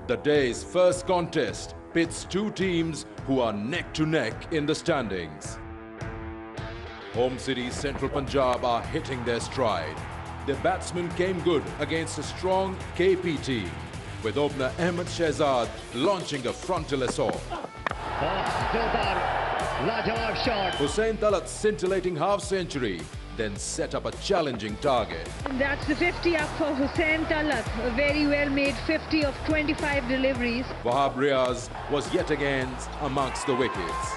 The day's first contest pits two teams who are neck to neck in the standings. Home City Central Punjab are hitting their stride. Their batsmen came good against a strong KP team, with opener Ahmed Shehzad launching a frontal assault. Hussain Talat's scintillating half-century then set up a challenging target. And that's the 50 up for Hussain Talat, a very well-made 50 of 25 deliveries. Wahab Riaz was yet again amongst the wickets,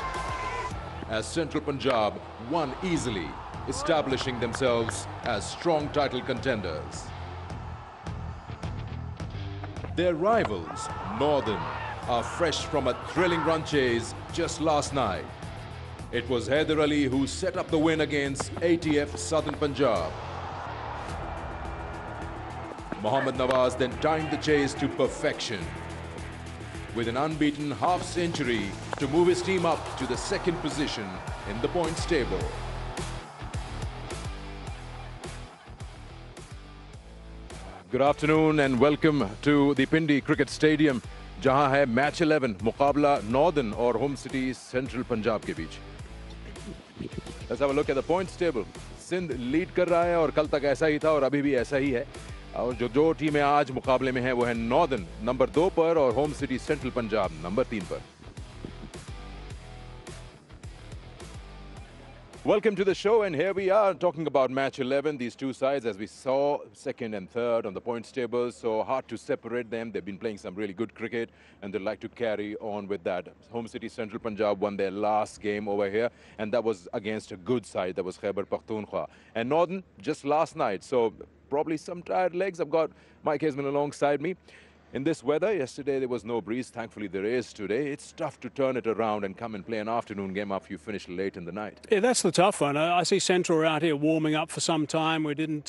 as Central Punjab won easily, establishing themselves as strong title contenders. Their rivals, Northern, are fresh from a thrilling run chase just last night. It was Haider Ali who set up the win against ATF Southern Punjab. Mohammad Nawaz then timed the chase to perfection, with an unbeaten half-century to move his team up to the second position in the points table. Good afternoon and welcome to the Pindi Cricket Stadium, जहां है match 11 मुकाबला northern और home city central Punjab के बीच. Let's have a look at the points table. Sindh lead कर रहा है और कल तक ऐसा ही था और अभी भी ऐसा ही है. और जो टीमें आज मुकाबले में हैं वो है नॉर्दर्न नंबर 2 पर और home city central Punjab number 3 पर. Welcome to the show, and here we are talking about match 11. These two sides, as we saw, second and third on the points table, so hard to separate them. They've been playing some really good cricket, and they'd like to carry on with that. Home City Central Punjab won their last game over here, and that was against a good side. That was Khyber Pakhtunkhwa. And Northern just last night, so probably some tired legs. I've got Mike Haseman alongside me. In this weather, yesterday there was no breeze. Thankfully there is today. It's tough to turn it around and come and play an afternoon game after you finish late in the night. Yeah, that's the tough one. I see Central out here warming up for some time. We didn't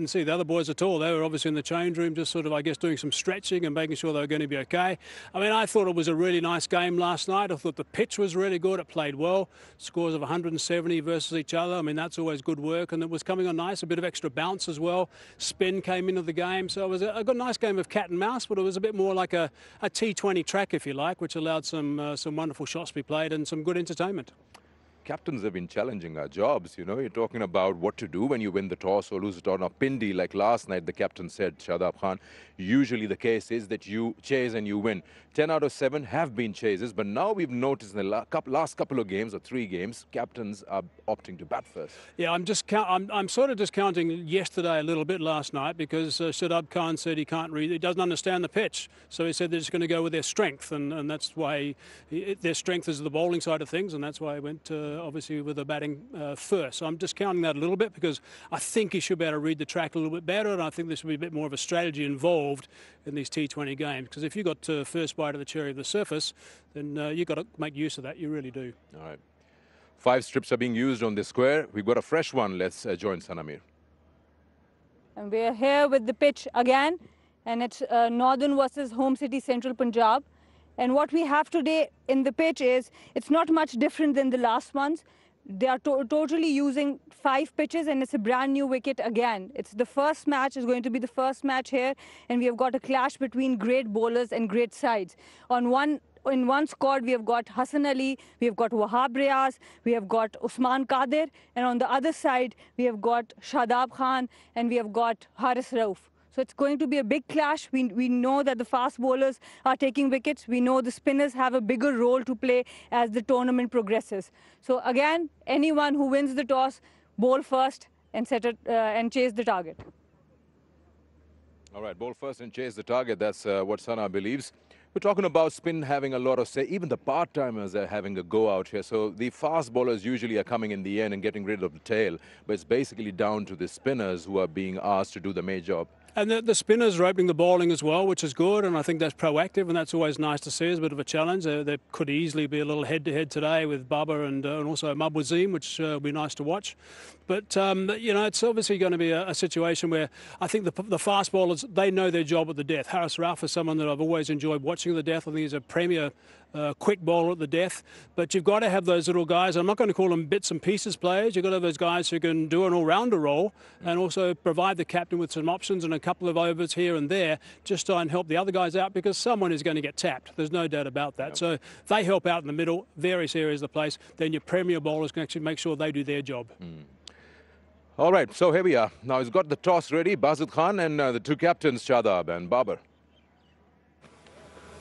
see the other boys at all. They were obviously in the change room, just sort of, I guess, doing some stretching and making sure they were going to be okay. I mean, I thought it was a really nice game last night. I thought the pitch was really good. It played well. Scores of 170 versus each other. I mean, that's always good work. And it was coming on nice. A bit of extra bounce as well. Spin came into the game. So it was a good, nice game of cat and mouse, but it was a bit more like a T20 track, if you like, which allowed some wonderful shots to be played and some good entertainment. Captains have been challenging our jobs, you know. You're talking about what to do when you win the toss or lose the toss. Now, Pindi, like last night, the captain said, Shadab Khan, usually the case is that you chase and you win. 10 out of 7 have been chases, but now we've noticed in the last couple of games or 3 games, captains are opting to bat first. Yeah, I'm sort of discounting yesterday a little bit last night because Shadab Khan said he can't read, he doesn't understand the pitch. So he said they're just going to go with their strength, and that's why their strength is the bowling side of things, and that's why he went obviously with the batting first. So I'm discounting that a little bit because I think he should be able to read the track a little bit better, and I think there should be a bit more of a strategy involved in these T20 games, because if you've got first bite of the cherry of the surface, then you've got to make use of that. You really do. All right. 5 strips are being used on this square. We've got a fresh one. Let's join Sanamir. And we're here with the pitch again, and it's Northern versus Home City Central Punjab. And what we have today in the pitch is, it's not much different than the last ones. They are totally using 5 pitches, and it's a brand new wicket again. It's the first match, is going to be the first match here, and we have got a clash between great bowlers and great sides. In one squad, we have got Hassan Ali, we have got Wahab Riaz, we have got Usman Qadir, and on the other side, we have got Shadab Khan, and we have got Haris Rauf. So it's going to be a big clash. We know that the fast bowlers are taking wickets. We know the spinners have a bigger role to play as the tournament progresses. So again, anyone who wins the toss, bowl first and and chase the target. All right, bowl first and chase the target. That's what Sana believes. We're talking about spin having a lot of say. Even the part-timers are having a go out here. So the fast bowlers usually are coming in the end and getting rid of the tail. But it's basically down to the spinners who are being asked to do the main job. And the spinners are opening the bowling as well, which is good, and I think that's proactive, and that's always nice to see as a bit of a challenge. There could easily be a little head-to-head today with Baba and also Mab Wazeem, which will be nice to watch. But, you know, it's obviously going to be a situation where I think the fast bowlers, they know their job at the death. Haris Rauf is someone that I've always enjoyed watching at the death. I think he's a premier quick bowler at the death. But you've got to have those little guys. I'm not going to call them bits and pieces players. You've got to have those guys who can do an all-rounder role and also provide the captain with some options and a couple of overs here and there, just try and help the other guys out, because someone is going to get tapped. There's no doubt about that. So they help out in the middle, various areas of the place. Then your premier bowlers can actually make sure they do their job. All right, so here we are. Now he's got the toss ready, Bazid Khan, and the two captains, Shadab and Babar.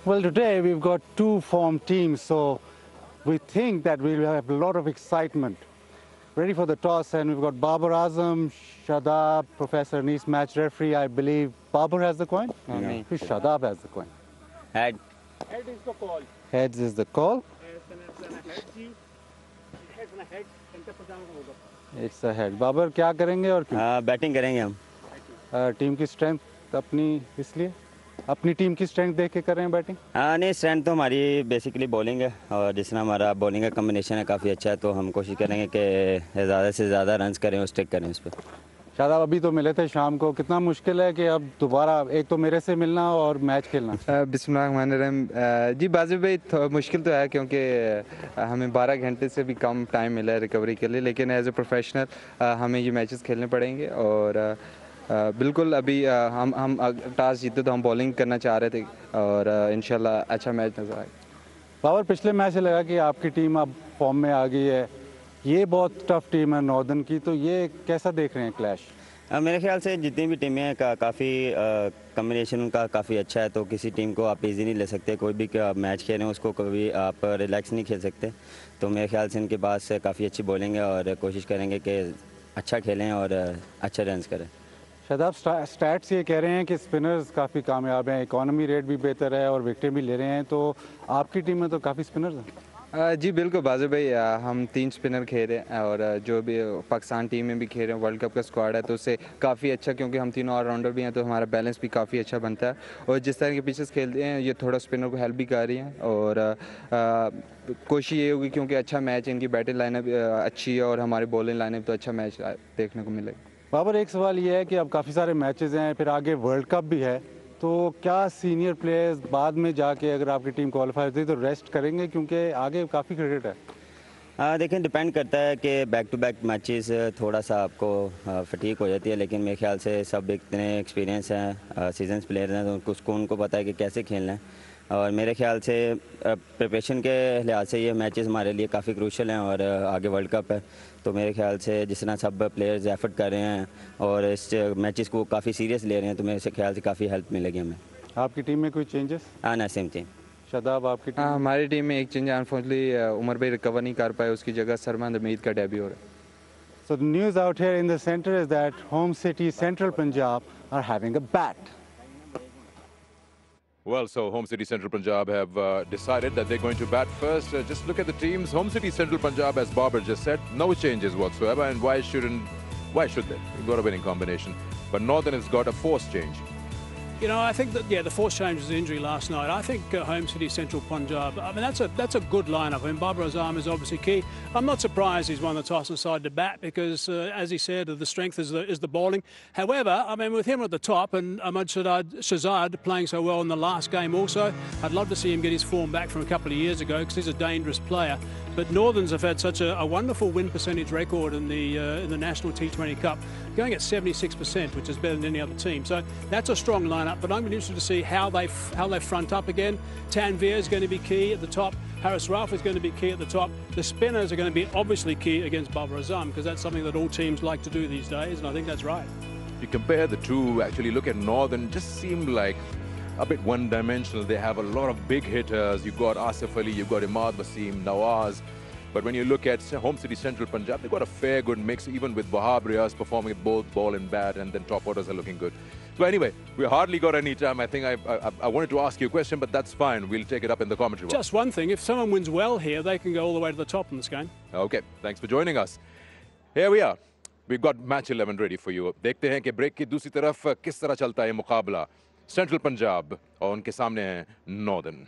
Well, today we've got two form teams, so we think that we'll have a lot of excitement. Ready for the toss, and we've got Babar Azam, Shadab, Professor Anis, match referee. I believe Babar has the coin? No. Shadab has the coin. Head. Head is the call. Heads is the call. It's a head. Babar क्या करेंगे और क्यों? Batting करेंगे हम। Team की strength अपनी इसलिए अपनी टीम की स्ट्रेंथ देख के कर रहे हैं बैटिंग? नहीं, स्ट्रेंथ तो हमारी बेसिकली बॉलिंग है, और जिस तरह हमारा बॉलिंग का कम्बिनेशन है काफ़ी अच्छा है, तो हम कोशिश करेंगे कि ज़्यादा से ज़्यादा रन्स करें और स्टिक करें उस पर। शादाब, अभी तो मिले थे शाम को, कितना मुश्किल है कि अब दोबारा एक तो मेरे से मिलना और मैच खेलना? बिस्मिल्लाहिर्रहमानिर्रहीम जी, बाज़ी भाई मुश्किल तो है क्योंकि हमें 12 घंटे से भी कम टाइम मिला है रिकवरी के लिए, लेकिन एज ए प्रोफेशनल हमें ये मैचेस खेलने पड़ेंगे। और बिल्कुल अभी हम टॉस जीते तो हम बॉलिंग करना चाह रहे थे, और इंशाल्लाह अच्छा मैच नजर आए। बाबर, पिछले मैच से लगा कि आपकी टीम अब फॉर्म में आ गई है, ये बहुत टफ टीम है नॉर्दर्न की, तो ये कैसा देख रहे हैं क्लैश? मेरे ख्याल से जितनी भी टीमें हैं काफ़ी कम्बिनेशन उनका काफ़ी अच्छा है, तो किसी टीम को आप इजी नहीं ले सकते। कोई भी मैच खेलें उसको कभी आप रिलैक्स नहीं खेल सकते, तो मेरे ख्याल से इनके पास काफ़ी अच्छी बॉलिंग है और कोशिश करेंगे कि अच्छा खेलें और अच्छे रन्स करें। शादाब, स्टैट्स ये कह रहे हैं कि स्पिनर्स काफ़ी कामयाब हैं, इकॉनमी रेट भी बेहतर है और विकेटें भी ले रहे हैं, तो आपकी टीम में तो काफ़ी स्पिनर्स हैं। जी बिल्कुल बाज़ी भाई, हम 3 स्पिनर खेल रहे हैं, और जो भी पाकिस्तान टीम में भी खेल रहे हैं, वर्ल्ड कप का स्क्वाड है, तो उससे काफ़ी अच्छा, क्योंकि हम तीनों ऑलराउंडर भी हैं, तो हमारा बैलेंस भी काफ़ी अच्छा बनता है। और जिस तरह के पिचेस खेलते हैं ये थोड़ा स्पिनर को हेल्प भी कर रही हैं, और कोशिश ये होगी क्योंकि अच्छा मैच, इनकी बैटिंग लाइनअप अच्छी है और हमारी बॉलिंग लाइनअप, तो अच्छा मैच देखने को मिलेगा। बाबर, एक सवाल ये है कि अब काफ़ी सारे मैचेस हैं, फिर आगे वर्ल्ड कप भी है, तो क्या सीनियर प्लेयर्स बाद में जाके अगर आपकी टीम क्वालिफाई होती है तो रेस्ट करेंगे, क्योंकि आगे काफ़ी क्रिकेट है? देखें, डिपेंड करता है कि बैक टू बैक मैचेस थोड़ा सा आपको फटीक हो जाती है, लेकिन मेरे ख्याल से सब इतने एक्सपीरियंस हैं, सीजन्स प्लेयर हैं, तो उनको पता है कि कैसे खेलना है। और मेरे ख्याल से प्रिपरेशन के लिहाज से ये मैचेस हमारे लिए काफ़ी क्रूशल हैं, और आगे वर्ल्ड कप है, तो मेरे ख्याल से जिस तरह सब प्लेयर्स एफर्ट कर रहे हैं और इस मैचेस को काफ़ी सीरियस ले रहे हैं, तो मेरे ख्याल से काफ़ी हेल्प मिलेगी हमें। आपकी टीम में कोई चेंजेस? ना, सेम टीम। शादाब, आपकी टीम? हमारी टीम में एक चेंज, अनफॉर्चुनेटली उमर भाई रिकवर नहीं कर पाए, उसकी जगह सरमंद अमीद का डेब्यू हो रहा है। So the news out here in the center is that home city Central Punjab are having a bat. Well, so Home City Central Punjab have decided that they're going to bat first. Just look at the teams. Home City Central Punjab, as Babar just said, no changes whatsoever. And why should they? You've got a winning combination. But Northern has got a forced change. You know, I think that, yeah, the forced change was the injury last night. I think Home City Central Punjab, I mean, that's a good lineup. I mean, Babar Azam is obviously key. I'm not surprised he's won the toss and decided to bat because, as he said, the strength is the bowling. However, I mean, with him at the top and Ahmad Shahzad playing so well in the last game also, I'd love to see him get his form back from a couple of years ago because he's a dangerous player. But Northerns have had such a wonderful win percentage record in the National T20 Cup, going at 76%, which is better than any other team. So that's a strong lineup. But I'm interested to see how they front up again. Tanvir is going to be key at the top. Haris Rauf is going to be key at the top. The spinners are going to be obviously key against Babar Azam because that's something that all teams like to do these days, and I think that's right. If you compare the two, actually look at Northern, just seem like a bit one-dimensional. They have a lot of big hitters. You've got Asif Ali, you've got Imad Wasim, Nawaz. But when you look at Home City Central Punjab, they've got a fair good mix, even with Wahab Riaz performing both ball and bat, and then top orders are looking good. So anyway, we hardly got any time. I think I wanted to ask you a question, but that's fine. We'll take it up in the commentary box. Just one thing, if someone wins well here, they can go all the way to the top in this game. Okay, thanks for joining us. Here we are. We've got match 11 ready for you. देखते हैं कि break की दूसरी तरफ किस तरह चलता है मुकाबला सेंट्रल पंजाब और उनके सामने है नॉर्दर्न।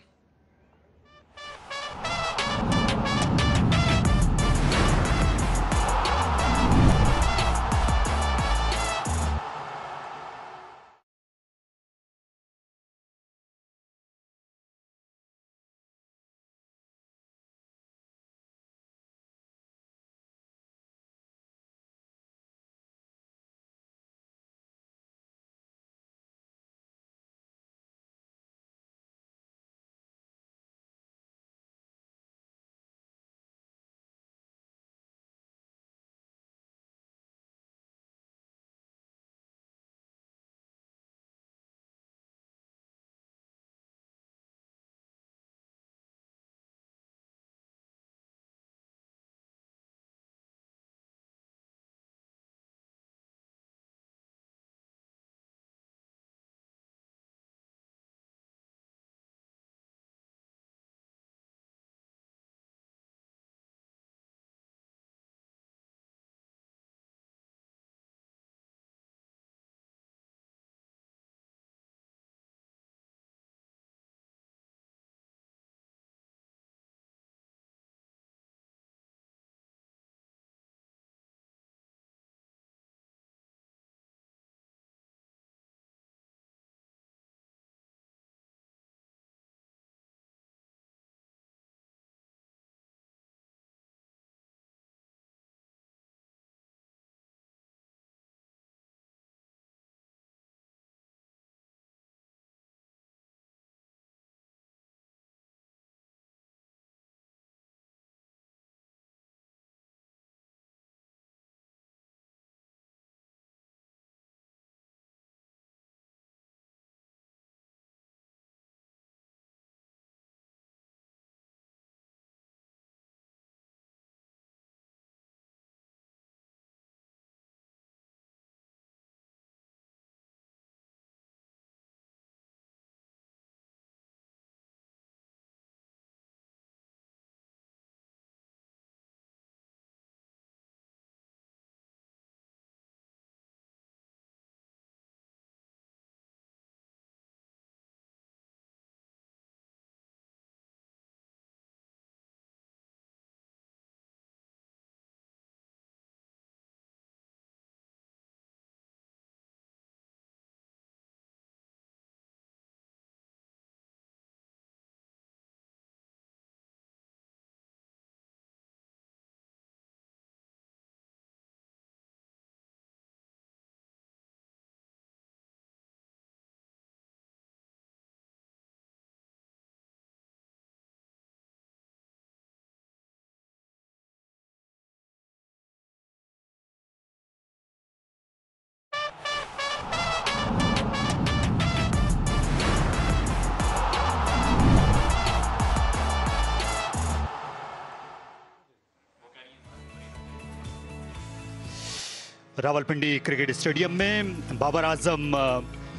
रावलपिंडी क्रिकेट स्टेडियम में बाबर आजम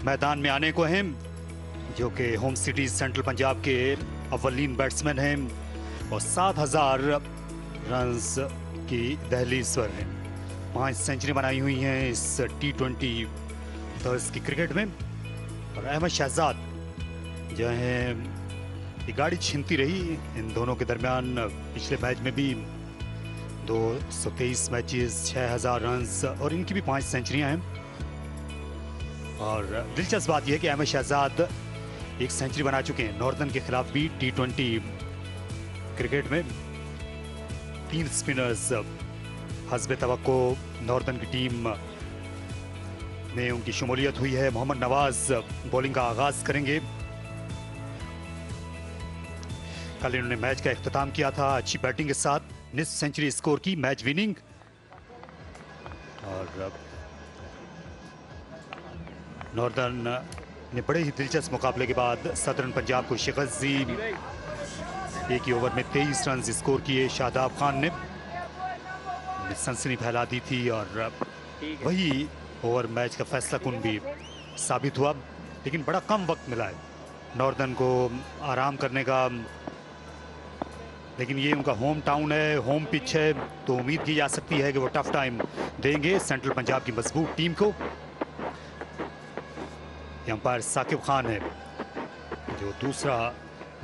मैदान में आने को हैं, जो कि होम सिटी सेंट्रल पंजाब के अव्वलीन बैट्समैन हैं और 7000 रन्स की दहलीज पर हैं। 5 सेंचुरी बनाई हुई हैं इस T20 तर्ज की क्रिकेट में। और अहमद शहजाद जो हैं ये गाड़ी छीनती रही इन दोनों के दरमियान। पिछले मैच में भी 223 मैचेस, 6000 रन्स और इनकी भी 5 सेंचुरियां हैं। और दिलचस्प बात यह है कि अहमद शहजाद एक सेंचुरी बना चुके हैं नॉर्दर्न के खिलाफ भी T20 क्रिकेट में। 3 स्पिनर्स हस्बे तवक्को नॉर्दर्न की टीम में उनकी शमूलियत हुई है। मोहम्मद नवाज बॉलिंग का आगाज करेंगे। कल इन्होंने मैच का इख्तिताम किया था अच्छी बैटिंग के साथ, निस्फ सेंचुरी स्कोर की, मैच विनिंग। और नॉर्दर्न ने बड़े ही दिलचस्प मुकाबले के बाद सदर्न पंजाब को शिकस्त दी। एक ही ओवर में 23 रन स्कोर किए शादाब खान ने सनसनी फैला दी थी और वही ओवर मैच का फैसला कुन भी साबित हुआ। लेकिन बड़ा कम वक्त मिला है नॉर्दर्न को आराम करने का। लेकिन ये उनका होम टाउन है, होम पिच है, तो उम्मीद की जा सकती है कि वो टफ टाइम देंगे सेंट्रल पंजाब की मजबूत टीम को। अंपायर साकिब खान है जो दूसरा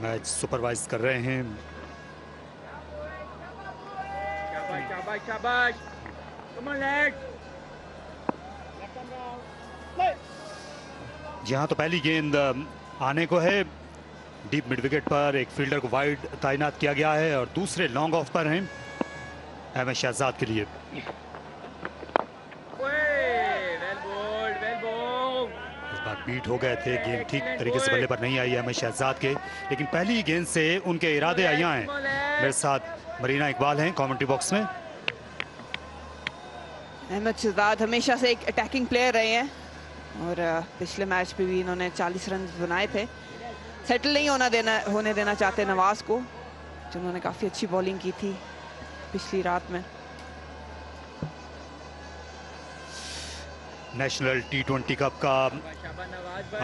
मैच सुपरवाइज कर रहे हैं। शाबाश शाबाश, कम ऑन लेट्स। जहां तो पहली गेंद आने को है, डीप मिड विकेट पर एक फील्डर को वाइड तैनात किया गया है और दूसरे लॉन्ग ऑफ पर हैं अहमद शहजाद के लिए। इस बार बीट हो गए थे, गेंद ठीक तरीके से बल्ले पर नहीं आई अहमद शहजाद के, लेकिन पहली गेंद से उनके इरादे आया हैं। मेरे साथ मरीना इकबाल हैं कमेंट्री बॉक्स में। अहमद शहजाद हमेशा से एक अटैकिंग प्लेयर रहे हैं और पिछले मैच पे भी इन्होंने 40 रन बनाए थे। सेटल नहीं होने देना चाहते नवाज को, जिन्होंने काफ़ी अच्छी बॉलिंग की थी पिछली रात में। नेशनल T20 कप का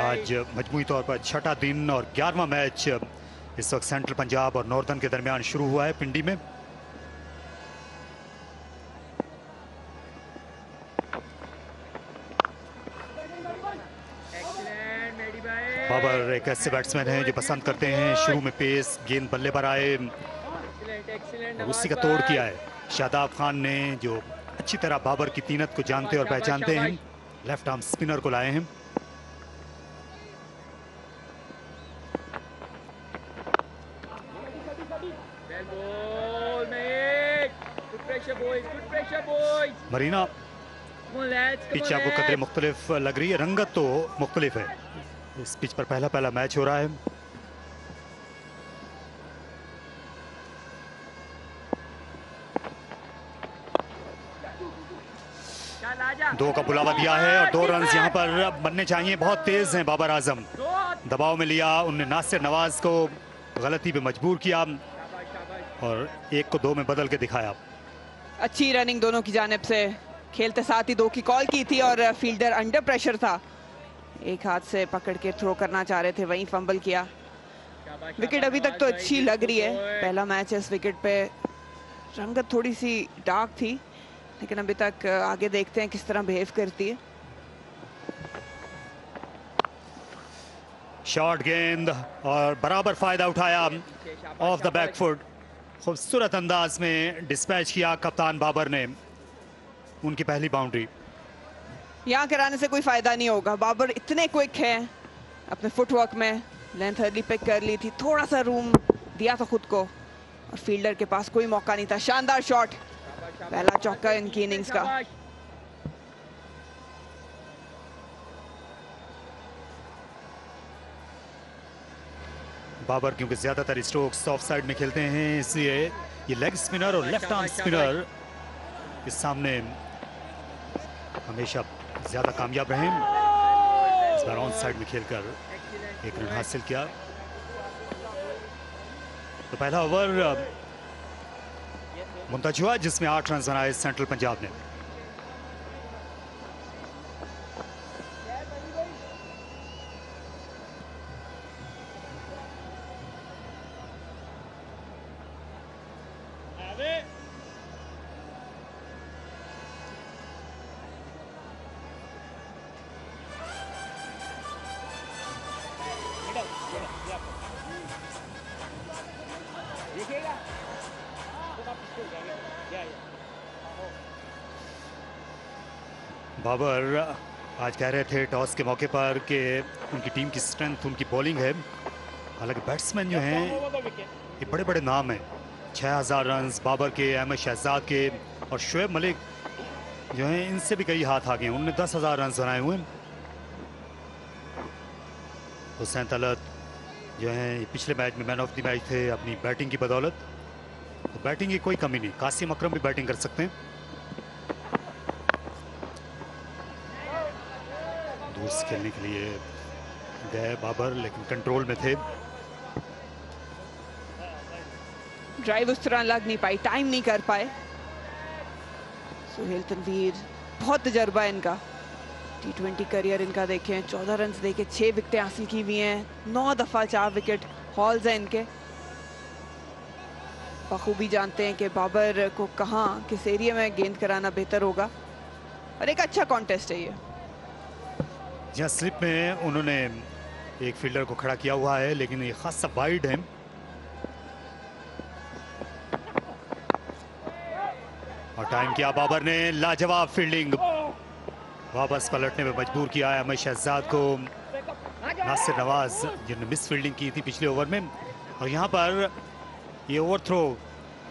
आज मजमूई तौर पर छठा दिन और 11वां मैच इस वक्त सेंट्रल पंजाब और नॉर्दर्न के दरमियान शुरू हुआ है पिंडी में। बाबर एक ऐसे बैट्समैन हैं जो पसंद करते हैं शुरू में पेस, गेंद बल्ले पर आए और उसी का तोड़ किया है शादाब खान ने, जो अच्छी तरह बाबर की तीनत को जानते और पहचानते हैं। लेफ्ट आर्म स्पिनर को लाए हैं। मरीना पिच आपको कदरे मुख्तलिफ लग रही है, रंगत तो मुख्तलिफ है। इस पिच पर पहला मैच हो रहा है। दो का बुलावा दिया है और 2 रन यहां पर बनने चाहिए। बहुत तेज हैं बाबर आजम, दबाव में लिया उनने नासिर नवाज को, गलती पे मजबूर किया और 1 को 2 में बदल के दिखाया। अच्छी रनिंग दोनों की जानिब से, खेलते साथ ही 2 की कॉल की थी और फील्डर अंडर प्रेशर था, एक हाथ से पकड़ के थ्रो करना चाह रहे थे, वहीं फंबल किया। विकेट अभी तक तो अच्छी लग रही है, पहला मैच है इस विकेट पे, रंगत थोड़ी सी डार्क थी, लेकिन अभी तक आगे देखते हैं किस तरह बिहेव करती है। शॉर्ट गेंद और बराबर फायदा उठाया ऑफ द बैक फुट, खूबसूरत अंदाज में डिस्पैच किया कप्तान बाबर ने उनकी पहली बाउंड्री। यहाँ कराने से कोई फायदा नहीं होगा, बाबर इतने क्विक हैं अपने फुटवर्क में, लेंथ अर्ली पिक कर ली थी, थोड़ा सा रूम दिया था खुद को और फील्डर के पास कोई मौका नहीं था। शानदार शॉट, पहला चौका इनकी इनिंग्स का। बाबर क्योंकि ज्यादातर स्ट्रोक्स ऑफ साइड में खेलते हैं, इसलिए ये लेग स्पिनर और लेफ्ट आर्म स्पिनर के सामने हमेशा ज्यादा कामयाब रहे। इस बार ऑन साइड में खेलकर 1 रन हासिल किया। तो पहला ओवर मुंतज हुआ जिसमें 8 रन बनाए सेंट्रल पंजाब ने। बाबर आज कह रहे थे टॉस के मौके पर कि उनकी टीम की स्ट्रेंथ उनकी बॉलिंग है। हालांकि बैट्समैन जो हैं ये बड़े बड़े नाम हैं, 6000 रन बाबर के, अहमद शहजाद के और शोएब मलिक जो हैं इनसे भी कई हाथ आगे हैं। उन्होंने 10,000 रन बनाए हुए हैं। हुसैन तलत जो हैं पिछले मैच में मैन ऑफ द मैच थे अपनी बैटिंग की बदौलत। तो बैटिंग की कोई कमी नहीं, कासिम अकरम भी बैटिंग कर सकते हैं। दूर से खेलने के लिए गए बाबर, लेकिन कंट्रोल में थे। ड्राइव उस तरह लग नहीं पाई, टाइम नहीं कर पाए। सुहेल तनवीर, बहुत तजर्बा है इनका। T20 करियर इनका देखें, 14 रन देके 6 विकेटें हासिल की हुई हैं, 9 दफा 4 विकेट हॉल्स हैं इनके। बखूबी जानते हैं कि बाबर को कहाँ किस एरिया में गेंद कराना बेहतर होगा, और एक अच्छा कॉन्टेस्ट है ये। जहाँ स्लिप में उन्होंने एक फील्डर को खड़ा किया हुआ है, लेकिन ये खासा वाइड है। और टाइम किया बाबर ने, लाजवाब फील्डिंग, वापस पलटने में मजबूर किया है अहमद शहजाद को। नासिर नवाज जिन्होंने मिस फील्डिंग की थी पिछले ओवर में, और यहाँ पर ये ओवर थ्रो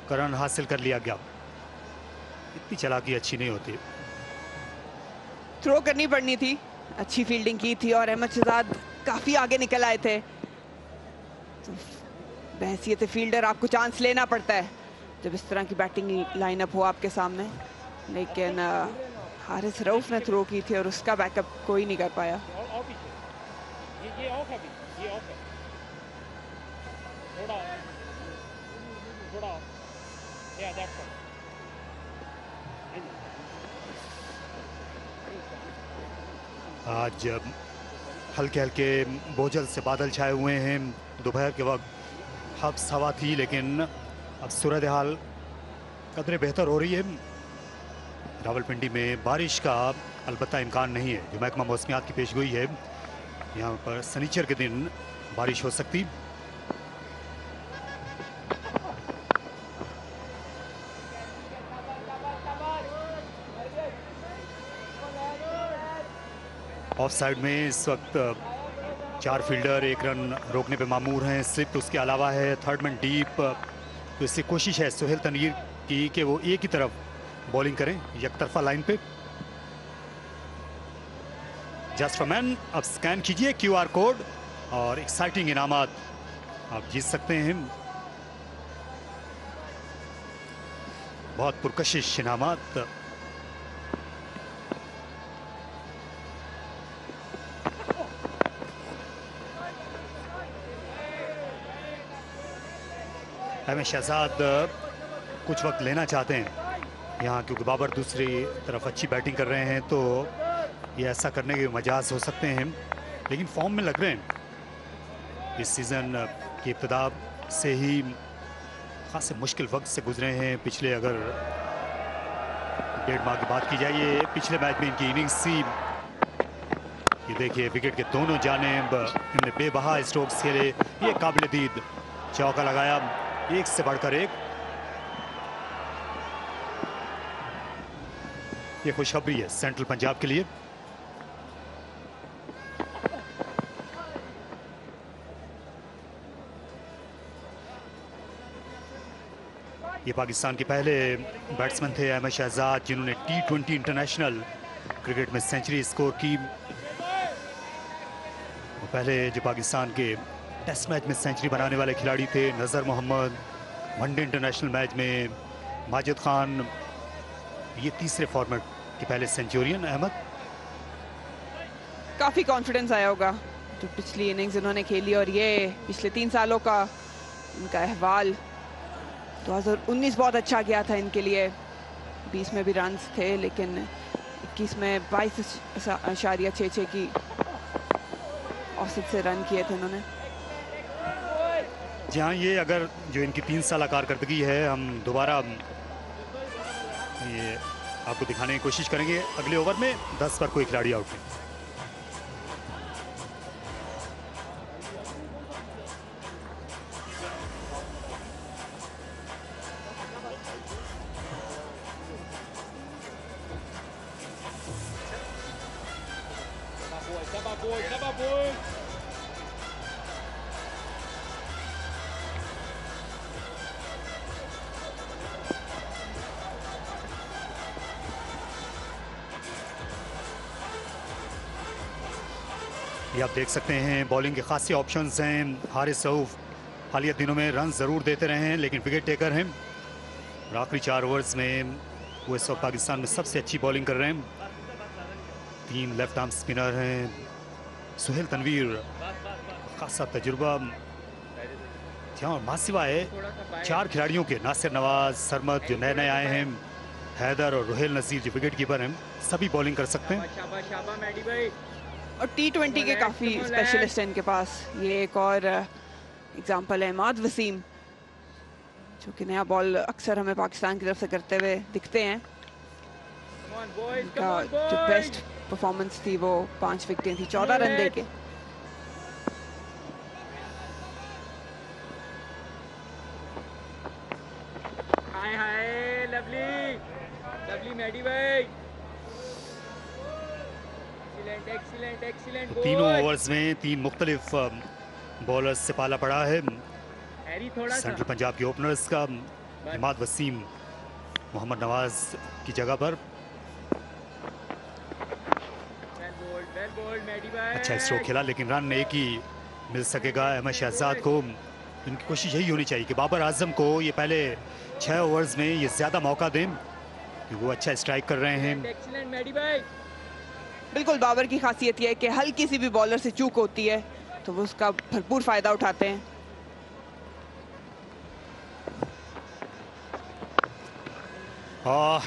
का रन हासिल कर लिया गया। इतनी चालाकी अच्छी नहीं होती, थ्रो करनी पड़नी थी। अच्छी फील्डिंग की थी और अहमद शहजाद काफी आगे निकल आए थे। तो बहैसियत फील्डर आपको चांस लेना पड़ता है जब इस तरह की बैटिंग लाइनअप हो आपके सामने। लेकिन हारिस रऊफ ने थ्रो की थी और उसका बैकअप कोई नहीं कर पाया। आज हल्के हल्के बोझल से बादल छाए हुए हैं। दोपहर के वक्त हब्स हवा थी, लेकिन अब सूरत हाल कदरे बेहतर हो रही है। रावलपिंडी में बारिश का अलबत्ता इम्कान नहीं है, जो महकमा मौसमियात की पेशगोई है। यहाँ पर शनिचर के दिन बारिश हो सकती। ऑफ साइड में इस वक्त 4 फील्डर 1 रन रोकने पे मामूर हैं। स्लिप उसके अलावा है, थर्ड मैन डीप। तो इससे कोशिश है सुहेल तनवीर की कि वो एक ही तरफ बॉलिंग करें, यकतरफा लाइन पे। जस्ट फॉर मैन, अब स्कैन कीजिए QR कोड और एक्साइटिंग इनामात आप जीत सकते हैं। बहुत पुरकशिश इनामात। अहमद शहजाद कुछ वक्त लेना चाहते हैं यहाँ, क्योंकि बाबर दूसरी तरफ अच्छी बैटिंग कर रहे हैं, तो ये ऐसा करने के मजाज हो सकते हैं। लेकिन फॉर्म में लग रहे हैं। इस सीज़न की इब्तिदा से ही खासे मुश्किल वक्त से गुजरे हैं। पिछले अगर 1.5 माह की बात की जाए, ये पिछले मैच में इनकी इनिंग्स थी। ये देखिए विकेट के दोनों जानिब इन्होंने बेबहा स्ट्रोक्स खेले। ये काबिल दीद चौका लगाया, एक से बढ़कर एक। ये खुशखबरी है सेंट्रल पंजाब के लिए। ये पाकिस्तान के पहले बैट्समैन थे अहमद शहजाद, जिन्होंने T20 इंटरनेशनल क्रिकेट में सेंचुरी स्कोर की। पहले जो पाकिस्तान के टेस्ट मैच में सेंचुरी बनाने वाले खिलाड़ी थे नज़र मोहम्मद, वनडे इंटरनेशनल मैच में माजिद खान। ये तीसरे फॉर्मेट के पहले सेंचुरियन अहमद। काफी कॉन्फिडेंस आया होगा जो पिछली इनिंग्स इन्होंने खेली, और ये पिछले 3 सालों का इनका अहवाल। 2019 बहुत अच्छा गया था इनके लिए, 20 में भी रन थे, लेकिन 21 में 22.66 की औसत से रन किए थे इन्होंने। जहाँ ये अगर जो इनकी 3 साल कारकर्दगी है, हम दोबारा ये आपको दिखाने की कोशिश करेंगे। अगले ओवर में 10 पर कोई खिलाड़ी आउट नहीं। ये आप देख सकते हैं बॉलिंग के खासे ऑप्शंस हैं। हारिस रऊफ हालिया दिनों में रन ज़रूर देते रहे हैं लेकिन विकेट टेकर हैं और आखिरी 4 ओवर्स में वो इस वक्त पाकिस्तान में सबसे अच्छी बॉलिंग कर रहे हैं। 3 लेफ्ट आर्म स्पिनर हैं। सुहेल तनवीर खासा तजुर्बा और मासिवाए 4 खिलाड़ियों के नासिर नवाज सरमद जो नए नए आए हैं, हैदर और रुहेल नसीर जो विकेट कीपर हैं, सभी बॉलिंग कर सकते हैं और T20 के काफ़ी स्पेशलिस्ट हैं इनके पास। ये एक और एग्जांपल है इमाद वसीम जो कि नया बॉल अक्सर हमें पाकिस्तान की तरफ से करते हुए दिखते हैं। इनका जो बेस्ट परफॉर्मेंस थी वो 5 विकेटें थी 14 रन देके। हाय हाय लवली लवली मैडी भाई एक्सीलेंट एक्सीलेंट। तीनों ओवर्स में 3 मुख्तलिफ बॉलर्स से पाला पड़ा है। सेंट्रल पंजाब के ओपनर्स का इमाद वसीम मोहम्मद नवाज की जगह पर। अच्छा स्ट्रोक खेला लेकिन रन एक ही मिल सकेगा अहमद शहजाद को। इनकी कोशिश यही होनी चाहिए कि बाबर आजम को ये पहले 6 ओवर्स में ये ज़्यादा मौका दें क्योंकि वो अच्छा स्ट्राइक कर रहे हैं। बिल्कुल बाबर की खासियत यह है कि हल्की सी भी बॉलर से चूक होती है तो वो उसका भरपूर फायदा उठाते हैं।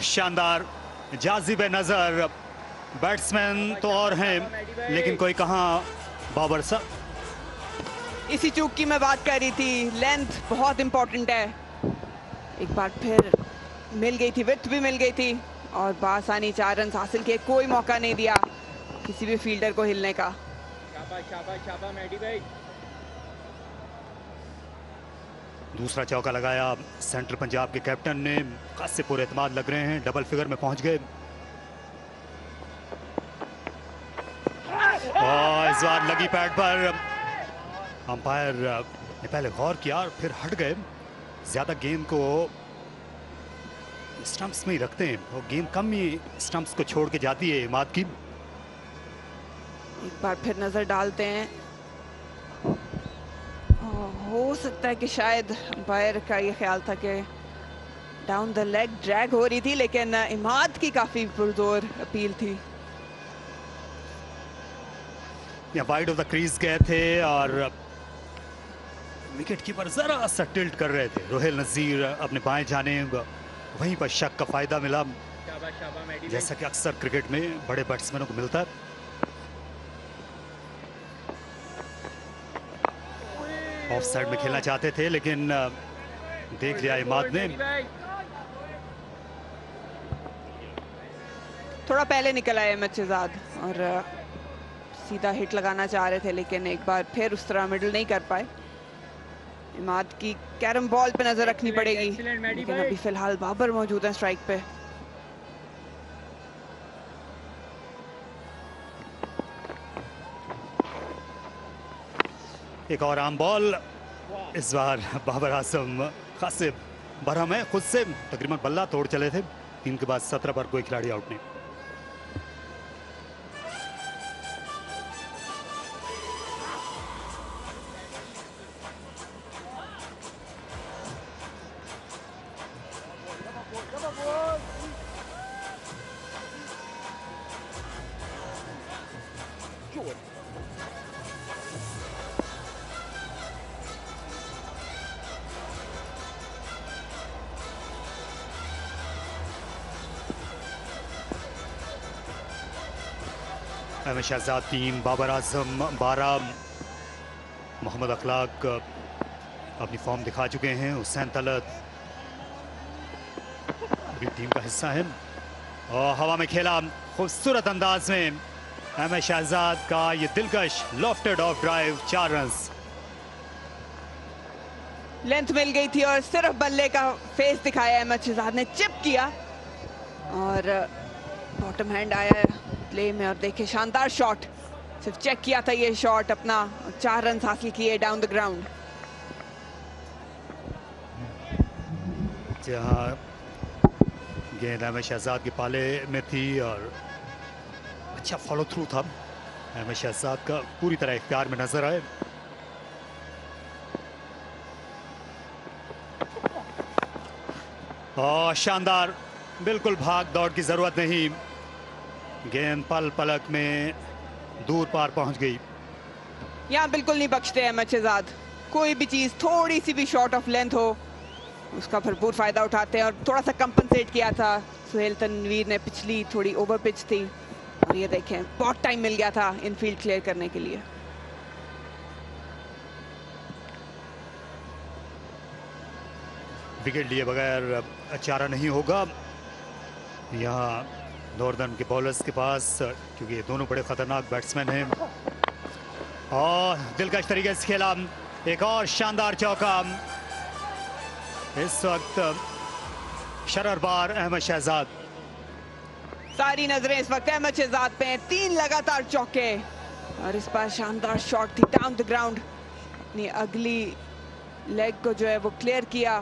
शानदार जाजिब नजर बैट्समैन तो और हैं लेकिन कोई कहाँ बाबर साहब। इसी चूक की मैं बात कर रही थी। लेंथ बहुत इंपॉर्टेंट है। एक बार फिर मिल गई थी, विड्थ भी मिल गई थी और बासानी 4 रन हासिल किए। कोई मौका नहीं दिया किसी भी फील्डर को हिलने का। शाबाश शाबाश शाबाश मैडी भाई। दूसरा चौका लगाया सेंट्रल पंजाब के कैप्टन ने। खासे पूरे एतमाद लग रहे हैं, डबल फिगर में पहुंच गए। इस बार लगी पैड पर। अंपायर ने पहले गौर किया और फिर हट गए। ज्यादा गेंद को स्टंप्स में ही रखते हैं और गेंद कम ही स्टंप्स को छोड़ के जाती है इमाद की। एक बार फिर नजर डालते हैं। हो सकता है कि शायद अंपायर का ये ख्याल था कि डाउन द लेग ड्रैग हो रही थी लेकिन इमाद की काफी पुरजोर अपील थी। या वाइड ऑफ द क्रीज गए थे और विकेट कीपर जरा सा टिल्ट कर रहे थे। रुहेल नजीर अपने बाएं जाने वहीं पर शक का फायदा मिला जैसा कि अक्सर क्रिकेट में बड़े बैट्समैनों को मिलता है। ऑफ साइड में खेलना चाहते थे लेकिन देख लिया इमाद ने। थोड़ा पहले निकल आए अहमद शहजाद और सीधा हिट लगाना चाह रहे थे लेकिन एक बार फिर उस तरह मिडल नहीं कर पाए। इमाद की कैरम बॉल पे नजर रखनी पड़ेगी लेकिन अभी फिलहाल बाबर मौजूद है स्ट्राइक पे। एक और आम बॉल। इस बार बाबर आजम खासे बरहम है खुद से। तकरीबन बल्ला तोड़ चले थे। 3 के बाद 17 पर कोई खिलाड़ी आउट नहीं। अहमद शहजाद 3, बाबर आजम 12, मोहम्मद अखलाक अपनी फॉर्म दिखा चुके हैं। हुसैन तलत भी टीम का हिस्सा है और हवा में खेला खूबसूरत अंदाज में अहमद शहजाद का ये दिलकश lofted off drive 4 run. Length मिल गई थी और सिर्फ बल्ले का फेस दिखाया अहमद शहजाद ने, चिप किया और बॉटम हैंड आया प्ले में और देखे शानदार शॉट। सिर्फ चेक किया था ये शॉट अपना, 4 रन हासिल किए डाउन द ग्राउंड। जहां गेंद अहमद शहजाद के पाले में थी और अच्छा फॉलो थ्रू था अहमद शहजाद का, पूरी तरह इख्तियार में नजर आए। और शानदार, बिल्कुल भाग दौड़ की जरूरत नहीं, गेंद पल पलक में दूर पार पहुंच गई। यहाँ बिल्कुल नहीं बख्शते अहमद शहजाद, कोई भी चीज थोड़ी सी भी शॉर्ट ऑफ लेंथ हो उसका भरपूर फायदा उठाते हैं। और थोड़ा सा कंपनसेट किया था सुहेल तनवीर ने, पिछली थोड़ी ओवर पिच थी और ये देखें बहुत टाइम मिल गया था इनफील्ड क्लियर करने के लिए। विकेट लिए बगैर चारा नहीं होगा यहाँ नॉर्दर्न के बॉलर्स के पास, क्योंकि ये दोनों बड़े खतरनाक बैट्समैन हैं। और दिलकश तरीके से खेला, एक और शानदार चौका। इस वक्त शररबार अहमद शहजाद, सारी नजरें इस वक्त अहमद शहजाद पे हैं, 3 लगातार चौके और इस बार शानदार शॉट थी डाउन द ग्राउंड। अपनी अगली लेग को जो है वो क्लियर किया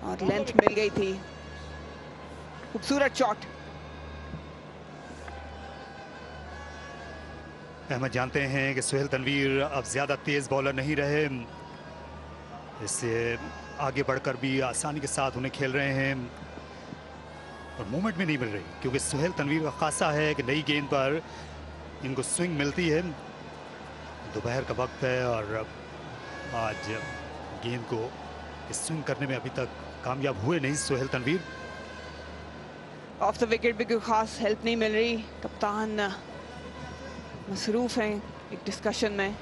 और लेंथ मिल गई थी, खूबसूरत शॉट। अहमद जानते हैं कि सुहेल तनवीर अब ज्यादा तेज बॉलर नहीं रहे, इससे आगे बढ़कर भी आसानी के साथ उन्हें खेल रहे हैं और मूवमेंट भी नहीं मिल रही, क्योंकि सुहेल तनवीर का खासा है कि नई गेंद पर इनको स्विंग मिलती है। दोपहर का वक्त है और आज गेंद को स्विंग करने में अभी तक कामयाब हुए नहीं Suhail Tanvir. Off the wicket भी कोई खास हेल्प नहीं मिल रही, कप्तान मसरूफ हैं एक डिस्कशन में।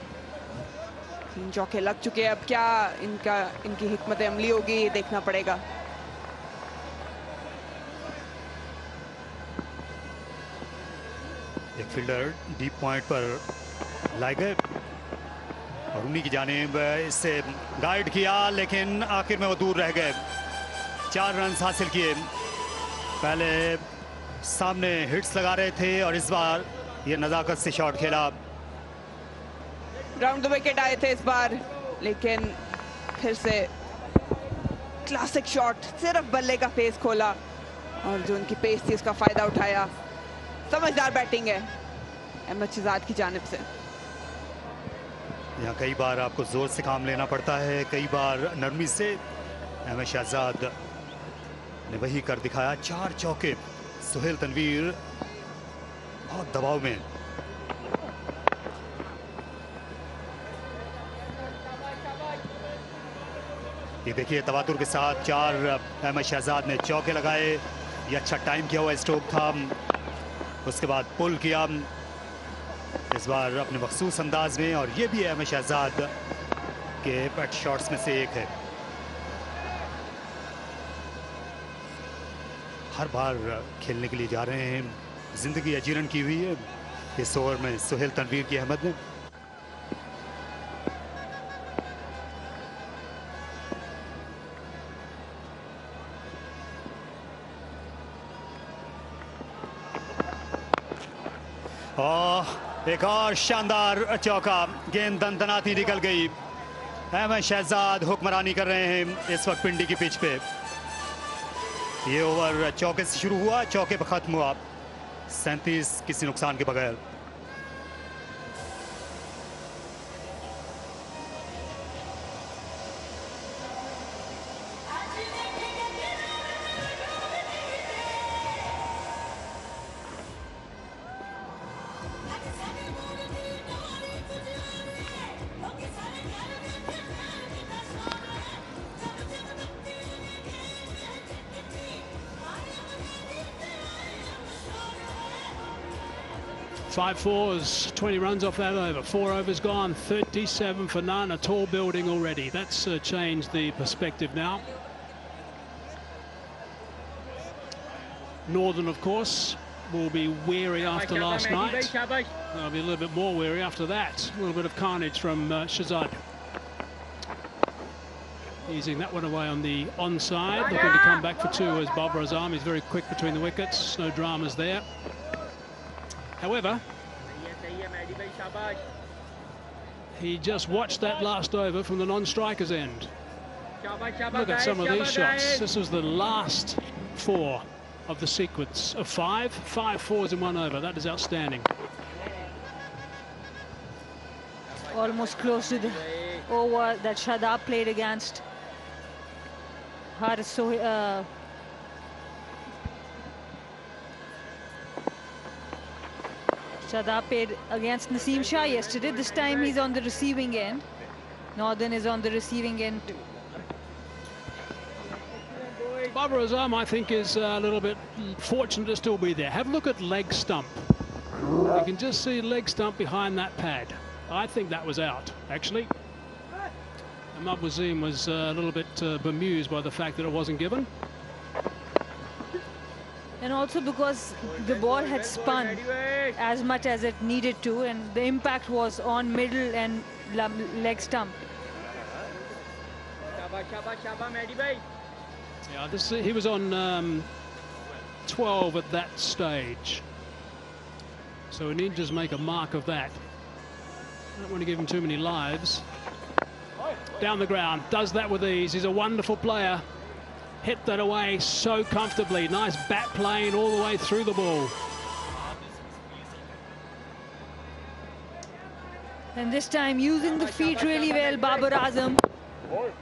3 चौके लग चुके हैं, अब क्या इनकी हिकमत अमली होगी ये देखना पड़ेगा। एक फील्डर डीप पॉइंट पर लाए गए और उन्हीं की जानिब इससे गाइड किया, लेकिन आखिर में वो दूर रह गए। 4 रन हासिल किए, पहले सामने हिट्स लगा रहे थे और इस बार ये नजाकत से शॉट खेला। राउंड द विकेट आए थे इस बार, लेकिन फिर से क्लासिक शॉट, सिर्फ बल्ले का पेस खोला और जो उनकी पेस थी उसका फायदा उठाया। समझदार बैटिंग है अहमद शहजाद की जानिब से। यहाँ कई बार आपको जोर से काम लेना पड़ता है, कई बार नरमी से। अहमद शहजाद ने वही कर दिखाया, 4 चौके। सुहेल तनवीर बहुत दबाव में। ये देखिए तवातुर के साथ 4 अहमद शहजाद ने चौके लगाए। ये अच्छा टाइम किया हुआ स्ट्रोक था, उसके बाद पुल किया इस बार अपने मखसूस अंदाज में, और ये भी अहमद शहजाद के पेट शॉट्स में से एक है। हर बार खेलने के लिए जा रहे हैं, जिंदगी अजीरन की हुई है इस ओवर में सुहेल तनवीर की अहमद ने। और एक और शानदार चौका, गेंद दनदनाती निकल गई। अहमद शहजाद हुक्मरानी कर रहे हैं इस वक्त पिंडी की पिच पे। ये ओवर चौके से शुरू हुआ, चौके पर खत्म हुआ, 37 किसी नुकसान के बगैर। Five fours, 20 runs off that over. 4 overs gone, 37 for none. A tall building already. That's changed the perspective now. Northern, of course, will be weary after last night. They'll be a little bit more weary after that. A little bit of carnage from Shahzad. Easing that one away on the onside. Looking to come back for 2 as Babar Azam is very quick between the wickets. No dramas there. However, शाबाश. He just watched that last over from the non-striker's end. शाबाश शाबाश. Look at some of these शाबाश, shots. guys. This was the last 4 of the sequence of 5 4s in 1 over. That is outstanding. Almost close to the over that Shadab played against Haris. Shadab played against Naseem Shah yesterday. This time he's on the receiving end. Northern is on the receiving end. Babar Azam, I think, is a little bit fortunate to still be there. Have a look at leg stump. You can just see leg stump behind that pad. I think that was out, actually. Ahmad Wazim was a little bit bemused by the fact that it wasn't given. And also because the ball had spun as much as it needed to, and the impact was on middle and leg stump. शाबाश शाबाश शाबाश Maddie भाई. Yeah, he was on 12 at that stage. So we need to just make a mark of that. Don't want to give him too many lives. Down the ground, does that with ease. He's a wonderful player. Hit that away so comfortably. Nice bat plane all the way through the ball. And this time using the feet really well, Babar Azam.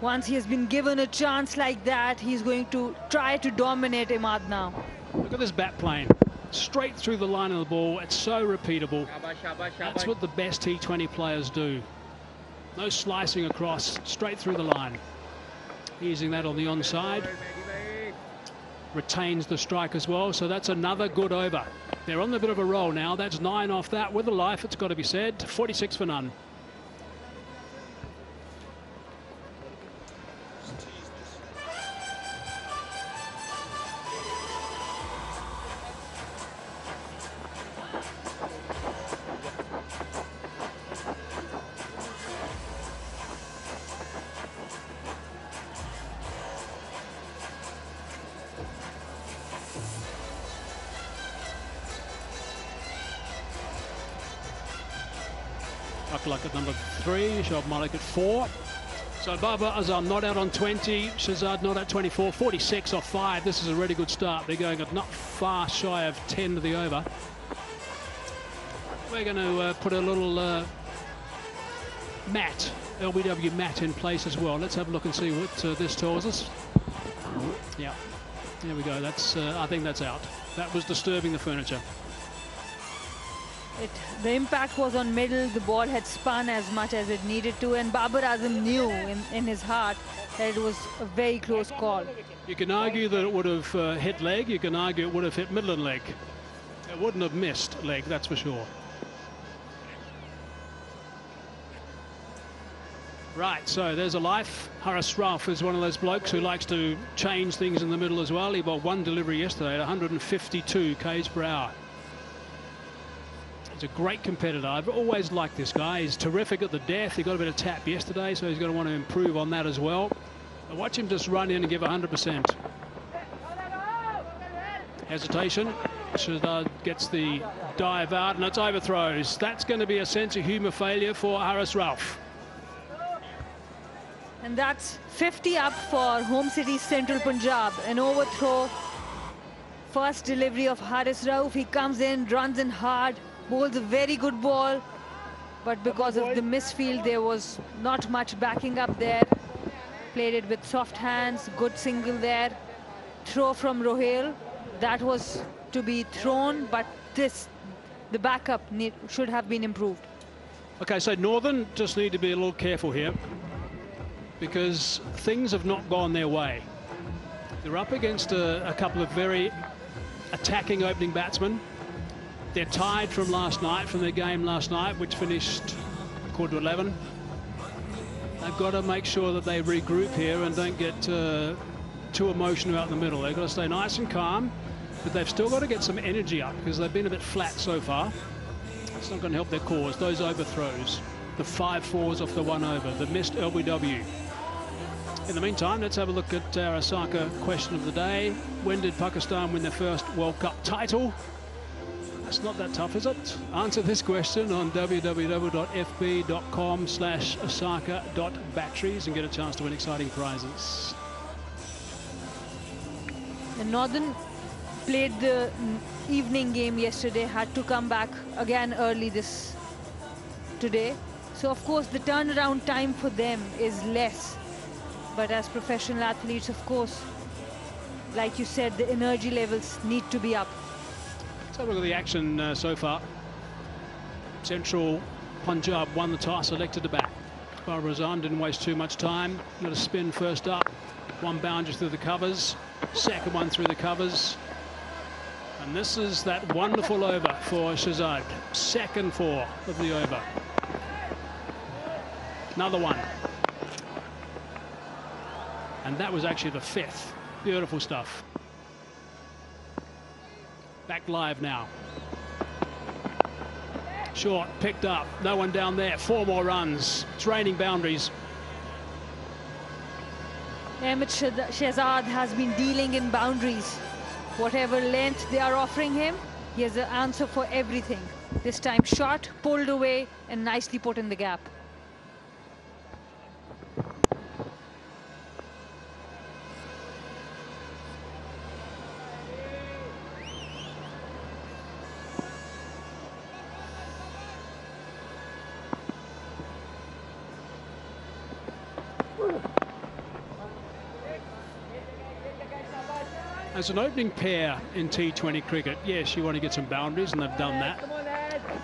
Once he has been given a chance like that, he's going to try to dominate Imad now. Look at this bat plane. Straight through the line of the ball. It's so repeatable. शाबाश शाबाश That's शाबाश. what the best T20 players do. No slicing across, straight through the line. Using that on the onside. Retains the strike as well, so that's another good over. They're on a bit of a roll now. That's 9 off that with a life, it's got to be said. 46 for none. Luck at number 3, Shoaib Malik at 4. So Babar Azam not out on 20, Shazad not at 24, 46 off 5. This is a really good start. They're going at not far shy of 10 to the over. We're going to put a little mat, LBW mat in place as well. Let's have a look and see what this tells us. Yeah, there we go. That's I think that's out. That was disturbing the furniture. The impact was on middle. The ball had spun as much as it needed to, and Babar Azam knew in his heart that it was a very close call. You can argue that it would have hit leg. You can argue it would have hit middle and leg. It wouldn't have missed leg, that's for sure. Right, so there's a life. Haris Rauf is one of those blokes who likes to change things in the middle as well. He bowled 1 delivery yesterday at 152 k's per hour. He's a great competitor. I've always liked this guy. He's terrific at the death. He got a bit of tap yesterday, so he's going to want to improve on that as well. And watch him just run in and give 100%. Hesitation. Shazad gets the dive out, and it's overthrows. That's going to be a sense of humour failure for Haris Rauf. And that's 50 up for home city Central Punjab. An overthrow. First delivery of Haris Rauf. He comes in, runs in hard. Bowls a very good ball, but because of the misfield, there was not much backing up there. Played it with soft hands, good single there. Throw from Rohail, that was to be thrown, but the backup should have been improved. Okay, so Northern just need to be a little careful here because things have not gone their way. They're up against a couple of very attacking opening batsmen. They're tied from last night, from their game last night, which finished 11:15. They've got to make sure that they regroup here and don't get too emotional out in the middle. They've got to stay nice and calm, but they've still got to get some energy up because they've been a bit flat so far. It's not going to help their cause. Those overthrows, the 5 4s off the 1 over, the missed LBW. In the meantime, let's have a look at our Osaka question of the day. When did Pakistan win their first World Cup title? It's not that tough, is it? Answer this question on www.fb.com/osaka.batteries and get a chance to win exciting prizes. The Northern played the evening game yesterday, had to come back again early today. So of course the turnaround time for them is less. But as professional athletes, of course, like you said, the energy levels need to be up. Let's have a look at the action so far. Central Punjab won the toss, elected to bat. Barbara Azam didn't waste too much time. Got a spin first up. One boundary through the covers. Second one through the covers. And this is that wonderful over for Shahzad. Second four of the over. Another one. And that was actually the fifth. Beautiful stuff. Back live now. Short, picked up. No one down there. 4 more runs. It's raining boundaries. Ahmed Shahzad has been dealing in boundaries. Whatever length they are offering him, he has an answer for everything. This time shot, pulled away, and nicely put in the gap. As an opening pair in T20 cricket, yes, you want to get some boundaries, and they've done that.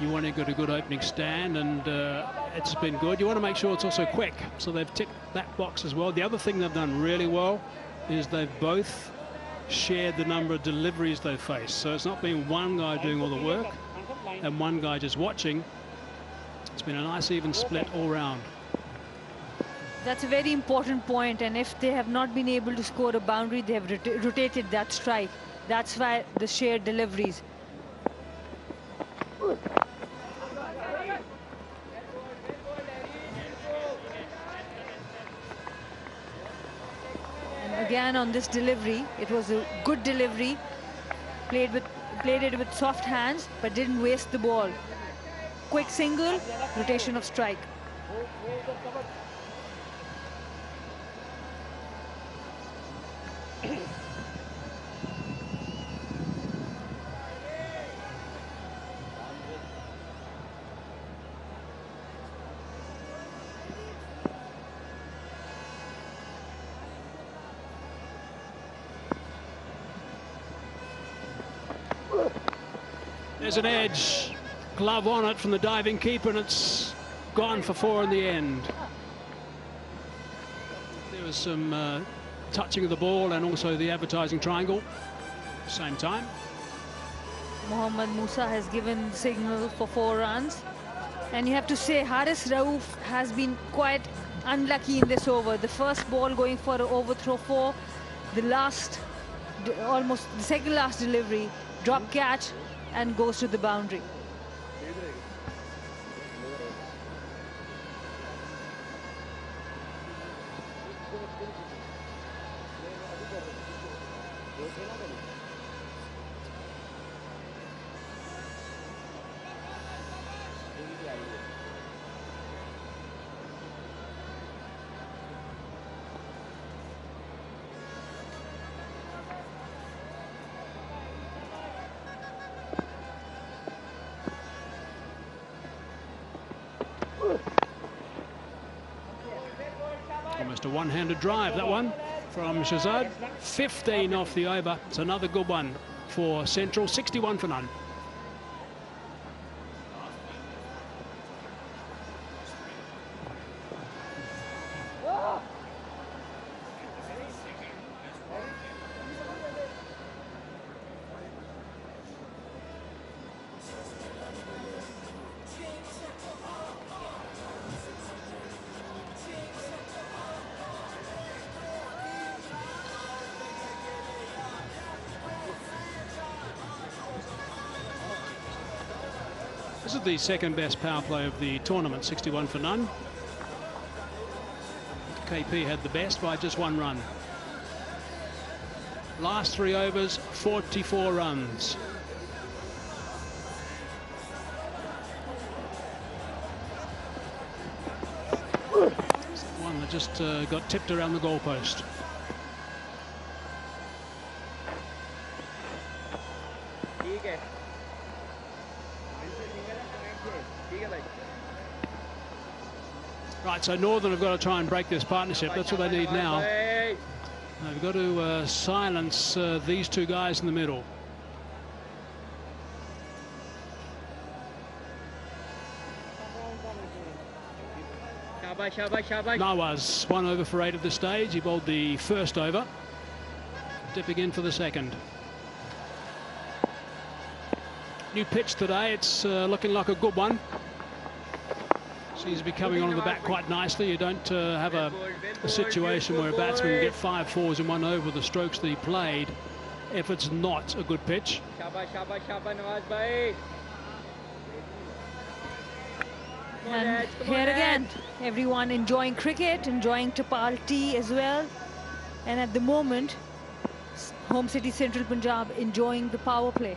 You want to get a good opening stand, and it's been good. You want to make sure it's also quick, so they've ticked that box as well. The other thing they've done really well is they've both shared the number of deliveries they've faced. So it's not been one guy doing all the work and one guy just watching. It's been a nice even split all round. That's a very important point, and if they have not been able to score a boundary, they have rotated that strike. That's why the shared deliveries. And again on this delivery, it was a good delivery. Played it with soft hands, but didn't waste the ball. Quick single, rotation of strike. There's an edge, glove on it from the diving keeper, and it's gone for 4 in the end. There was some touching of the ball and also the advertising triangle, same time. Mohammad Musa has given signal for 4 runs. And you have to say Haris Rauf has been quite unlucky in this over. The first ball going for an overthrow 4, the last, almost the second last delivery, drop catch, and goes to the boundary. Almost a one-handed drive, that one from Shahzad. 15 off the over. It's another good one for Central. 61 for none. This is the second best power play of the tournament, 61 for none. KP had the best by just 1 run. Last 3 overs, 44 runs. just got tipped around the goalpost. Right, so Northern have got to try and break this partnership. That's what they need now. They've got to silence these two guys in the middle. Nawaz 1 over for 8 at this stage. He bowled the first over. Dipping in for the second. New pitch today. It's looking like a good one. Seems to be coming onto the bat quite nicely. You don't have a situation where a batsman can get 5 fours in 1 over with the strokes that he played if it's not a good pitch. And here again, everyone enjoying cricket, enjoying Tapal tea as well. And at the moment, Home City Central Punjab enjoying the power play.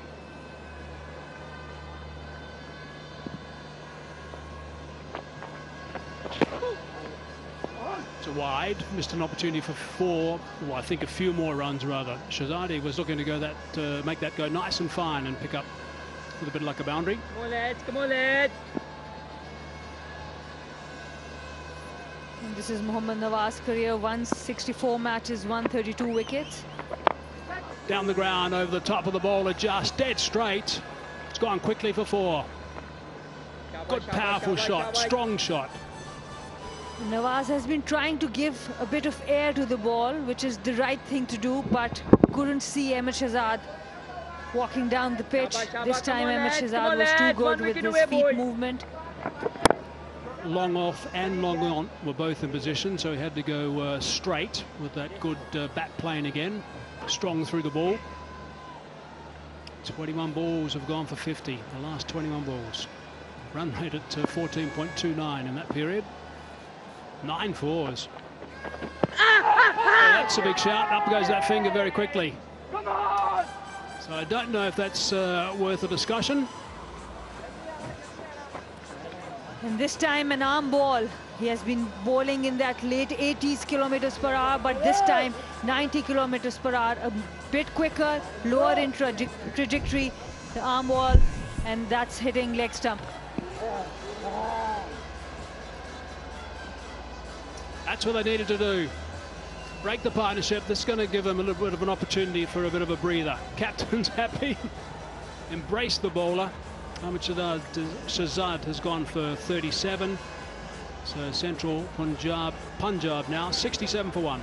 It's a wide, missed an opportunity for 4, well, I think a few more runs rather. Shahzadi was looking to go that, make that go nice and fine and pick up with a bit like a boundary. Come on, lads, come on, lads. And this is Mohammad Nawaz's career, 164 matches, 132 wickets. Down the ground, over the top of the bowler, just dead straight. It's gone quickly for 4. Good, powerful shot, strong shot. Nawaz has been trying to give a bit of air to the ball, which is the right thing to do, but couldn't see Ahmed Shahzad walking down the pitch. This time Ahmed Shahzad was too good with his feet movement. Long off and long on were both in position, so he had to go straight with that good bat playing again. Strong through the ball. 21 balls have gone for 50, the last 21 balls. Run rate at 14.29 in that period. 9 fours. Oh, that's a big shout. Up goes that finger very quickly. So I don't know if that's worth a discussion. And this time an arm ball. He has been bowling in that late 80s kilometers per hour, but this time 90 kilometers per hour, a bit quicker, lower in trajectory, the arm ball, and that's hitting leg stump. That's what they needed to do. Break the partnership. This is going to give them a little bit of an opportunity for a bit of a breather. Captain's happy. Embrace the bowler. Ahmed Shahzad has gone for 37. So Central Punjab now 67 for 1.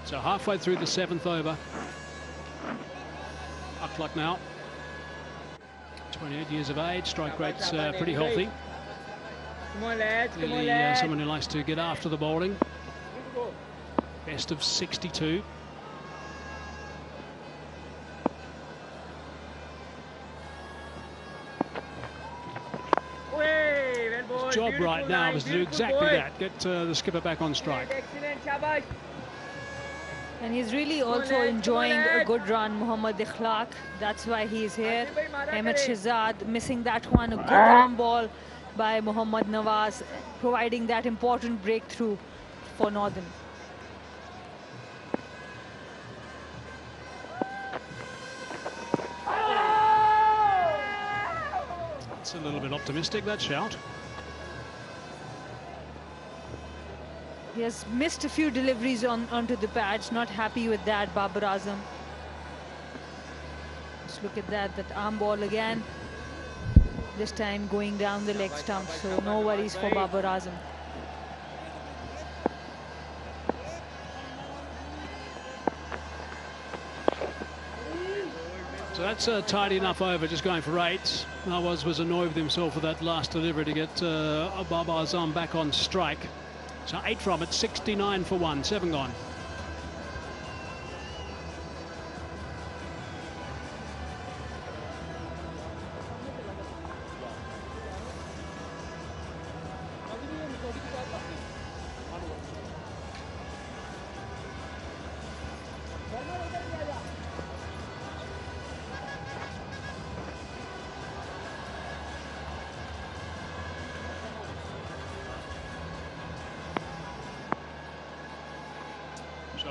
So halfway through the 7th over. Akhlaq now. 28 years of age, strike rate's pretty healthy. Come on, lads, come on, Really lads. someone who likes to get after the bowling. Best of 62. His job right now is to do exactly that, get the skipper back on strike. Excellent, shabash. And he's really also enjoying a good run, Mohammad Akhlaq. That's why he is here. Ahmed Shahzad missing that one. A good arm ball by Mohammad Nawaz, providing that important breakthrough for Northern. It's a little bit optimistic, that shout. He has missed a few deliveries onto the pads. Not happy with that, Babar Azam. Let's look at that arm ball again. This time going down the leg stump, so no worries for Babar Azam. So that's a tidy enough over, just going for 8. Nawaz was annoyed with himself for that last delivery to get Babar Azam back on strike. So 8 from it, 69 for 1, 7 gone.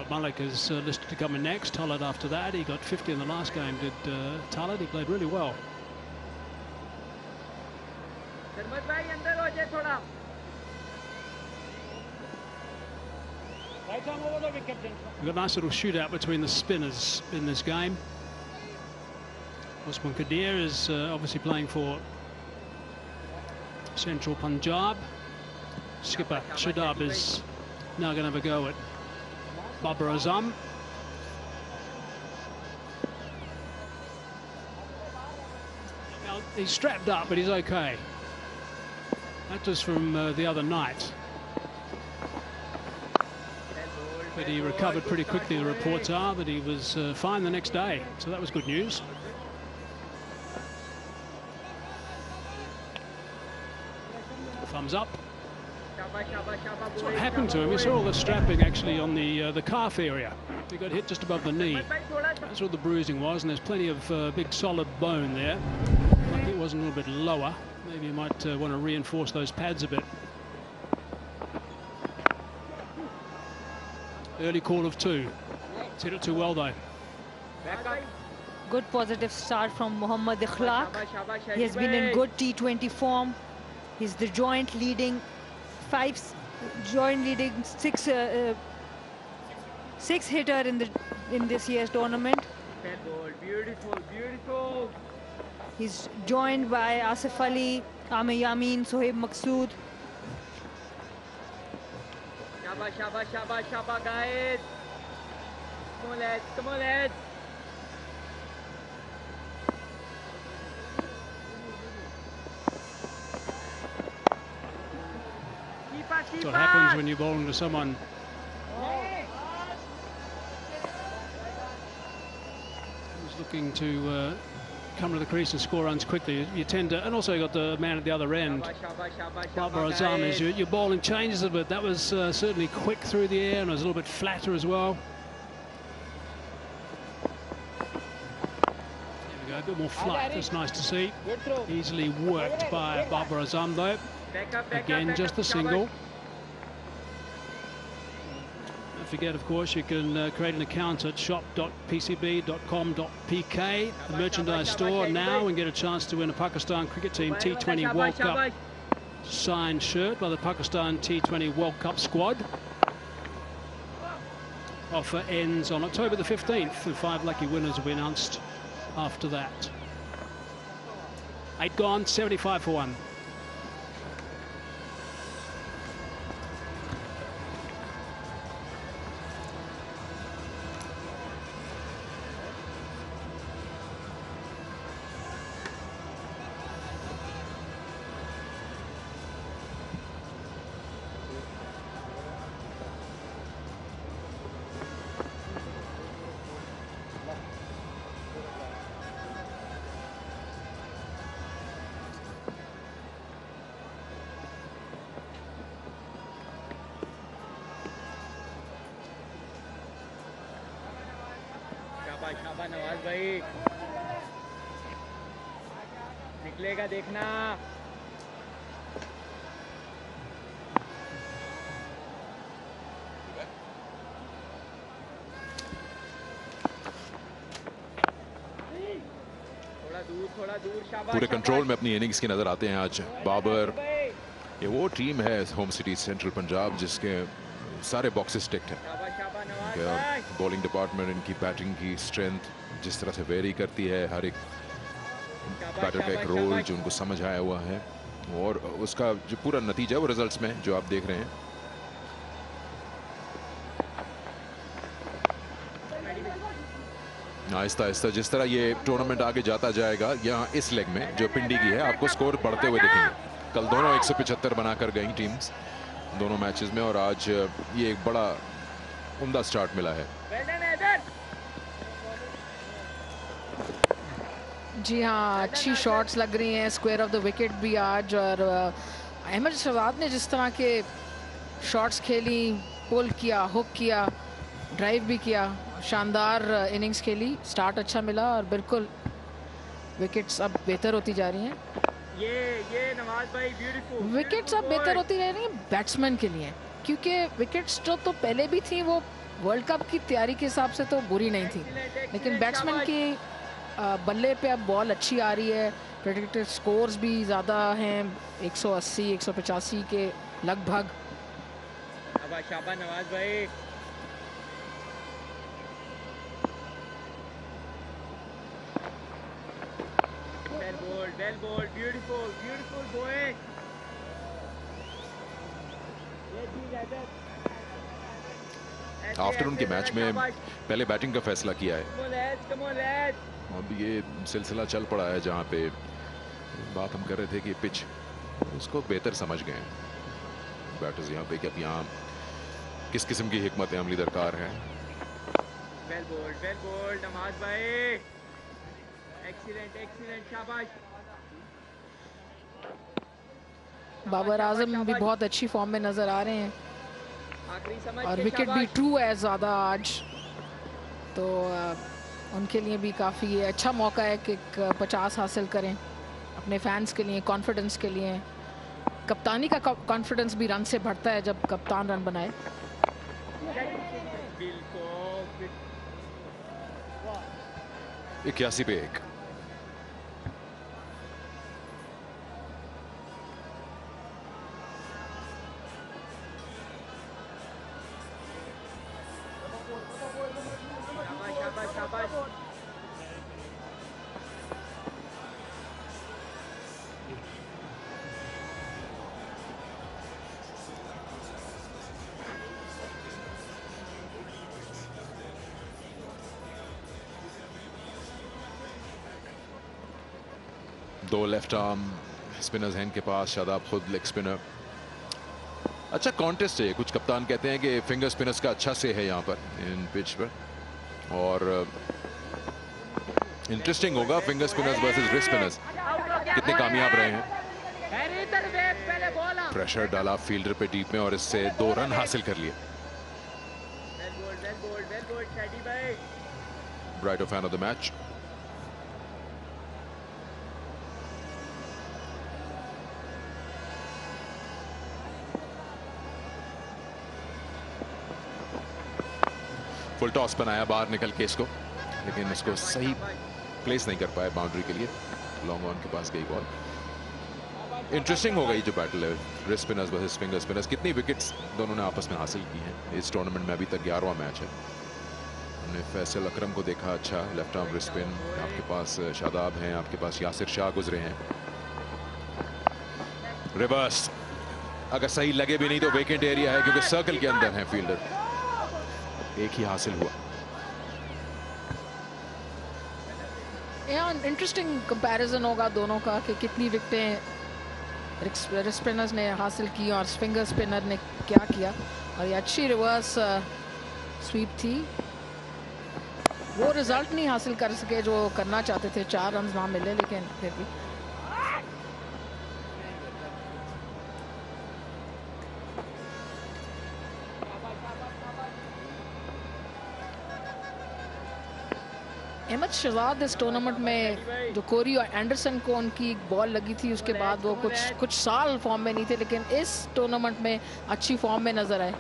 Malik is listed to come in next. Talat after that. He got 50 in the last game, did Talat. He played really well. We've got a nice little shootout between the spinners in this game. Osman Kadir is obviously playing for Central Punjab. Skipper Shadab is now going to have a go at Babar Azam. Now, he's strapped up, but he's okay. That was from the other night. But he recovered pretty quickly, the reports are, that he was fine the next day. So that was good news. Thumbs up. That's what happened to him. You saw all the strapping actually on the calf area. He got hit just above the knee. That's where the bruising was, and there's plenty of big solid bone there. Like it wasn't a little bit lower. Maybe you might want to reinforce those pads a bit. Early call of 2. It's hit it too well though. Good positive start from Mohammad Ikhlaq. He has been in good T20 form. He's the joint leading 6 hitter in this year's tournament. Beautiful, beautiful. He's joined by Asif Ali, Amir Yamin, Sohaib Maqsood. Shabba, shabba, shabba, shabba, guys. Come on, lads. Come on, lads. That's what happens when you're bowling to someone who's looking to come to the crease and score runs quickly. You tend to, and also you got the man at the other end. Babar Azam, is your bowling changes a bit. That was certainly quick through the air and it was a little bit flatter as well. There we go, a bit more flight. That's nice to see. Easily worked by Babar Azam though. Again, just the single. Don't forget, of course, you can create an account at shop.pcb.com.pk, the merchandise store now, and get a chance to win a Pakistan cricket team T20 World Cup signed shirt by the Pakistan T20 World Cup squad. Offer ends on October the 15th, and 5 lucky winners will be announced after that. 8 gone, 75 for 1. शाबाश नवाज भाई, निकलेगा देखना। थोड़ा दूर शाबाश। पूरे control में अपनी इनिंग्स की नजर आते हैं आज बाबर। ये वो टीम है होम सिटी सेंट्रल पंजाब जिसके सारे बॉक्सेस टिक्ड हैं। बॉलिंग डिपार्टमेंट, इनकी बैटिंग की स्ट्रेंथ जिस तरह से वेरी करती है, हर एक बैटर का एक रोल जो उनको समझ आया हुआ है, और उसका जो पूरा नतीजा है वो रिजल्ट्स में जो आप देख रहे हैं। आहिस्ता आहिस्ता जिस तरह ये टूर्नामेंट आगे जाता जाएगा, यहाँ इस लेग में जो पिंडी की है आपको स्कोर बढ़ते हुए दिखेंगे। कल दोनों 175 बनाकर गई टीम्स दोनों मैचेस में, और आज ये एक बड़ा उम्दा स्टार्ट मिला है। जी हाँ, अच्छी शॉट्स लग रही हैं, स्क्वायर ऑफ द विकेट भी आज। और अहमद शहजाद ने जिस तरह के शॉट्स खेली, पुल किया, हुक किया, ड्राइव भी किया, शानदार इनिंग्स खेली, स्टार्ट अच्छा मिला और बिल्कुल विकेट्स अब बेहतर होती जा रही हैं। ये नवाज भाई ब्यूटीफुल। विकेट्स अब बेहतर होती रह रही हैं बैट्समैन के लिए, क्योंकि विकेट्स जो तो पहले भी थी वो वर्ल्ड कप की तैयारी के हिसाब से तो बुरी नहीं थी, लेकिन बैट्समैन की बल्ले पे अब बॉल अच्छी आ रही है। प्रेडिक्टेड स्कोर्स भी ज़्यादा हैं, 180 185 के लगभग। शाबाश नवाज भाई। Well bowled, beautiful bowling. Afternoon के मैच में पहले बैटिंग का फैसला किया है। अब ये सिलसिला चल पड़ा है जहां पे बात हम कर रहे थे कि पिच उसको बेहतर समझ गए हैं बैटर्स यहाँ पे कि अब यहाँ किस किस्म की हिकमत अमली दरकार है। Well bowled, नवाज भाई। Excellent, शाबाश। बाबर आजम भी बहुत अच्छी फॉर्म में नजर आ रहे हैं और विकेट भी ट्रू है ज़्यादा आज, तो उनके लिए भी काफ़ी अच्छा मौका है कि 50 हासिल करें अपने फैंस के लिए, कॉन्फिडेंस के लिए। कप्तानी का कॉन्फिडेंस भी रन से बढ़ता है जब कप्तान रन बनाए। 81 पे 1। दो लेफ्ट आर्म स्पिनर्स हैं इनके पास, शादाब खुद लेग स्पिनर। अच्छा कॉन्टेस्ट है, कुछ कप्तान कहते हैं कि फिंगर स्पिनर्स का अच्छा से है यहाँ पर इन पिच पर, और इंटरेस्टिंग होगा finger spinners versus wrist spinners कितने कामयाब रहे हैं। प्रेशर डाला फील्डर पे डीप में और इससे 2 रन हासिल कर लिए। Bright fan of the match. Full toss बनाया बाहर निकल के इसको, लेकिन उसको सही प्लेस नहीं कर पाए बाउंड्री के लिए। लॉन्ग ऑन के पास गई बॉल। इंटरेस्टिंग हो गई जो बैटल है wrist spinners versus finger spinners. कितनी विकेट्स दोनों ने आपस में हासिल की हैं इस टूर्नामेंट में। अभी तक 11वां मैच है। हमने फैसल अकरम को देखा, अच्छा लेफ्ट आर्म रिस्ट स्पिन। आपके पास शादाब हैं, आपके पास यासिर शाह गुजरे हैं। रिवर्स अगर सही लगे भी नहीं तो वेकेंट एरिया है क्योंकि सर्कल के अंदर है फील्डर। एक ही हासिल हुआ। इंटरेस्टिंग कंपैरिजन होगा दोनों का कि कितनी विकेटें रिस्ट स्पिनर्स ने हासिल की और फिंगर स्पिनर ने क्या किया। और ये अच्छी रिवर्स स्वीप थी, वो रिजल्ट नहीं हासिल कर सके जो करना चाहते थे। 4 रन ना मिले, लेकिन फिर भी अहमद शहजाद इस टूर्नामेंट में जो कोरी और एंडरसन को उनकी बॉल लगी थी उसके बाद वो कुछ साल फॉर्म में नहीं थे, लेकिन इस टूर्नामेंट में अच्छी फॉर्म में नजर आए।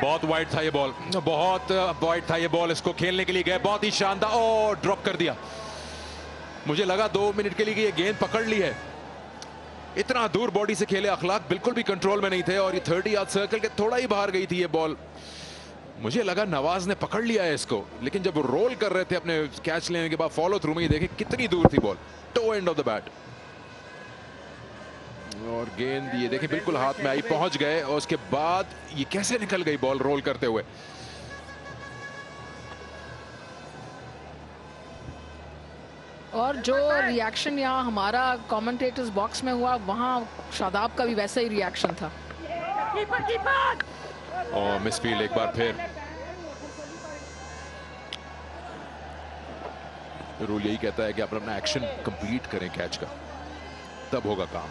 बहुत वाइड था ये बॉल, बहुत वाइड था ये बॉल। इसको खेलने के लिए गए, बहुत ही शानदार, और ड्रॉप कर दिया। मुझे लगा 2 मिनट के लिए कि ये गेंद पकड़ ली है। इतना दूर बॉडी से खेले, अखलाक बिल्कुल भी कंट्रोल में नहीं थे और ये 30 यार्ड सर्कल के थोड़ा ही बाहर गई थी ये बॉल। मुझे लगा नवाज ने पकड़ लिया है इसको, लेकिन जब वो रोल कर रहे थे अपने कैच लेने के बाद फॉलो थ्रू में, देखे कितनी दूर थी ball, toe end of the bat. और गेंद ये देखे बिल्कुल हाथ में आई, पहुंच गए, और उसके बाद ये कैसे निकल गई बॉल रोल करते हुए। और जो रिएक्शन यहाँ हमारा कमेंटेटर्स बॉक्स में हुआ, वहाँ शादाब का भी वैसा ही रिएक्शन था। और मिसफील्ड एक बार फिर। रूल यही कहता है कि आप अपना एक्शन कंप्लीट करें कैच का, तब होगा काम।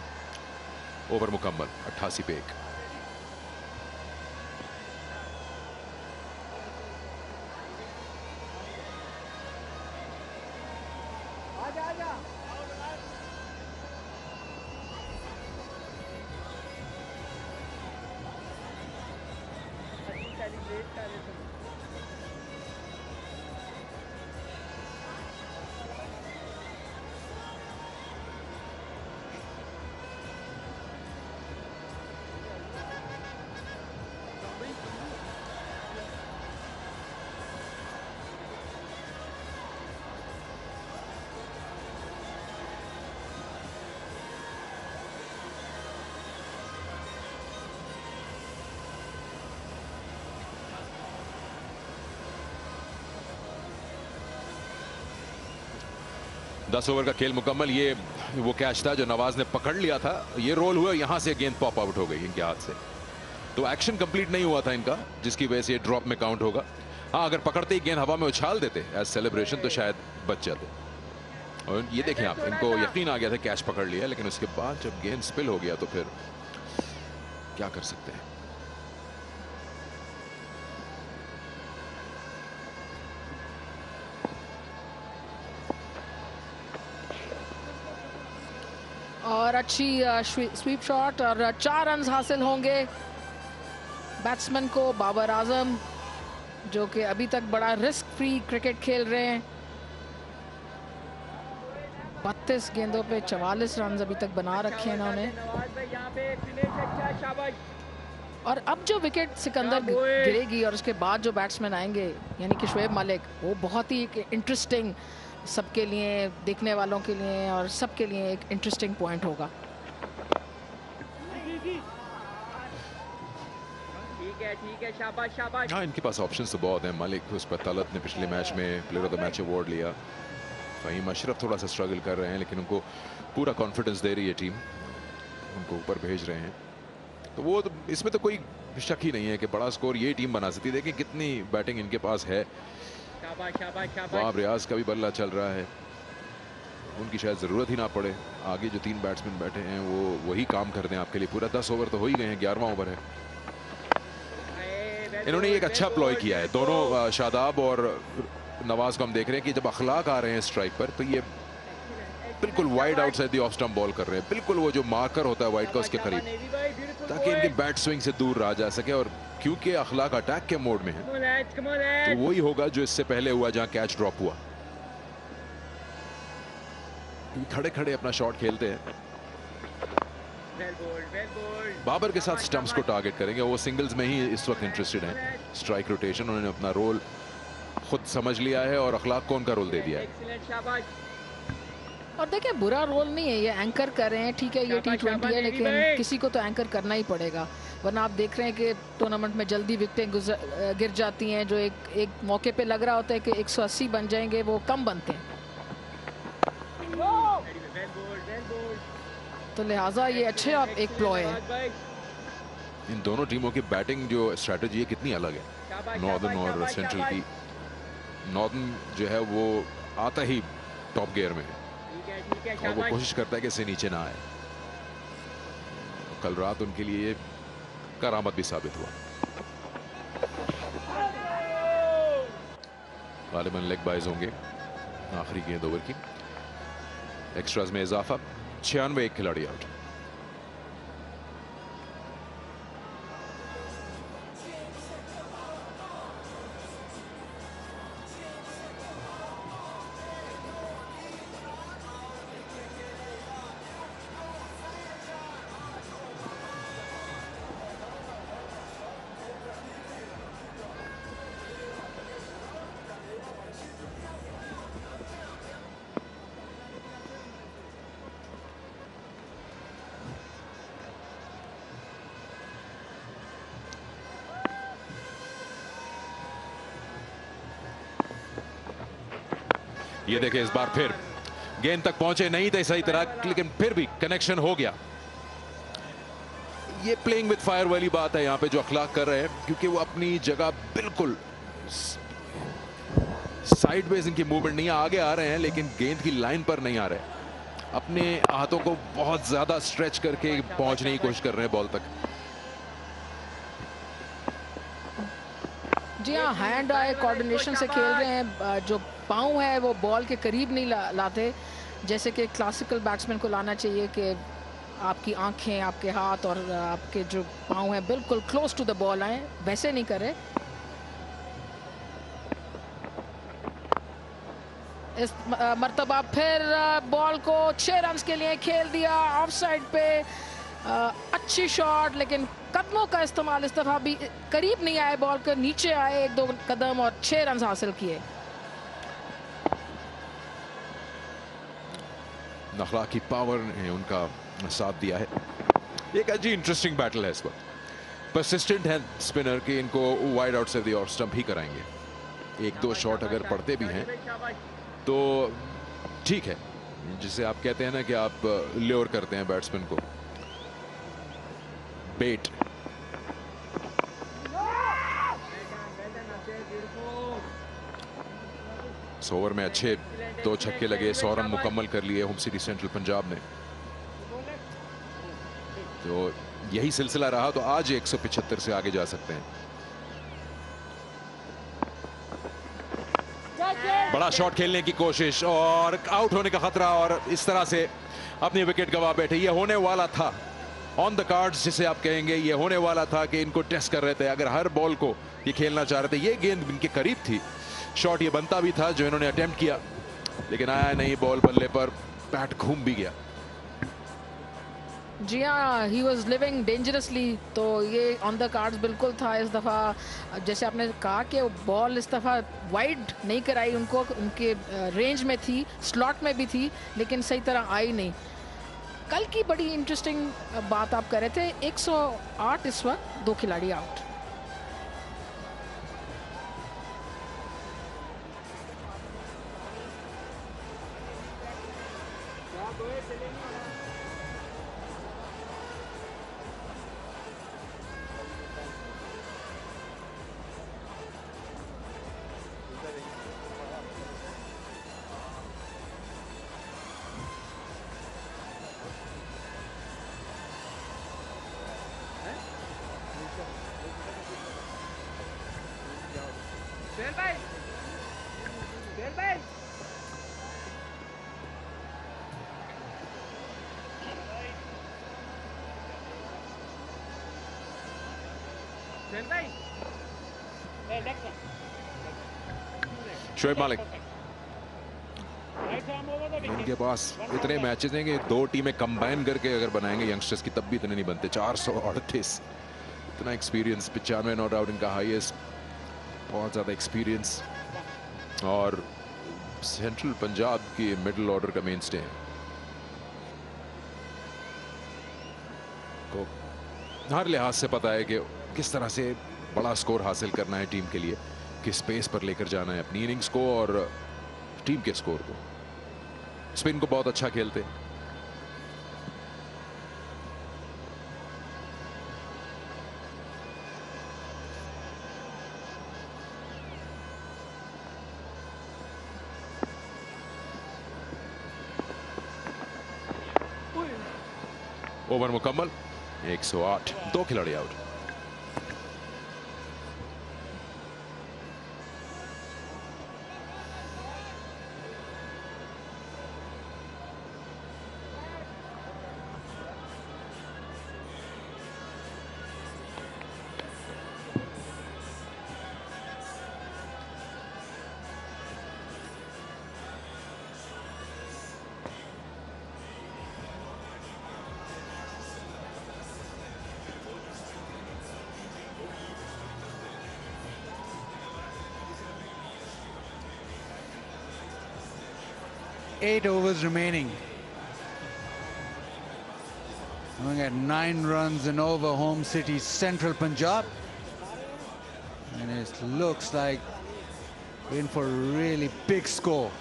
ओवर मुकम्मल 88 पे 1। दस ओवर का खेल मुकम्मल। ये वो कैच था जो नवाज ने पकड़ लिया था, ये रोल हुआ, यहां से गेंद पॉप आउट हो गई इनके हाथ से। तो एक्शन कंप्लीट नहीं हुआ था इनका, जिसकी वजह से ये ड्रॉप में काउंट होगा। हाँ, अगर पकड़ते ही गेंद हवा में उछाल देते एज सेलिब्रेशन तो शायद बच जाते। और ये देखें आप, इनको यकीन आ गया था कैच पकड़ लिया, लेकिन उसके बाद जब गेंद स्पिल हो गया तो फिर क्या कर सकते हैं। और अच्छी स्वीप शॉट और 4 रन हासिल होंगे बैट्समैन को बाबर आजम, जो कि अभी तक बड़ा रिस्क फ्री क्रिकेट खेल रहे हैं। 32 गेंदों पे 44 रन अभी तक बना रखे हैं इन्होंने। और अब जो विकेट सिकंदर गिरेगी और उसके बाद जो बैट्समैन आएंगे, यानी कि शोएब मलिक, वो बहुत ही इंटरेस्टिंग, सबके लिए, देखने वालों के लिए और सबके लिए एक इंटरेस्टिंग पॉइंट होगा। ठीक है, शाबाश शाबाश। हाँ, इनके पास ऑप्शंस तो बहुत हैं। मलिक, उस पर तलत ने पिछले मैच में player of the match award लिया। फ़हीम अशरफ थोड़ा सा स्ट्रगल कर रहे हैं, लेकिन उनको पूरा कॉन्फिडेंस दे रही है टीम, उनको ऊपर भेज रहे हैं। तो वो तो, इसमें तो कोई शक ही नहीं है कि बड़ा स्कोर ये टीम बना सकती है। देखें कितनी बैटिंग इनके पास है। वहां रियाज का भी बल्ला चल रहा है, उनकी शायद ज़रूरत ही ना पड़े। आगे जो 3 बैट्समैन बैठे हैं वो वही काम कर दें आपके लिए। पूरा 10 ओवर तो हो ही गए हैं, 11वां ओवर है। इन्होंने एक अच्छा प्लॉय किया है। दोनों शादाब और नवाज को हम देख रहे हैं कि जब अखलाक आ रहे हैं स्ट्राइक पर, तो ये बिल्कुल wide outside the off stump ball कर रहे हैं, बिल्कुल वो जो मार्कर होता है वाइड का उसके करीब, ताकि इनके बैट स्विंग से दूर रहा जा सके। और क्योंकि अखलाक अटैक के मोड में है, तो वही होगा जो इससे पहले हुआ जहां कैच ड्रॉप हुआ। खड़े खड़े अपना शॉट खेलते हैं। बाबर के साथ स्टंप्स को टारगेट करेंगे, वो सिंगल्स में ही इस वक्त इंटरेस्टेड हैं। स्ट्राइक रोटेशन, उन्होंने अपना रोल खुद समझ लिया है और अखलाक को उनका रोल दे दिया है। और देखिए, बुरा रोल नहीं है, ये एंकर कर रहे हैं, ठीक है, ये T20 है, लेकिन किसी को तो एंकर करना ही पड़ेगा। वरना आप देख रहे हैं कि टूर्नामेंट में जल्दी विकेटें गिर जाती हैं। जो एक मौके पे लग रहा होता है कि 180 बन जाएंगे, वो कम बनते हैं। तो लिहाजा ये अच्छे एक प्लॉय है। इन दोनों टीमों की बैटिंग जो स्ट्रेटजी है कितनी अलग है, नॉर्दर्न और सेंट्रल की। नॉर्दर्न जो है वो आता ही टॉप गियर में है और वो कोशिश करता है कि इससे नीचे ना आए। कल रात उनके लिए करामत भी साबित हुआ। गालिबन लेग बाइज होंगे आखिरी गेंद ओवर की। एक्स्ट्राज में इजाफा, 96 एक खिलाड़ी आउट। ये देखें, इस बार फिर गेंद तक पहुंचे नहीं थे सही तरह, लेकिन फिर भी कनेक्शन हो गया। ये प्लेइंग विद फायर वाली बात है यहाँ पे जो अखलाक कर रहे हैं, क्योंकि वो अपनी जगह बिल्कुल साइडवेज इनकी मूवमेंट नहीं, आगे आ रहे हैं लेकिन गेंद की लाइन पर नहीं आ रहे, अपने हाथों को बहुत ज्यादा स्ट्रेच करके पहुंचने की कोशिश कर रहे हैं बॉल तक। जी हाँ, हैंड आई कोऑर्डिनेशन से खेल रहे हैं, जो पाँव है वो बॉल के करीब नहीं लाते, जैसे कि क्लासिकल बैट्समैन को लाना चाहिए कि आपकी आंखें, आपके हाथ और आपके जो पाँव हैं बिल्कुल क्लोज टू द बॉल आए, वैसे नहीं करे। इस मर्तबा फिर बॉल को 6 रन के लिए खेल दिया ऑफ साइड पे। अच्छी शॉट, लेकिन कदमों का इस्तेमाल इस दफा भी करीब नहीं आए बॉल के, नीचे आए 1-2 कदम और 6 रन हासिल किए। नखला की पावर ने उनका साथ दिया है। एक अजी इंटरेस्टिंग बैटल है इस वक्त, परसिस्टेंट है स्पिनर के, इनको वाइड आउट से और स्टंप ही कराएंगे। 1-2 शॉट अगर पड़ते भी हैं तो ठीक है, जिसे आप कहते हैं ना कि आप ल्योर करते हैं बैट्समैन को। बेट इस ओवर में अच्छे 2 छक्के लगे, 100 रन मुकम्मल कर लिए होम सिटी सेंट्रल पंजाब ने। तो यही सिलसिला रहा तो आज 175 से आगे जा सकते हैं। बड़ा शॉट खेलने की कोशिश और आउट होने का खतरा, और इस तरह से अपनी विकेट गंवा बैठे। ये होने वाला था, ऑन द कार्ड्स जिसे आप कहेंगे, ये होने वाला था कि इनको टेस्ट कर रहे थे। अगर हर बॉल को ये खेलना चाह रहे थे, ये गेंद इनके करीब थी, शॉट ये बनता भी था जो इन्होंने अटेम्प्ट किया, लेकिन आया नहीं, बॉल बल्ले पर बैट घूम भी गया। जी हाँ, ही वॉज लिविंग डेंजरसली, तो ये ऑन द कार्ड्स बिल्कुल था इस दफ़ा। जैसे आपने कहा कि बॉल इस दफ़ा वाइड नहीं कराई उनको, उनके रेंज में थी, स्लॉट में भी थी, लेकिन सही तरह आई नहीं। कल की बड़ी इंटरेस्टिंग बात आप कर रहे थे, 108 इस वक्त, 2 खिलाड़ी आउट। शोएब मालिक, इनके पास इतने मैचेस हैं कि 2 टीमें कंबाइन करके अगर बनाएंगे यंगस्टर्स की तब भी इतने नहीं बनते। 438, इतना एक्सपीरियंस, 95 नॉट आउट इनका हाईएस्ट, बहुत ज़्यादा एक्सपीरियंस, और सेंट्रल पंजाब की मिडिल ऑर्डर का मेन स्टे है। को हर लिहाज से पता है कि किस तरह से बड़ा स्कोर हासिल करना है टीम के लिए, किस पेस पर लेकर जाना है अपनी इनिंग्स को और टीम के स्कोर को। स्पिन को बहुत अच्छा खेलते हैं। ओवर मुकम्मल, 108, 2 खिलाड़ी out. Eight overs remaining. Going at 9 runs and over home city Central Punjab. And it looks like we're in for a really big score.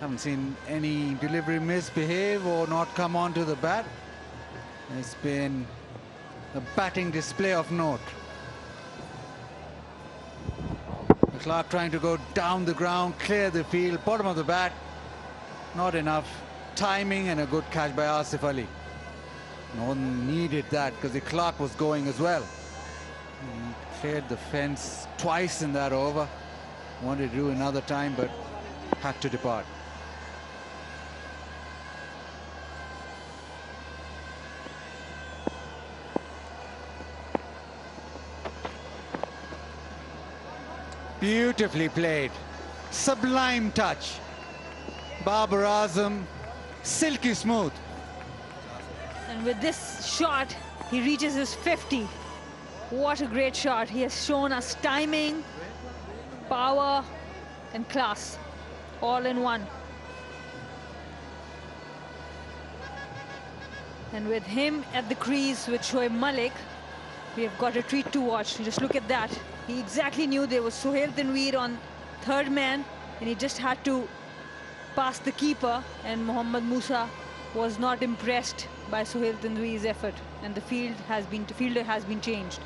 Haven't seen any delivery misbehave or not come onto the bat. It's been a batting display of note. Clark trying to go down the ground, clear the field, bottom of the bat. Not enough timing and a good catch by Asif Ali. No one needed that because the Clark was going as well. He cleared the fence twice in that over. Wanted to do another time, but had to depart. Beautifully played. Sublime touch. Babar Azam, silky smooth. And with this shot, he reaches his 50. What a great shot. He has shown us timing, power, and class, all in one. And with him at the crease with Shoaib Malik, we have got a treat to watch. Just look at that. He exactly knew there was Sohail Tanveer on third man, and he just had to pass the keeper, and Mohammad Musa was not impressed by Sohail Tanveer's effort, and the fielder has been changed.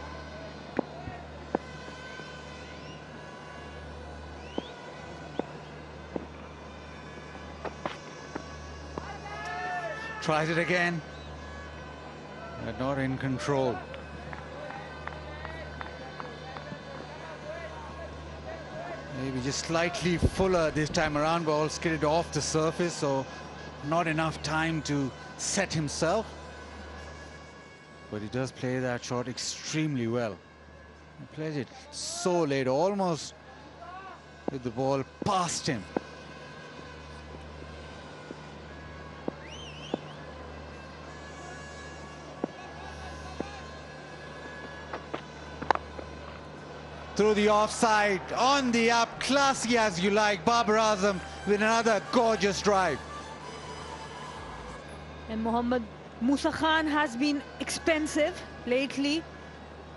Tries it again, but not in control. Maybe just slightly fuller this time around, ball skidded off the surface, so not enough time to set himself. But he does play that shot extremely well. He plays it so late, almost with the ball past him. Through the offside, on the up, classy as you like. Babar Azam with another gorgeous drive. And Mohammad Musa Khan has been expensive lately,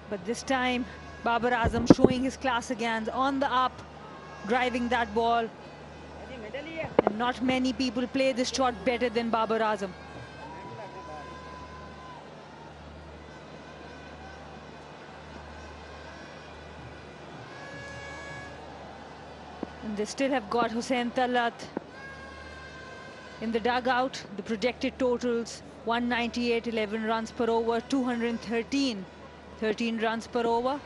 but this time Babar Azam showing his class again, on the up, driving that ball. And not many people play this shot better than Babar Azam. And they still have got Hussain Talat in the dugout. The projected totals: 198, 11 runs per over, 213, 13 runs per over.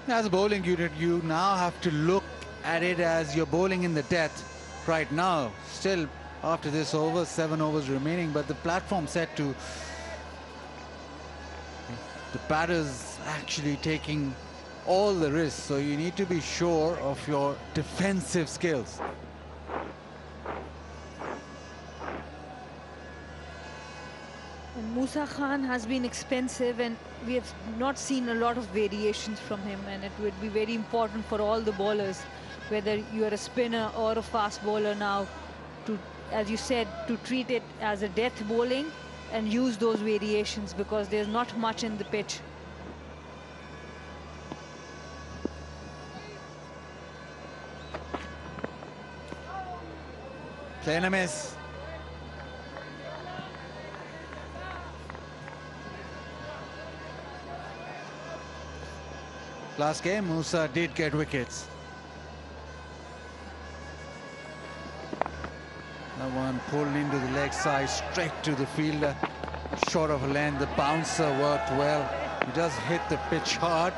As a bowling unit, you now have to look at it as you're bowling in the death right now. Still, after this over, 7 overs remaining, but the platform set to the batters actually taking all the risks, so you need to be sure of your defensive skills. And Musa Khan has been expensive, and we have not seen a lot of variations from him, and it would be very important for all the bowlers, whether you are a spinner or a fast bowler now, to, as you said, to treat it as a death bowling and use those variations, because there's not much in the pitch. Playing a miss. Last game, Musa did get wickets. That one pulled into the leg side, straight to the fielder. Short of a length, the bouncer worked well. He does hit the pitch hard.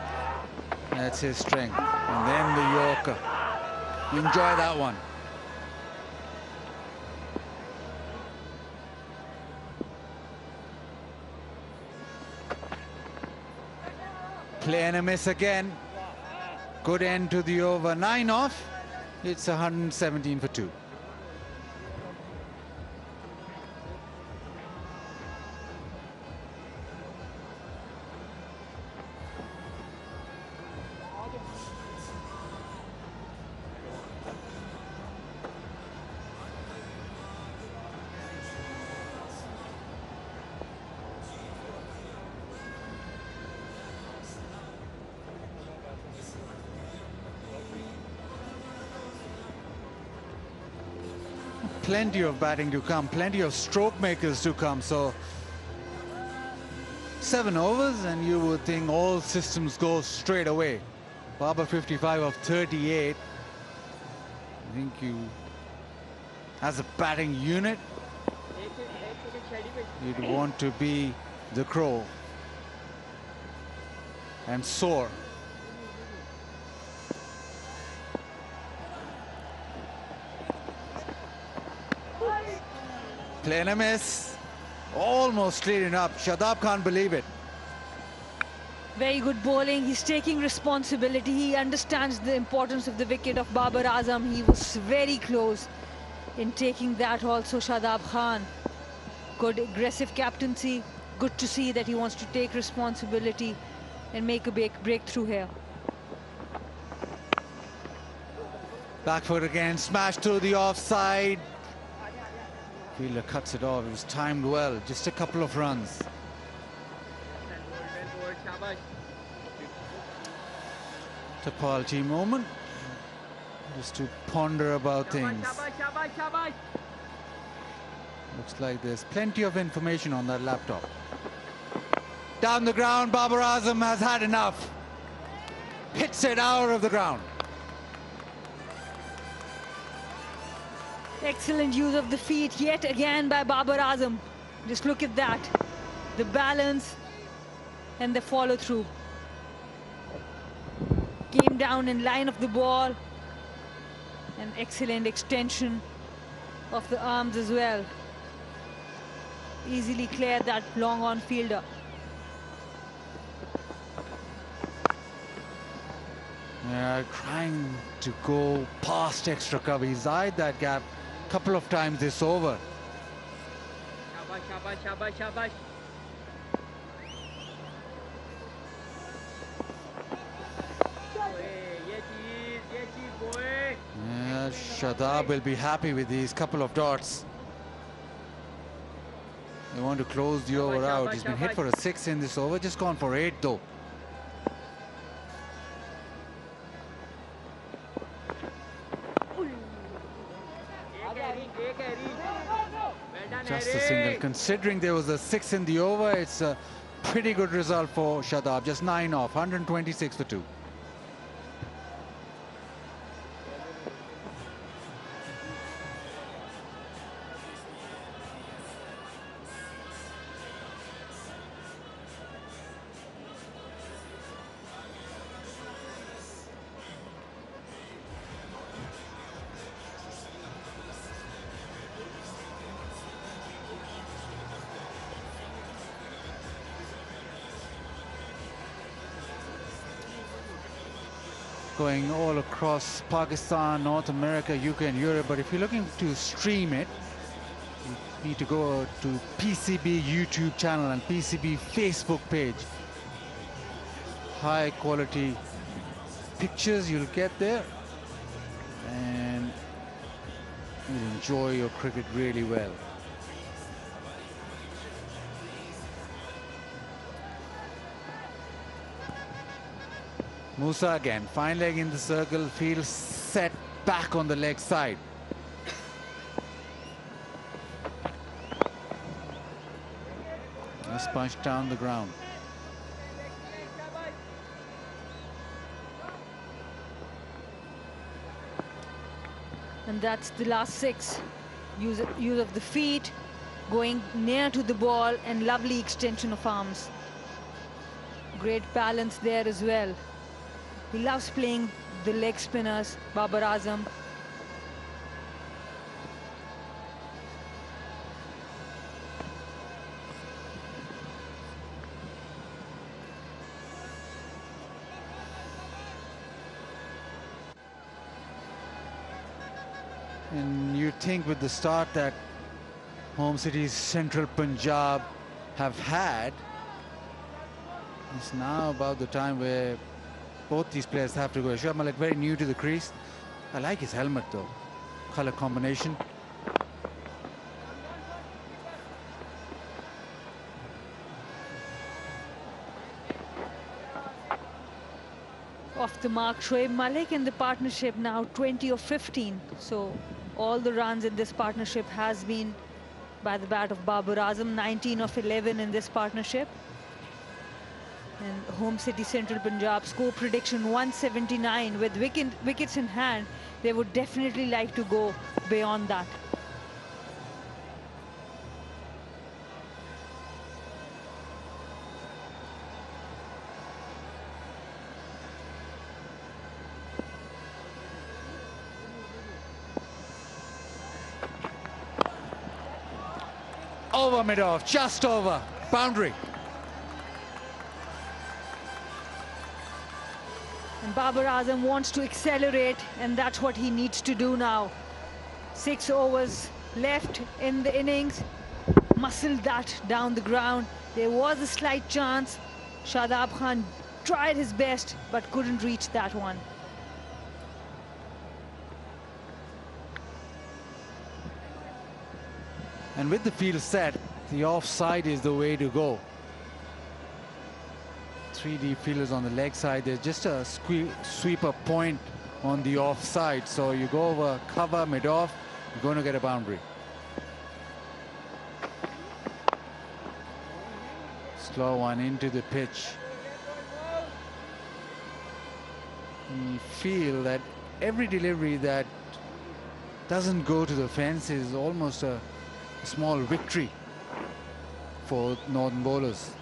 That's his strength. And then the Yorker. Enjoy that one. Play and a miss again. Good end to the over. 9 off. It's 117 for 2. plenty of batting to come, plenty of stroke makers to come. So 7 overs and you would think all systems go straight away. Babar 55 of 38. I think you, as a batting unit, you'd want to be the crow and soar. Playing a miss, almost clearing up. Shadab can't believe it. Very good bowling. He's taking responsibility. He understands the importance of the wicket of Babar Azam. He was very close in taking that also, Shadab Khan. Good aggressive captaincy. Good to see that he wants to take responsibility and make a big breakthrough here. Back foot again, smashed through the offside. Fielder cuts it off. It was timed well. Just a couple of runs. Tapalji moment. Just to ponder about things. Looks like there's plenty of information on that laptop. Down the ground, Babar Azam has had enough. Hits it out of the ground. Excellent use of the feet yet again by Babar Azam. Just look at that. The balance and the follow through. Came down in line of the ball. An excellent extension of the arms as well. Easily cleared that long on fielder. Yeah, trying to go past extra cover. He's eyed that gap a couple of times this over. Shabash, shabash, shabash. Yeah, Shadab will be happy with these couple of dots. They want to close the over out. He's been hit for a 6 in this over, just gone for 8 though. Just a single. Considering there was a 6 in the over, it's a pretty good result for Shadab. Just 9 off, 126 for 2. Going all across Pakistan, North America, UK and Europe. But if you're looking to stream it, you need to go to PCB YouTube channel and PCB Facebook page. High quality pictures you'll get there, and you'll enjoy your cricket really well. Musa again, fine leg in the circle, field set back on the leg side. Just punched down the ground. And that's the last 6. Use of the feet, going near to the ball, and lovely extension of arms. Great balance there as well. He loves playing the leg spinners, Babar Azam. And you think with the start that home cities Central Punjab have had, it's now about the time where both these players have to go. Shoaib Malik very new to the crease. I like his helmet though. Color combination. Off the mark, Shoaib Malik, and the partnership now 20 of 15. So all the runs in this partnership has been by the bat of Babar Azam, 19 of 11 in this partnership. And Home City Central Punjab score prediction 179. With wickets in hand, they would definitely like to go beyond that. Over mid-off, just over, boundary. And Babar Azam wants to accelerate, and that's what he needs to do now. 6 overs left in the innings. Muscled that down the ground. There was a slight chance. Shadab Khan tried his best, but couldn't reach that one. And with the field set, the offside is the way to go. 3 deep fielders on the leg side. There's just a sweeper point on the offside. So you go over cover mid-off, you're going to get a boundary. Slow one into the pitch. You feel that every delivery that doesn't go to the fence is almost a small victory for Northern bowlers.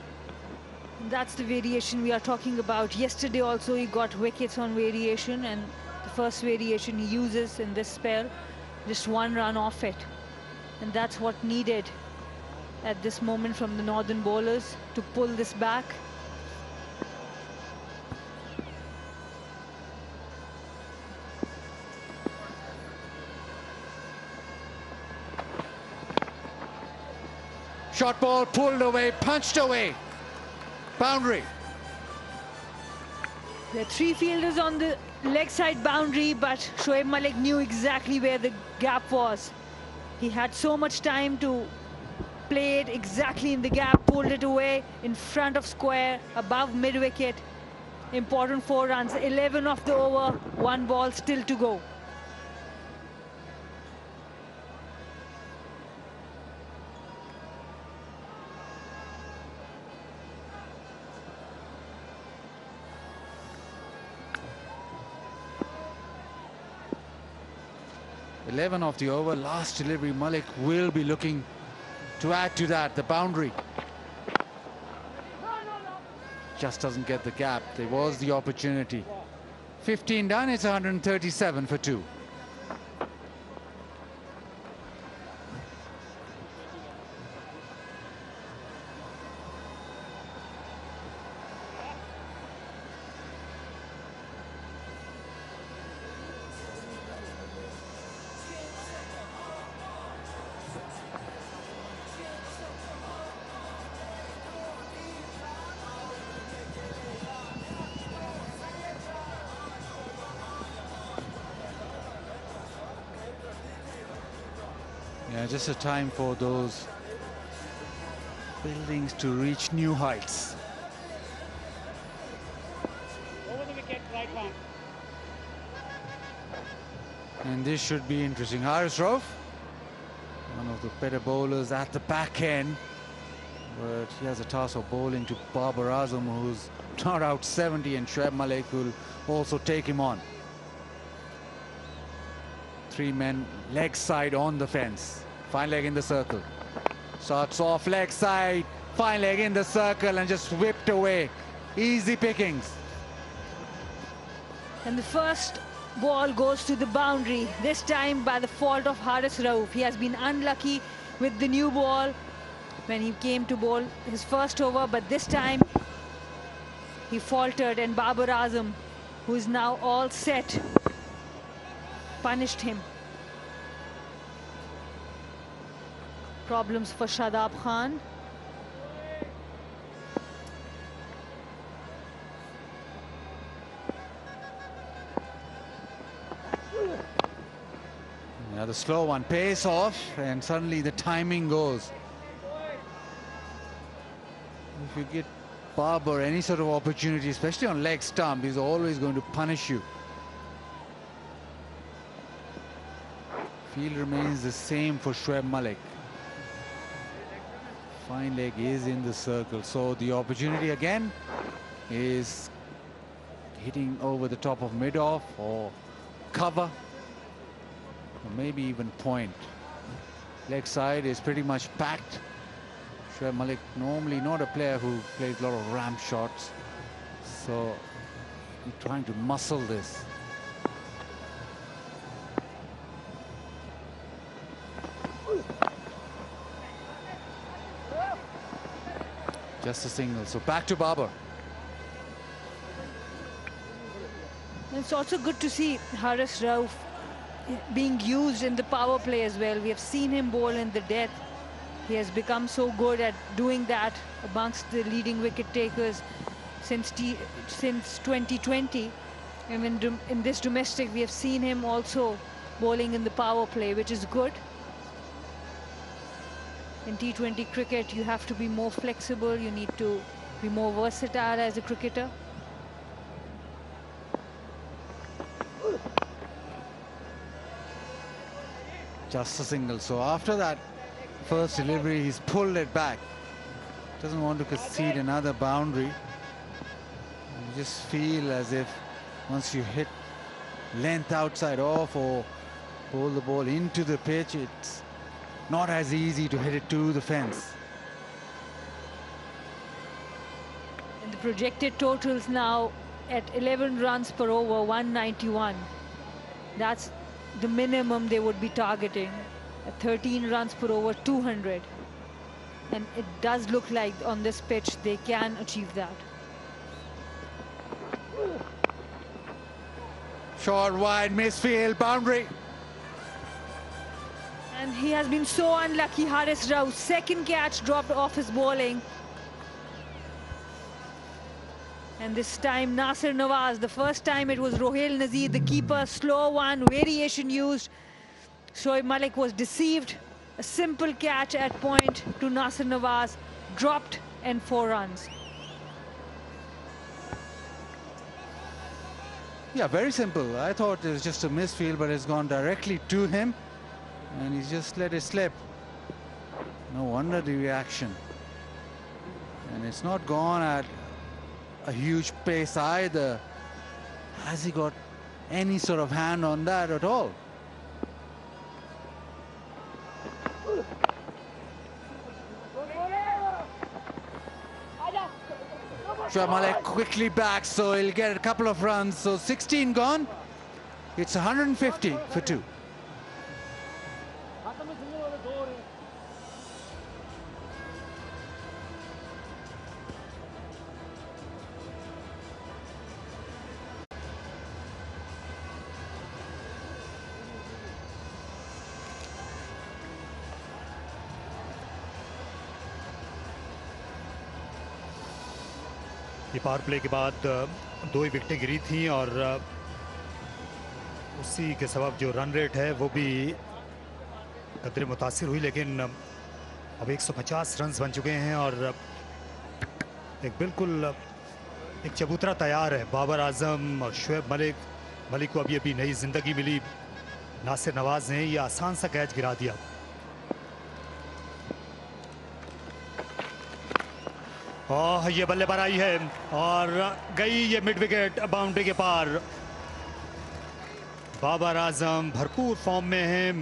That's the variation we are talking about. Yesterday also he got wickets on variation, and the first variation he uses in this spell, just 1 run off it. And that's what needed at this moment from the Northern bowlers to pull this back. Shot ball pulled away, punched away. Boundary. There are 3 fielders on the leg side boundary, but Shoaib Malik knew exactly where the gap was. He had so much time to play it exactly in the gap, pulled it away in front of square, above mid-wicket. Important 4 runs, 11 of the over, 1 ball still to go. .11 of the over, last delivery. Malik will be looking to add to that, the boundary. Just doesn't get the gap. There was the opportunity. 15 done, it's 137 for 2. Yeah, just a time for those buildings to reach new heights. Over the wicket, right one. And this should be interesting. Haris Rauf, one of the better bowlers at the back end, but he has a task of bowling to Babar Azam, who's not out 70, and Shoaib Malik will also take him on. 3 men leg side on the fence. Fine leg in the circle. Starts off leg side, fine leg in the circle, and just whipped away. Easy pickings. And the first ball goes to the boundary, this time by the fault of Haris Rauf. He has been unlucky with the new ball when he came to bowl his first over, but this time he faltered, and Babar Azam, who is now all set, punished him. Problems for Shadab Khan. Now the slow one pays off, and suddenly the timing goes. If you get Babar any sort of opportunity, especially on leg stump, he's always going to punish you. Field remains the same for Shoaib Malik. Fine leg is in the circle, so the opportunity again is hitting over the top of mid-off or cover, or maybe even point. Leg side is pretty much packed. Shoaib Malik normally not a player who plays a lot of ramp shots, so he's trying to muscle this. Just a single, so back to Babar. It's also good to see Haris Rauf being used in the power play as well. We have seen him bowl in the death. He has become so good at doing that amongst the leading wicket takers since 2020. And in this domestic, we have seen him also bowling in the power play, which is good. In T20 cricket, you have to be more flexible. You need to be more versatile as a cricketer. Just a single. So after that first delivery, he's pulled it back. Doesn't want to concede another boundary. You just feel as if once you hit length outside off or pull the ball into the pitch, it's not as easy to hit it to the fence. And the projected totals now at 11 runs per over, 191. That's the minimum they would be targeting. At 13 runs per over, 200. And it does look like on this pitch they can achieve that. Short, wide, misfield, boundary. And he has been so unlucky, Haris Rauf. Second catch dropped off his bowling. And this time Nasir Nawaz. The first time it was Rohil Nazir, the keeper. Slow one, variation used. Shoaib Malik was deceived. A simple catch at point to Nasir Nawaz. Dropped and 4 runs. Yeah, very simple. I thought it was just a misfield, but it's gone directly to him. And he's just let it slip. No wonder the reaction. And it's not gone at a huge pace either. Has he got any sort of hand on that at all? Shoaib Malik quickly back, so he'll get a couple of runs. So 16 gone. It's 150 for 2. ये power play के बाद 2 ही विकेटें गिरी थी और उसी के सबब जो run rate है वो भी कदरे मुतासिर हुई, लेकिन अब 150 रन्स बन चुके हैं और एक बिल्कुल एक चबूतरा तैयार है। बाबर आजम और शोएब मलिक को अभी अभी नई जिंदगी मिली। नासिर नवाज ने ये आसान सा कैच गिरा दिया। ये बल्ले पर आई है और गई ये मिड विकेट बाउंड्री के पार। बाबर आजम भरपूर फॉर्म में हैं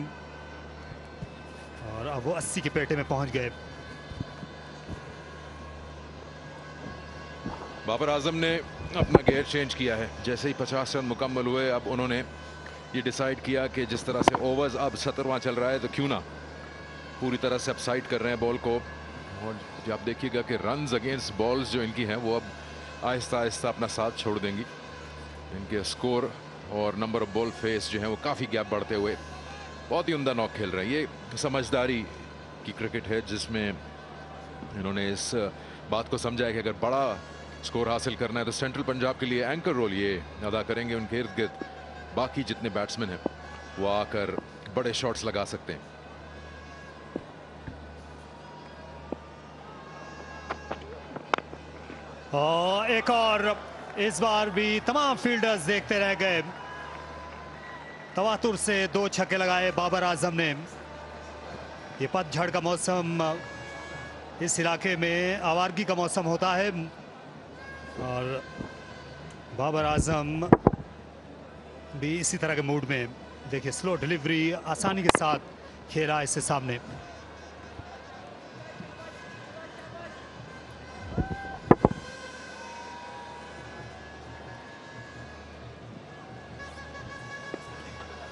और अब वो 80 के पेटे में पहुंच गए। बाबर आजम ने अपना गेयर चेंज किया है। जैसे ही 50 रन मुकम्मल हुए, अब उन्होंने ये डिसाइड किया कि जिस तरह से ओवर्स अब 17वां चल रहा है, तो क्यों ना पूरी तरह से अब साइड कर रहे हैं बॉल को। और जब आप देखिएगा कि रन्स अगेंस्ट बॉल्स जो इनकी हैं वो अब आहिस्ता आहिस्ता अपना साथ छोड़ देंगी। इनके स्कोर और नंबर ऑफ बॉल फेस जो है वो काफ़ी गैप बढ़ते हुए बहुत ही उम्दा नॉक खेल रहे हैं। ये समझदारी की क्रिकेट है जिसमें इन्होंने इस बात को समझा है कि अगर बड़ा स्कोर हासिल करना है तो सेंट्रल पंजाब के लिए एंकर रोल ये अदा करेंगे। उनके इर्द गिर्द बाकी जितने बैट्समैन हैं वो आकर बड़े शॉट्स लगा सकते हैं। एक और इस बार भी तमाम फील्डर्स देखते रह गए। तवातुर से 2 छक्के लगाए बाबर आजम ने। ये पतझड़ का मौसम, इस इलाके में आवारगी का मौसम होता है और बाबर आजम भी इसी तरह के मूड में। देखिए स्लो डिलीवरी आसानी के साथ खेला इससे सामने।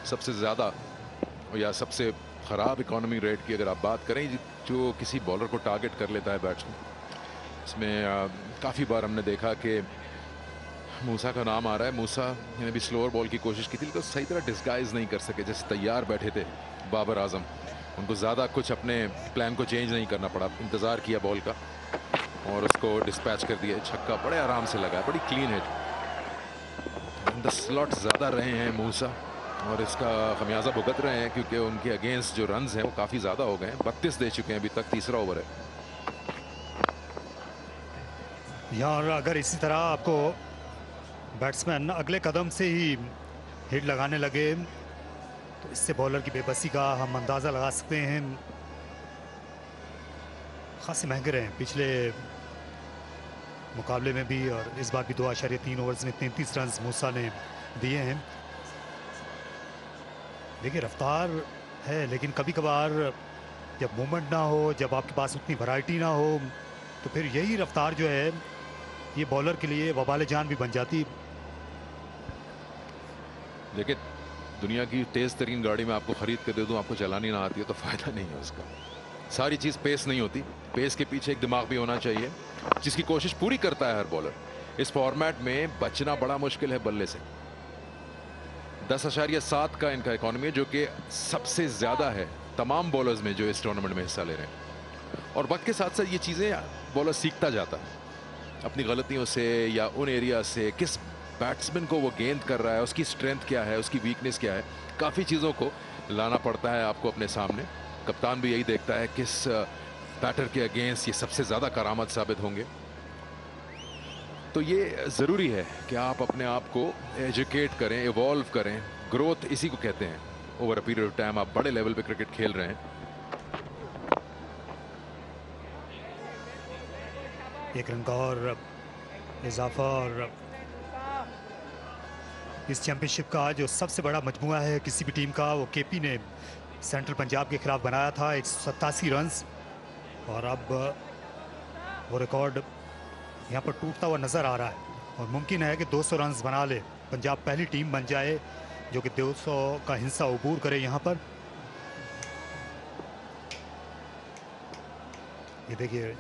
सबसे ज़्यादा या सबसे ख़राब इकोनॉमी रेट की अगर आप बात करें, जो किसी बॉलर को टारगेट कर लेता है बैट्समैन, इसमें काफ़ी बार हमने देखा कि मूसा का नाम आ रहा है। मूसा ने भी स्लोअर बॉल की कोशिश की थी, लेकिन सही तरह डिस्गाइज नहीं कर सके। जैसे तैयार बैठे थे बाबर आजम, उनको ज़्यादा कुछ अपने प्लान को चेंज नहीं करना पड़ा, इंतज़ार किया बॉल का और उसको डिस्पैच कर दिया। छक्का बड़े आराम से लगा, बड़ी clean hit. In the slot ज़्यादा रहे हैं मूसा और इसका खमियाजा भुगत रहे हैं, क्योंकि उनके अगेंस्ट जो रन्स हैं वो काफ़ी ज़्यादा हो गए हैं। 32 दे चुके हैं अभी तक, तीसरा ओवर है। यार अगर इसी तरह आपको बैट्समैन अगले कदम से ही हिट लगाने लगे तो इससे बॉलर की बेबसी का हम अंदाज़ा लगा सकते हैं। खासे महंगे रहे पिछले मुकाबले में भी और इस बार भी 2.3 ओवर्स में 33 रन मूसा ने दिए हैं। देखिए रफ्तार है, लेकिन कभी कभार जब मूवमेंट ना हो, जब आपके पास उतनी वैरायटी ना हो, तो फिर यही रफ्तार जो है ये बॉलर के लिए वबाल जान भी बन जाती। देखिए दुनिया की तेज तरीन गाड़ी में आपको खरीद के दे दूं, आपको चलानी ना आती है तो फायदा नहीं है उसका। सारी चीज़ पेस नहीं होती, पेस के पीछे एक दिमाग भी होना चाहिए जिसकी कोशिश पूरी करता है हर बॉलर। इस फॉर्मेट में बचना बड़ा मुश्किल है बल्ले से। 10.7 का इनका इकोनॉमी, जो कि सबसे ज़्यादा है तमाम बॉलर्स में जो इस टूर्नामेंट में हिस्सा ले रहे हैं। और वक्त के साथ साथ ये चीज़ें बॉलर सीखता जाता है अपनी गलतियों से या उन एरिया से, किस बैट्समैन को वो गेंद कर रहा है, उसकी स्ट्रेंथ क्या है, उसकी वीकनेस क्या है। काफ़ी चीज़ों को लाना पड़ता है आपको अपने सामने। कप्तान भी यही देखता है किस बैटर के अगेंस्ट ये सबसे ज़्यादा करामत साबित होंगे। तो ये ज़रूरी है कि आप अपने आप को एजुकेट करें, इवॉल्व करें। ग्रोथ इसी को कहते हैं। Over a period of time आप बड़े लेवल पे क्रिकेट खेल रहे हैं। एक रन का और इजाफा और इस चैंपियनशिप का जो सबसे बड़ा मजमुआ है किसी भी टीम का, वो केपी ने सेंट्रल पंजाब के खिलाफ बनाया था 187 रन। और अब वो रिकॉर्ड यहाँ पर टूटता हुआ नज़र आ रहा है और मुमकिन है कि 200 रन बना ले, पंजाब पहली टीम बन जाए जो कि 200 का हिस्सा अबूर करे यहाँ पर। ये देखिए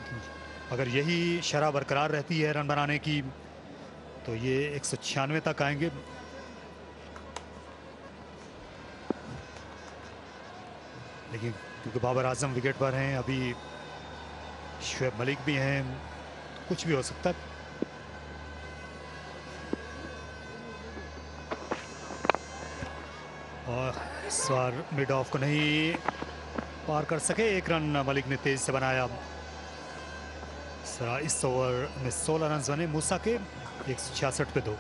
अगर यही शरह बरकरार रहती है रन बनाने की तो ये 196 तक आएंगे। लेकिन क्योंकि बाबर आजम विकेट पर हैं, अभी शुएब मलिक भी हैं, कुछ भी हो सकता है। और इस बार मिड ऑफ को नहीं पार कर सके, 1 रन मलिक ने तेज से बनाया। इस ओवर में 16 रन बने मूसा के, 166 पे 2।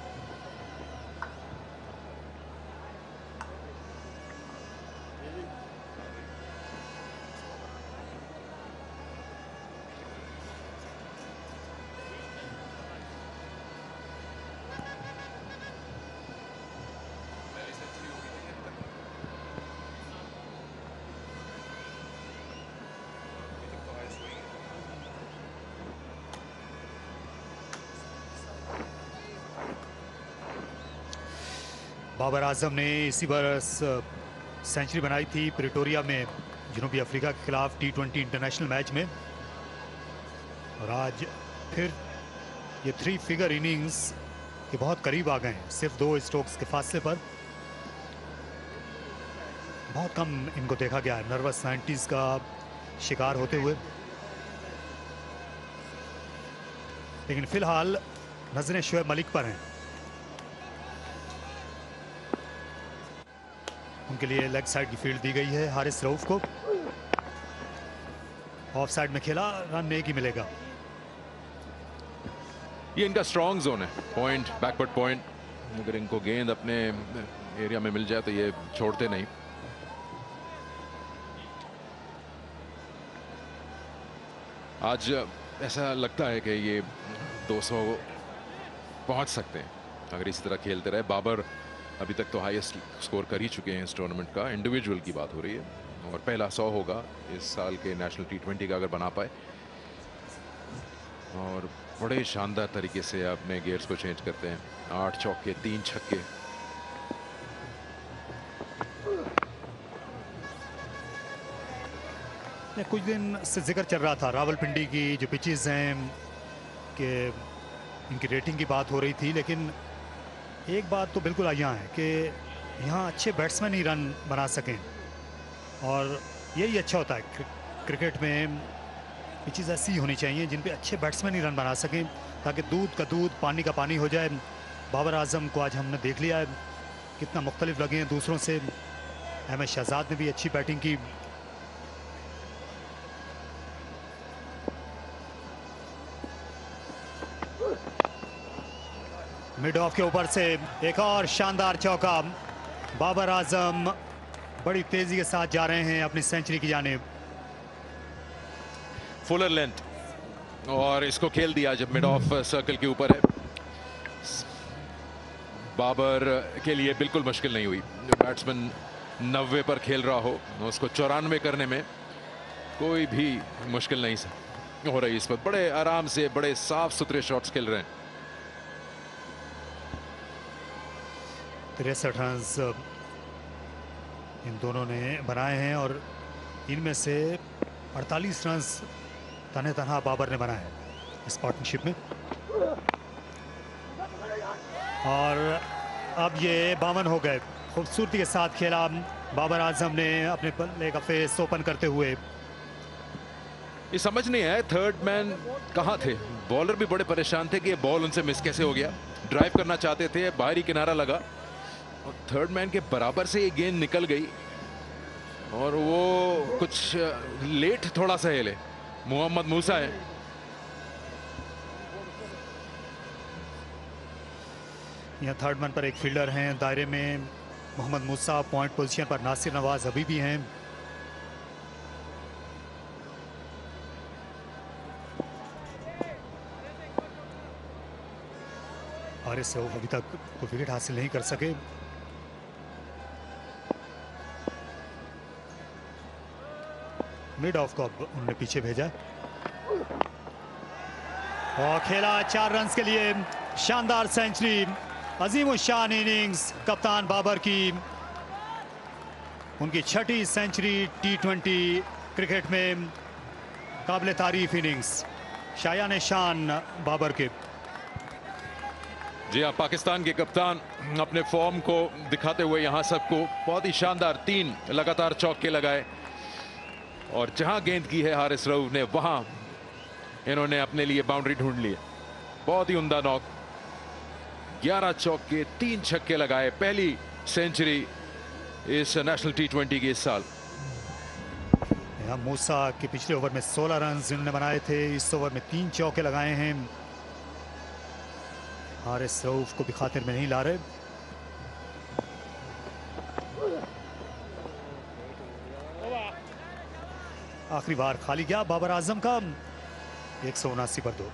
बाबर आजम ने इसी बरस सेंचुरी बनाई थी प्रिटोरिया में जनूबी अफ्रीका के खिलाफ T20 इंटरनेशनल मैच में। और आज फिर ये 3 फिगर इनिंग्स के बहुत करीब आ गए हैं, सिर्फ 2 स्ट्रोक्स के फासले पर। बहुत कम इनको देखा गया है नर्वस 90s का शिकार होते हुए। लेकिन फिलहाल नजरें शुएब मलिक पर हैं। उनके लिए लेग साइड की फील्ड दी गई है हारिस रऊफ को। ऑफ साइड में खेला, रन एक ही मिलेगा। ये इनका स्ट्रॉन्ग जोन है, पॉइंट बैकवर्ड पॉइंट। अगर इनको गेंद अपने एरिया में मिल जाए तो ये छोड़ते नहीं। आज ऐसा लगता है कि ये 200 पहुंच सकते हैं अगर इसी तरह खेलते रहे। बाबर अभी तक तो हाईएस्ट स्कोर कर ही चुके हैं इस टूर्नामेंट का, इंडिविजुअल की बात हो रही है, और पहला 100 होगा इस साल के नेशनल T20 का अगर बना पाए। और बड़े शानदार तरीके से अपने गियर्स को चेंज करते हैं। 8 चौके 3 छक्के। कुछ दिन से जिक्र चल रहा था रावलपिंडी की जो पिचेस हैं कि इनकी रेटिंग की बात हो रही थी, लेकिन एक बात तो बिल्कुल यहाँ है कि यहाँ अच्छे बैट्समैन ही रन बना सकें, और यही अच्छा होता है क्रिकेट में। पिचेस ऐसी होनी चाहिए जिन पे अच्छे बैट्समैन ही रन बना सकें, ताकि दूध का दूध पानी का पानी हो जाए। बाबर आजम को आज हमने देख लिया है कितना मुख्तलिफ लगे हैं दूसरों से। अहमद शहजाद ने भी अच्छी बैटिंग की। मिड ऑफ के ऊपर से एक और शानदार चौका। बाबर आजम बड़ी तेजी के साथ जा रहे हैं अपनी सेंचुरी की जानिब। फुलर लेंथ, और इसको खेल दिया जब मिड ऑफ सर्कल के ऊपर है। बाबर के लिए बिल्कुल मुश्किल नहीं हुई। बैट्समैन 90 पर खेल रहा हो, उसको 94 करने में कोई भी मुश्किल नहीं हो रही। इस पर बड़े आराम से बड़े साफ सुथरे शॉट्स खेल रहे हैं। 63 रन इन दोनों ने बनाए हैं, और इनमें से 48 रन तने तनहा बाबर ने बनाए हैं इस पार्टनरशिप में। और अब ये 52 हो गए। खूबसूरती के साथ खेला बाबर आजम ने अपने बल्ले का फेस ओपन करते हुए। ये समझ नहीं आया थर्ड मैन कहाँ थे। बॉलर भी बड़े परेशान थे कि ये बॉल उनसे मिस कैसे हो गया। ड्राइव करना चाहते थे, बाहरी किनारा लगा और थर्ड मैन के बराबर से ये गेंद निकल गई, और वो कुछ लेट थोड़ा सा हिले। मोहम्मद मूसा है। यहाँ थर्ड मैन पर एक फील्डर हैं दायरे में, मोहम्मद मूसा। पॉइंट पोजीशन पर नासिर नवाज अभी भी हैं। और इससे अभी तक कोई विकेट हासिल नहीं कर सके। मिड ऑफ को अब उन्होंने पीछे भेजा और खेला 4 रन के लिए। शानदार सेंचुरी, अजीम शान इनिंग्स कप्तान बाबर की। उनकी 6ठी सेंचुरी T20 क्रिकेट में। काबिल तारीफ इनिंग्स, शायान शान बाबर के। जी हाँ, पाकिस्तान के कप्तान अपने फॉर्म को दिखाते हुए यहाँ सबको बहुत ही शानदार 3 लगातार चौके लगाए, और जहां गेंद की है हारिस रऊफ ने वहां इन्होंने अपने लिए बाउंड्री ढूंढ ली है। बहुत ही उम्दा नॉक। 11 चौके 3 छक्के लगाए। पहली सेंचुरी इस नेशनल T20 की इस साल। यहाँ मूसा के पिछले ओवर में 16 रन इन्होंने बनाए थे। इस ओवर में 3 चौके लगाए हैं। हारिस रऊफ को भी खातिर में नहीं ला रहे। आखिरी बार खाली गया बाबर आजम का। 179 पर 2।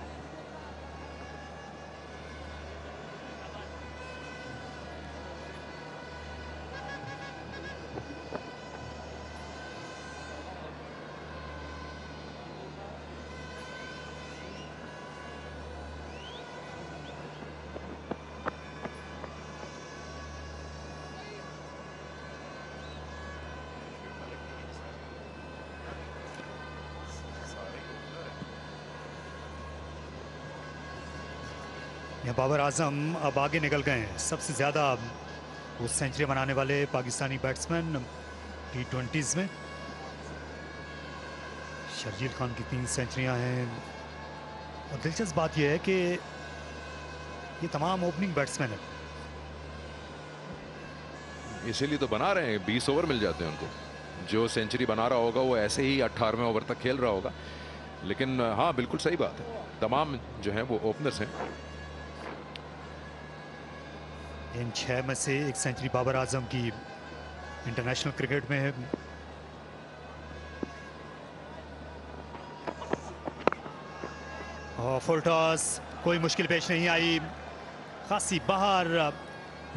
यहाँ बाबर आजम अब आगे निकल गए हैं। सबसे ज़्यादा वो सेंचुरी बनाने वाले पाकिस्तानी बैट्समैन T20s में। शर्जील खान की 3 सेंचुरियाँ हैं। और दिलचस्प बात यह है कि ये तमाम ओपनिंग बैट्समैन हैं। इसीलिए तो बना रहे हैं, 20 ओवर मिल जाते हैं उनको। जो सेंचुरी बना रहा होगा वो ऐसे ही 18वें ओवर तक खेल रहा होगा। लेकिन हाँ, बिल्कुल सही बात है, तमाम जो है वो ओपनर्स हैं। इन 6 में से एक सेंचुरी बाबर आजम की इंटरनेशनल क्रिकेट में है। और फुल टॉस, कोई मुश्किल पेश नहीं आई, खासी बाहर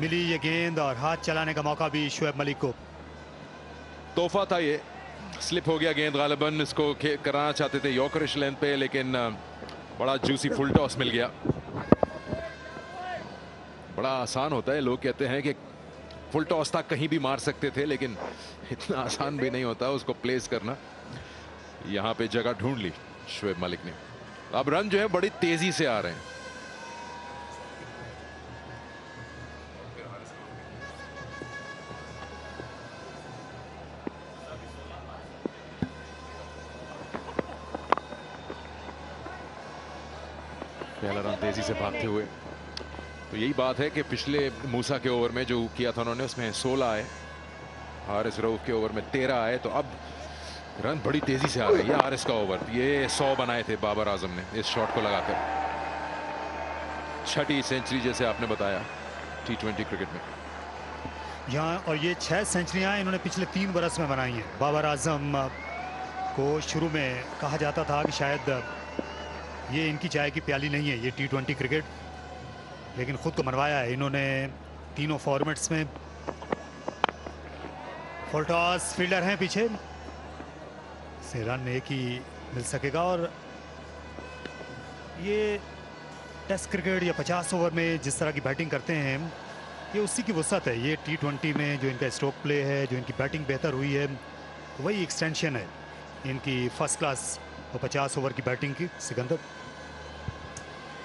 मिली ये गेंद और हाथ चलाने का मौका भी शुएब मलिक को। तोहफा था ये, स्लिप हो गया गेंद, गालिबन इसको कराना चाहते थे यॉर्करिश लेंथ पे, लेकिन बड़ा जूसी फुल टॉस मिल गया। बड़ा आसान होता है, लोग कहते हैं कि फुल टॉस था कहीं भी मार सकते थे, लेकिन इतना आसान भी नहीं होता उसको प्लेस करना। यहां पे जगह ढूंढ ली शुएब मलिक ने। अब रन जो है बड़ी तेजी से आ रहे हैं। पहला रन तेजी से भागते हुए। तो यही बात है कि पिछले मूसा के ओवर में जो किया था उन्होंने, उसमें 16 आए, हारिस रऊफ के ओवर में 13 आए, तो अब रन बड़ी तेजी से आ रहे हैं। ये हारिस का ओवर, ये 100 बनाए थे बाबर आजम ने इस शॉट को लगाकर। छठी सेंचुरी जैसे आपने बताया T20 क्रिकेट में यहाँ, और ये 6 सेंचुरियां इन्होंने पिछले 3 बरस में बनाई हैं। बाबर आजम को शुरू में कहा जाता था कि शायद ये इनकी चाय की प्याली नहीं है ये T20 क्रिकेट, लेकिन खुद को मनवाया है इन्होंने तीनों फॉर्मेट्स में। फुल टॉस, फील्डर हैं पीछे से, रन एक ही मिल सकेगा। और ये टेस्ट क्रिकेट या 50 ओवर में जिस तरह की बैटिंग करते हैं, ये उसी की वसअत है। ये T20 में जो इनका स्ट्रोक प्ले है, जो इनकी बैटिंग बेहतर हुई है, वही एक्सटेंशन है इनकी फर्स्ट क्लास और 50 ओवर की बैटिंग की। सिकंदर,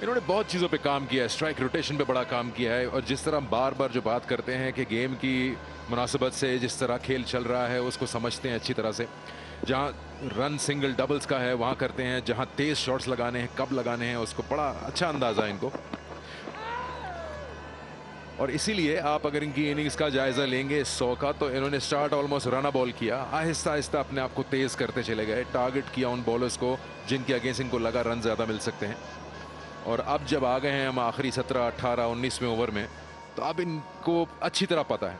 इन्होंने बहुत चीज़ों पे काम किया है, स्ट्राइक रोटेशन पे बड़ा काम किया है, और जिस तरह बार बार जो बात करते हैं कि गेम की मुनासिबत से जिस तरह खेल चल रहा है उसको समझते हैं अच्छी तरह से। जहां रन सिंगल डबल्स का है वहां करते हैं, जहां तेज शॉट्स लगाने हैं कब लगाने हैं उसको बड़ा अच्छा अंदाजा है इनको। और इसीलिए आप अगर इनकी इनिंग्स का जायजा लेंगे 100 का, तो इन्होंने स्टार्ट ऑलमोस्ट रन बॉल किया, आहिस्ता आहिस्ता अपने आप को तेज करते चले गए, टारगेट किया उन बॉलर्स को जिनके अगेंस्ट इनको लगा रन ज्यादा मिल सकते हैं। और अब जब आ गए हैं हम आखिरी 17, 18, 19वें ओवर में, तो अब इनको अच्छी तरह पता है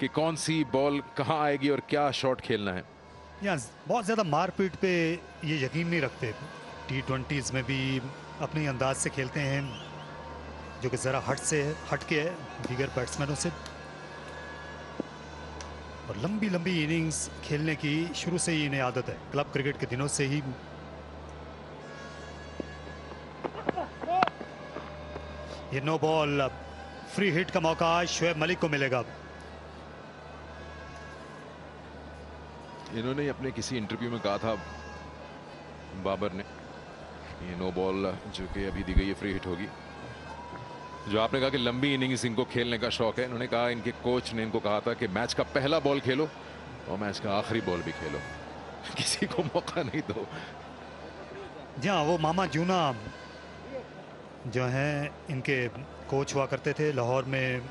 कि कौन सी बॉल कहां आएगी और क्या शॉट खेलना है। यहाँ बहुत ज़्यादा मारपीट पे ये यकीन नहीं रखते। T20s में भी अपने अंदाज से खेलते हैं, जो कि ज़रा हट के है दीगर बैट्समैनों से। और लंबी लंबी इनिंग्स खेलने की शुरू से ही इन्हें आदत है, क्लब क्रिकेट के दिनों से ही। ये नो बॉल, फ्री हिट का मौका शुएब मलिक को मिलेगा। इन्होंने अपने किसी इंटरव्यू में कहा था बाबर ने, ये नो बॉल जो कि अभी दी गई है फ्री हिट होगी। जो आपने कहा कि लंबी इनिंग्स इनको खेलने का शौक है, इन्होंने कहा इनके कोच ने इनको कहा था कि मैच का पहला बॉल खेलो और मैच का आखिरी बॉल भी खेलो, किसी को मौका नहीं दो। जी हाँ, वो मामा जूना जो हैं इनके कोच हुआ करते थे लाहौर में,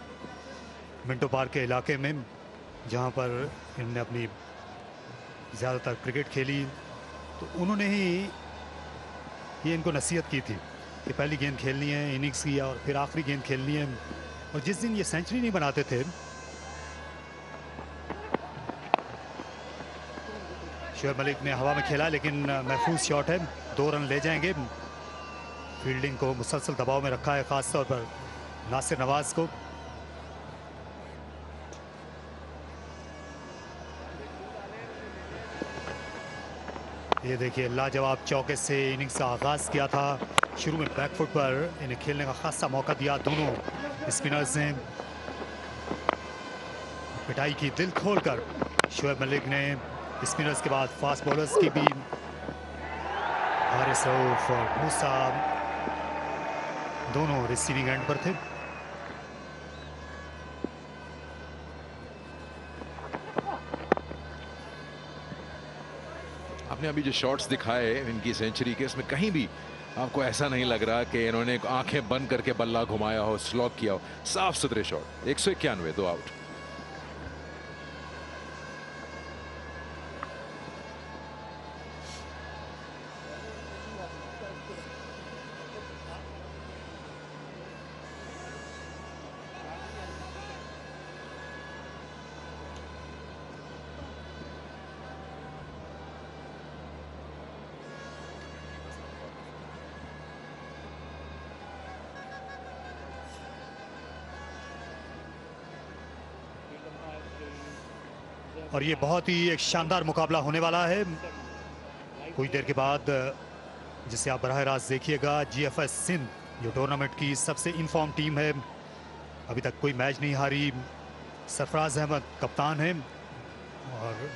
मिंटो पार्क के इलाके में, जहाँ पर इन्होंने अपनी ज़्यादातर क्रिकेट खेली। तो उन्होंने ही ये इनको नसीहत की थी कि पहली गेंद खेलनी है इनिंग्स की और फिर आखिरी गेंद खेलनी है। और जिस दिन ये सेंचुरी नहीं बनाते थे, शुएब मलिक ने हवा में खेला, लेकिन महफूज शॉट है, 2 रन ले जाएंगे। फील्डिंग को मुसलसल दबाव में रखा है, खास तौर पर नासिर नवाज को। ये देखिए लाजवाब चौके से इनिंग्स का आगाज किया था। शुरू में बैकफुट पर इन्हें खेलने का खासा मौका दिया दोनों स्पिनर्स ने। पिटाई की दिल खोलकर शुएब मलिक ने स्पिनर्स के बाद फास्ट बॉलर्स की भी। हारिस रऊफ और मूसा दोनों रिसीविंग एंड पर थे। आपने अभी जो शॉट्स दिखाए इनकी सेंचुरी के, उसमें कहीं भी आपको ऐसा नहीं लग रहा कि इन्होंने आंखें बंद करके बल्ला घुमाया हो, स्लॉग किया हो। साफ सुथरे शॉट। 191, 2 आउट। और ये बहुत ही एक शानदार मुकाबला होने वाला है। कुछ देर के बाद जिसे आप बराह रास्त देखिएगा, जीएफएस सिंध जो टूर्नामेंट की सबसे इनफॉर्म टीम है, अभी तक कोई मैच नहीं हारी। सरफराज अहमद कप्तान है और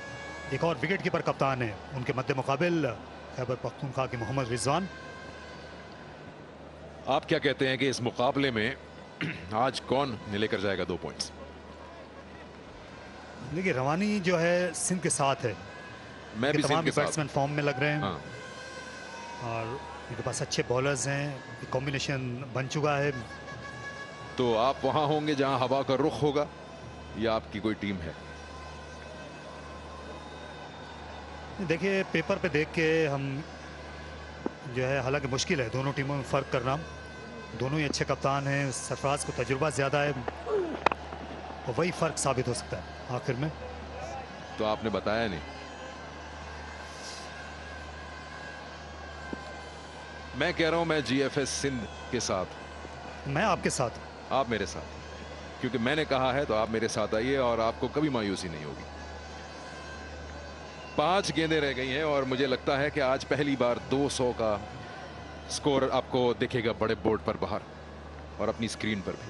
एक और विकेट कीपर कप्तान है। उनके मध्य मुकाबिल खैबर पख्तूनख्वा के मोहम्मद रिजवान। आप क्या कहते हैं कि इस मुकाबले में आज कौन लेकर जाएगा 2 पॉइंट्स? देखिए, रवानी जो है सिंध के साथ है। मैं भी तमाम सिंध के साथ। बैट्समैन फॉर्म में लग रहे हैं। हाँ। और इनके पास अच्छे बॉलर्स हैं, कॉम्बिनेशन बन चुका है। तो आप वहां होंगे जहां हवा का रुख होगा या आपकी कोई टीम है? देखिए, पेपर पे देख के हम जो है, हालांकि मुश्किल है दोनों टीमों में फ़र्क करना। दोनों ही अच्छे कप्तान हैं। सरफराज को तजुर्बा ज़्यादा है और वही फ़र्क साबित हो सकता है आखिर में। तो आपने बताया नहीं। मैं कह रहा हूं मैं जीएफएस सिंध के साथ। मैं आपके साथ। आप मेरे साथ, क्योंकि मैंने कहा है तो आप मेरे साथ आइए और आपको कभी मायूसी नहीं होगी। 5 गेंदें रह गई हैं और मुझे लगता है कि आज पहली बार 200 का स्कोर आपको दिखेगा बड़े बोर्ड पर बाहर और अपनी स्क्रीन पर भी।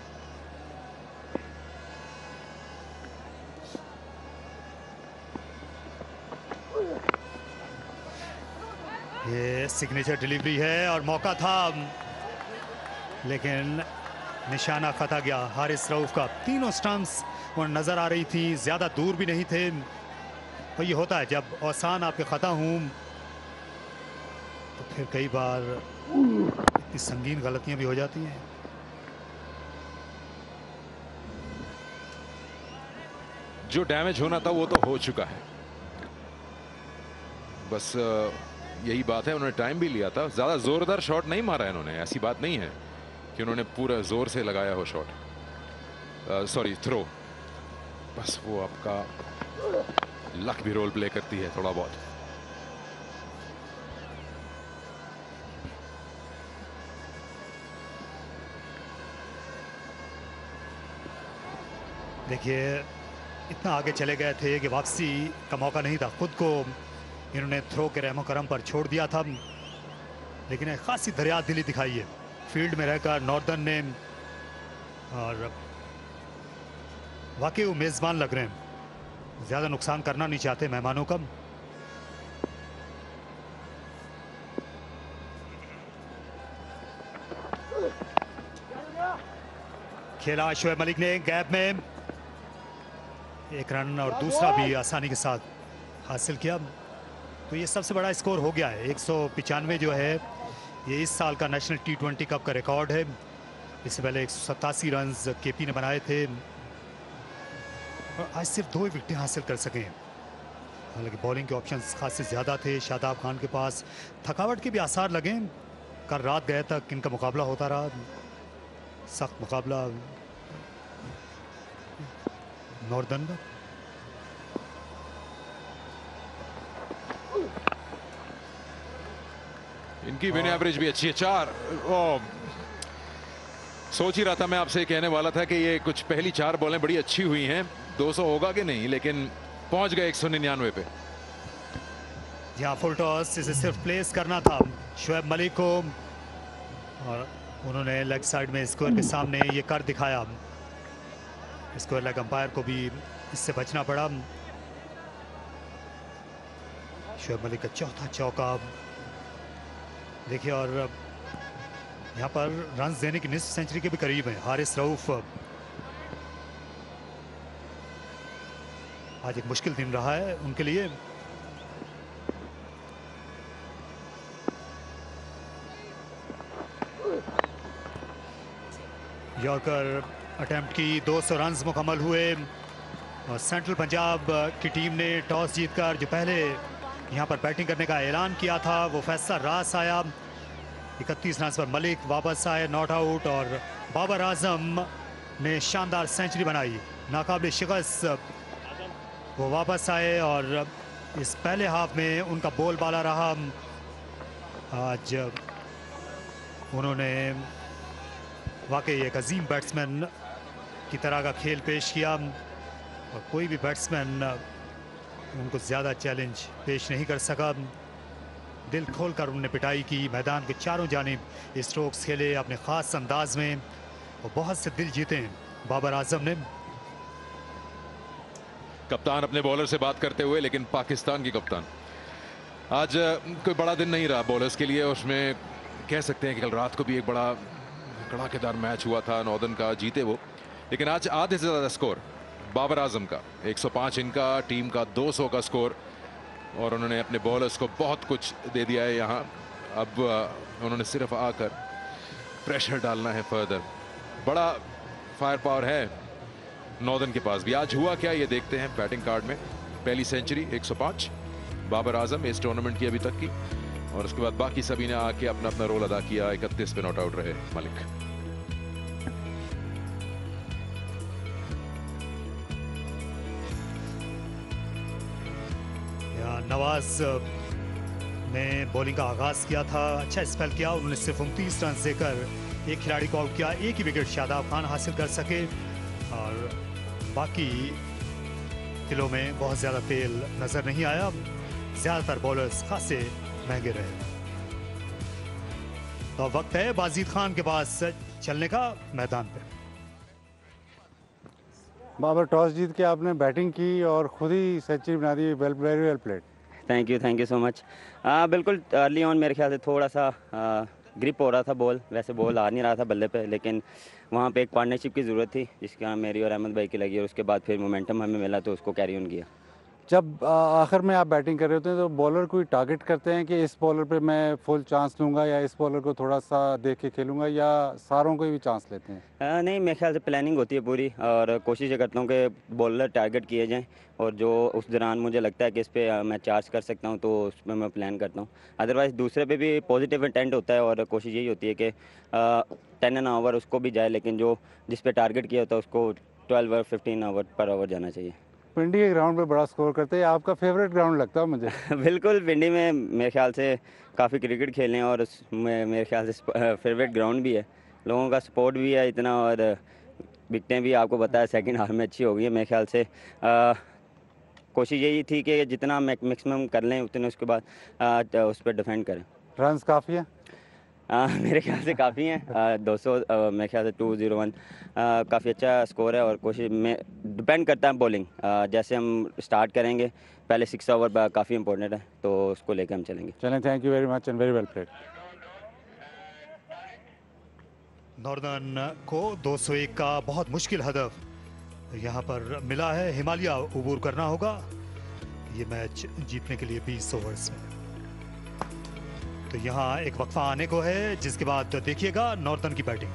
ये सिग्नेचर डिलीवरी है और मौका था, लेकिन निशाना खता गया हारिस रऊफ का। तीनों स्टंप्स वो नजर आ रही थी, ज्यादा दूर भी नहीं थे। और ये होता है जब औसान आपके खता हूं तो फिर कई बार इतनी संगीन गलतियां भी हो जाती हैं। जो डैमेज होना था वो तो हो चुका है। बस यही बात है, उन्होंने टाइम भी लिया था। ज्यादा जोरदार शॉट नहीं मारा है इन्होंने। ऐसी बात नहीं है कि उन्होंने पूरा जोर से लगाया हो शॉट, सॉरी थ्रो। बस वो आपका लक भी रोल प्ले करती है थोड़ा बहुत। देखिए, इतना आगे चले गए थे कि वापसी का मौका नहीं था। खुद को इन्होंने थ्रो के रहमो करम पर छोड़ दिया था, लेकिन एक खासी दरिया दिली दिखाई है फील्ड में रहकर नॉर्दर्न ने। और वाकई वो मेजबान लग रहे हैं, ज्यादा नुकसान करना नहीं चाहते मेहमानों का। खेला शोएब मलिक ने गैप में 1 रन और दूसरा भी आसानी के साथ हासिल किया। तो ये सबसे बड़ा स्कोर हो गया है। 195 जो है ये इस साल का नेशनल T20 कप का रिकॉर्ड है। इससे पहले 187 रन केपी ने बनाए थे और आज सिर्फ 2 विकेटें हासिल कर सके। हालांकि बॉलिंग के ऑप्शंस खासे ज़्यादा थे शादाब खान के पास। थकावट के भी आसार लगे। कल रात गए तक इनका मुकाबला होता रहा, सख्त मुकाबला नॉर्दर्न का। इनकी विन एवरेज भी अच्छी है 4। सोच ही रहा था मैं आपसे कहने वाला था कि ये कुछ पहली 4 बॉलें बड़ी अच्छी हुई हैं। 200 होगा कि नहीं, लेकिन पहुंच गए 199 पे। यहाँ फुल टॉस, इसे सिर्फ प्लेस करना था शोएब मलिक को और उन्होंने लेग साइड में स्क्वायर के सामने ये कर दिखाया। स्क्वायर लेग अंपायर को भी इससे बचना पड़ा। शोएब मलिक का चौथा चौका देखिए, और यहाँ पर रन देने की निस्फ सेंचुरी के भी करीब है हारिस रऊफ। आज एक मुश्किल दिन रहा है उनके लिए। यॉर्कर अटेम्प्ट की 200 रन मुकम्मल हुए और सेंट्रल पंजाब की टीम ने टॉस जीतकर जो पहले यहां पर बैटिंग करने का ऐलान किया था वो फैसला रास आया। 31 रन पर मलिक वापस आए नॉट आउट और बाबर आजम ने शानदार सेंचुरी बनाई। नाकाबिल शिकस्त वो वापस आए और इस पहले हाफ में उनका बोलबाला रहा। आज उन्होंने वाकई एक अजीम बैट्समैन की तरह का खेल पेश किया और कोई भी बैट्समैन उनको ज़्यादा चैलेंज पेश नहीं कर सका। दिल खोलकर उन्होंने पिटाई की, मैदान के चारों जानिब स्ट्रोक्स खेले अपने ख़ास अंदाज में और बहुत से दिल जीते हैं बाबर आजम ने। कप्तान अपने बॉलर से बात करते हुए, लेकिन पाकिस्तान की कप्तान आज कोई बड़ा दिन नहीं रहा बॉलर्स के लिए। उसमें कह सकते हैं कि कल रात को भी एक बड़ा कड़ाकेदार मैच हुआ था, नॉर्दर्न का जीते वो, लेकिन आज आधे से ज़्यादा स्कोर बाबर आजम का 105 इनका, टीम का 200 का स्कोर, और उन्होंने अपने बॉलर्स को बहुत कुछ दे दिया है यहाँ। अब उन्होंने सिर्फ आकर प्रेशर डालना है फर्दर। बड़ा फायर पावर है नॉर्दर्न के पास भी। आज हुआ क्या ये देखते हैं। बैटिंग कार्ड में पहली सेंचुरी 105 बाबर आजम इस टूर्नामेंट की अभी तक की, और उसके बाद बाकी सभी ने आके अपना अपना रोल अदा किया। 31 पे नॉट आउट रहे मलिक। नवाज ने बॉलिंग का आगाज किया था, अच्छा स्पेल किया। उन्होंने सिर्फ 29 रन देकर एक खिलाड़ी को आउट किया। एक ही विकेट शादाब खान हासिल कर सके, और बाकी किलों में बहुत ज़्यादा तेल नज़र नहीं आया। ज़्यादातर बॉलर्स खासे महंगे रहे। तो वक्त है बाजीद खान के पास चलने का मैदान पे। बाबर, टॉस जीत के आपने बैटिंग की और खुद ही सेंचुरी बना दी। Very well played. Thank you so much. बिल्कुल अर्ली ऑन मेरे ख्याल से थोड़ा सा ग्रिप हो रहा था बॉल, वैसे बॉल आ नहीं रहा था बल्ले पे, लेकिन वहाँ पे एक पार्टनरशिप की ज़रूरत थी जिसके यहाँ मेरी और अहमद भाई की लगी, और उसके बाद फिर मोमेंटम हमें मिला तो उसको कैरी ऑन किया। जब आखिर में आप बैटिंग कर रहे होते हैं तो बॉलर कोई टारगेट करते हैं कि इस बॉलर पे मैं फुल चांस लूँगा या इस बॉलर को थोड़ा सा देख के खेलूँगा, या सारों को भी चांस लेते हैं? नहीं, मेरे ख्याल से प्लानिंग होती है पूरी, और कोशिश करता हूँ कि बॉलर टारगेट किए जाएं, और जो उस दौरान मुझे लगता है कि इस पर मैं चार्ज कर सकता हूँ तो उसमें मैं प्लान करता हूँ। अदरवाइज़ दूसरे पे भी पॉजिटिव इंटेंट होता है, और कोशिश यही होती है कि 10 एन ओवर उसको भी जाए, लेकिन जो जिस पे टारगेट किया होता है उसको 12 और 15 ओवर पर ओवर जाना चाहिए। पिंडी के ग्राउंड पे बड़ा स्कोर करते हैं, आपका फेवरेट ग्राउंड लगता है मुझे। बिल्कुल, पिंडी में मेरे ख्याल से काफ़ी क्रिकेट खेले हैं, और उसमें मेरे ख्याल से फेवरेट ग्राउंड भी है। लोगों का सपोर्ट भी है इतना, और विकटें भी आपको पता है सेकंड हाफ में अच्छी हो गई है। मेरे ख्याल से कोशिश यही थी कि जितना मैक्सिमम कर लें उतने, उसके बाद उस पर डिफेंड करें। रन्स काफ़ी है? मेरे ख्याल से काफ़ी हैं। 200 मेरे ख्याल से 201 काफ़ी अच्छा स्कोर है, और कोशिश में डिपेंड करता है बॉलिंग। जैसे हम स्टार्ट करेंगे, पहले 6 ओवर काफ़ी इंपॉर्टेंट है, तो उसको लेकर हम चलेंगे। चलें, thank you very much and very well played. Northern को 201 का बहुत मुश्किल हदफ यहाँ पर मिला है। हिमालय अबूर करना होगा ये मैच जीतने के लिए 20 ओवर्स में। तो यहाँ एक वक्फा आने को है, जिसके बाद देखिएगा नॉर्दर्न की batting.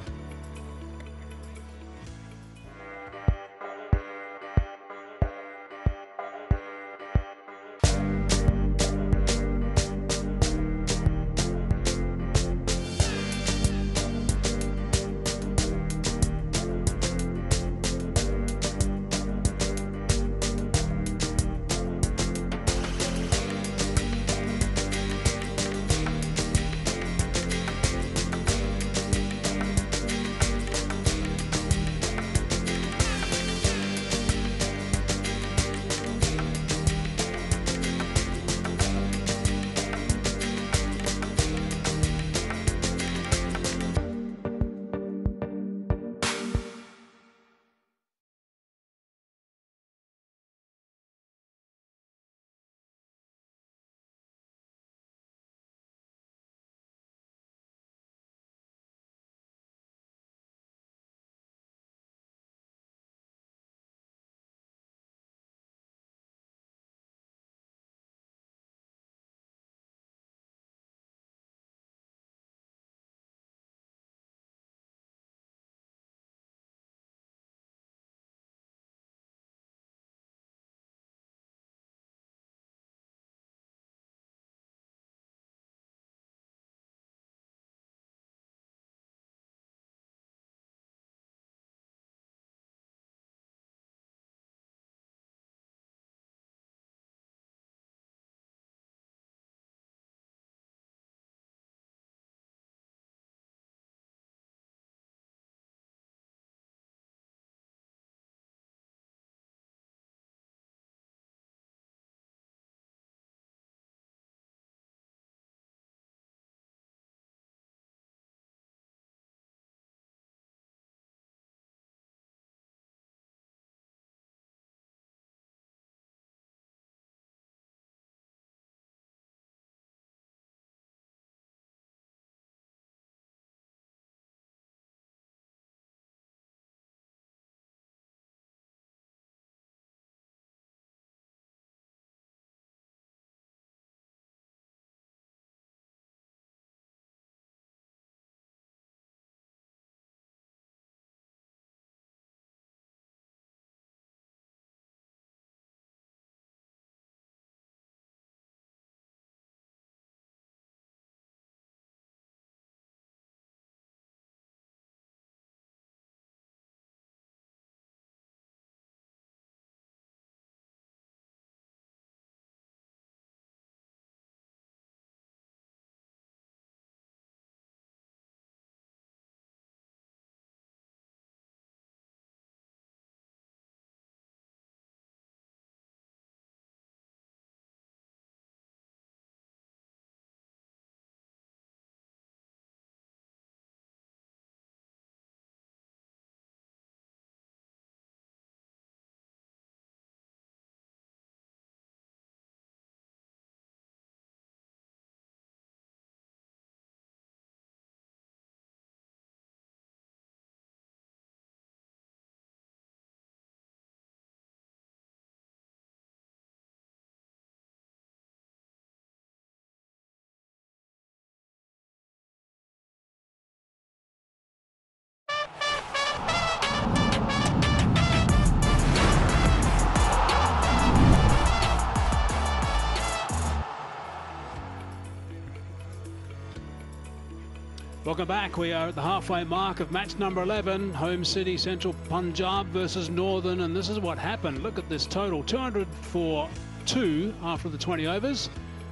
Welcome back. We are at the halfway mark of match number 11. Home City Central Punjab versus Northern. And this is what happened. Look at this total. 200 for 2 after the 20 overs.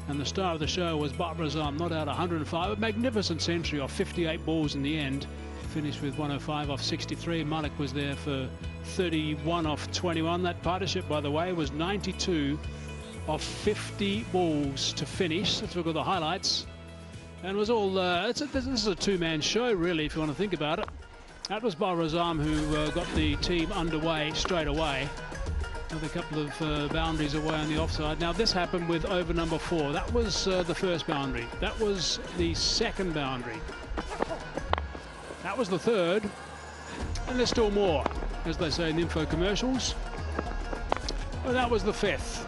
And the star of the show was Babar Azam, not out 105. A magnificent century off 58 balls in the end. Finished with 105 off 63. Malik was there for 31 off 21. That partnership, by the way, was 92 off 50 balls to finish. Let's look at the highlights. And it was all, this is a two-man show, really, if you want to think about it. That was Babar Azam who got the team underway straight away, with a couple of boundaries away on the offside. Now, this happened with over number 4. That was the first boundary. That was the second boundary. That was the third. And there's still more, as they say in the info commercials. Well, that was the 5th.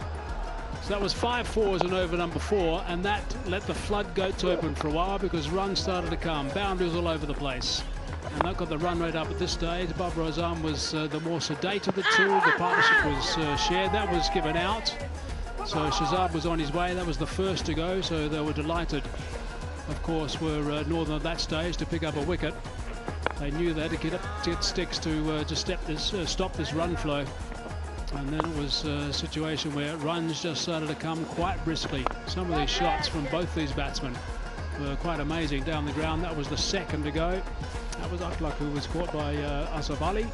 So that was 5 fours and over number 4, and that let the floodgates open for a while because runs started to come, boundaries all over the place. And that got the run rate up at this stage. Babar Azam was the more sedate of the two. The partnership was shared. That was given out. So Shazab was on his way. That was the first to go, so they were delighted. Of course, were Northern at that stage to pick up a wicket. They knew they had to get sticks to just stop this run flow. And then it was a situation where runs just started to come quite briskly. Some of these shots from both these batsmen were quite amazing down the ground. That was the second to go. That was Akhlaq, who was caught by Asaf Ali.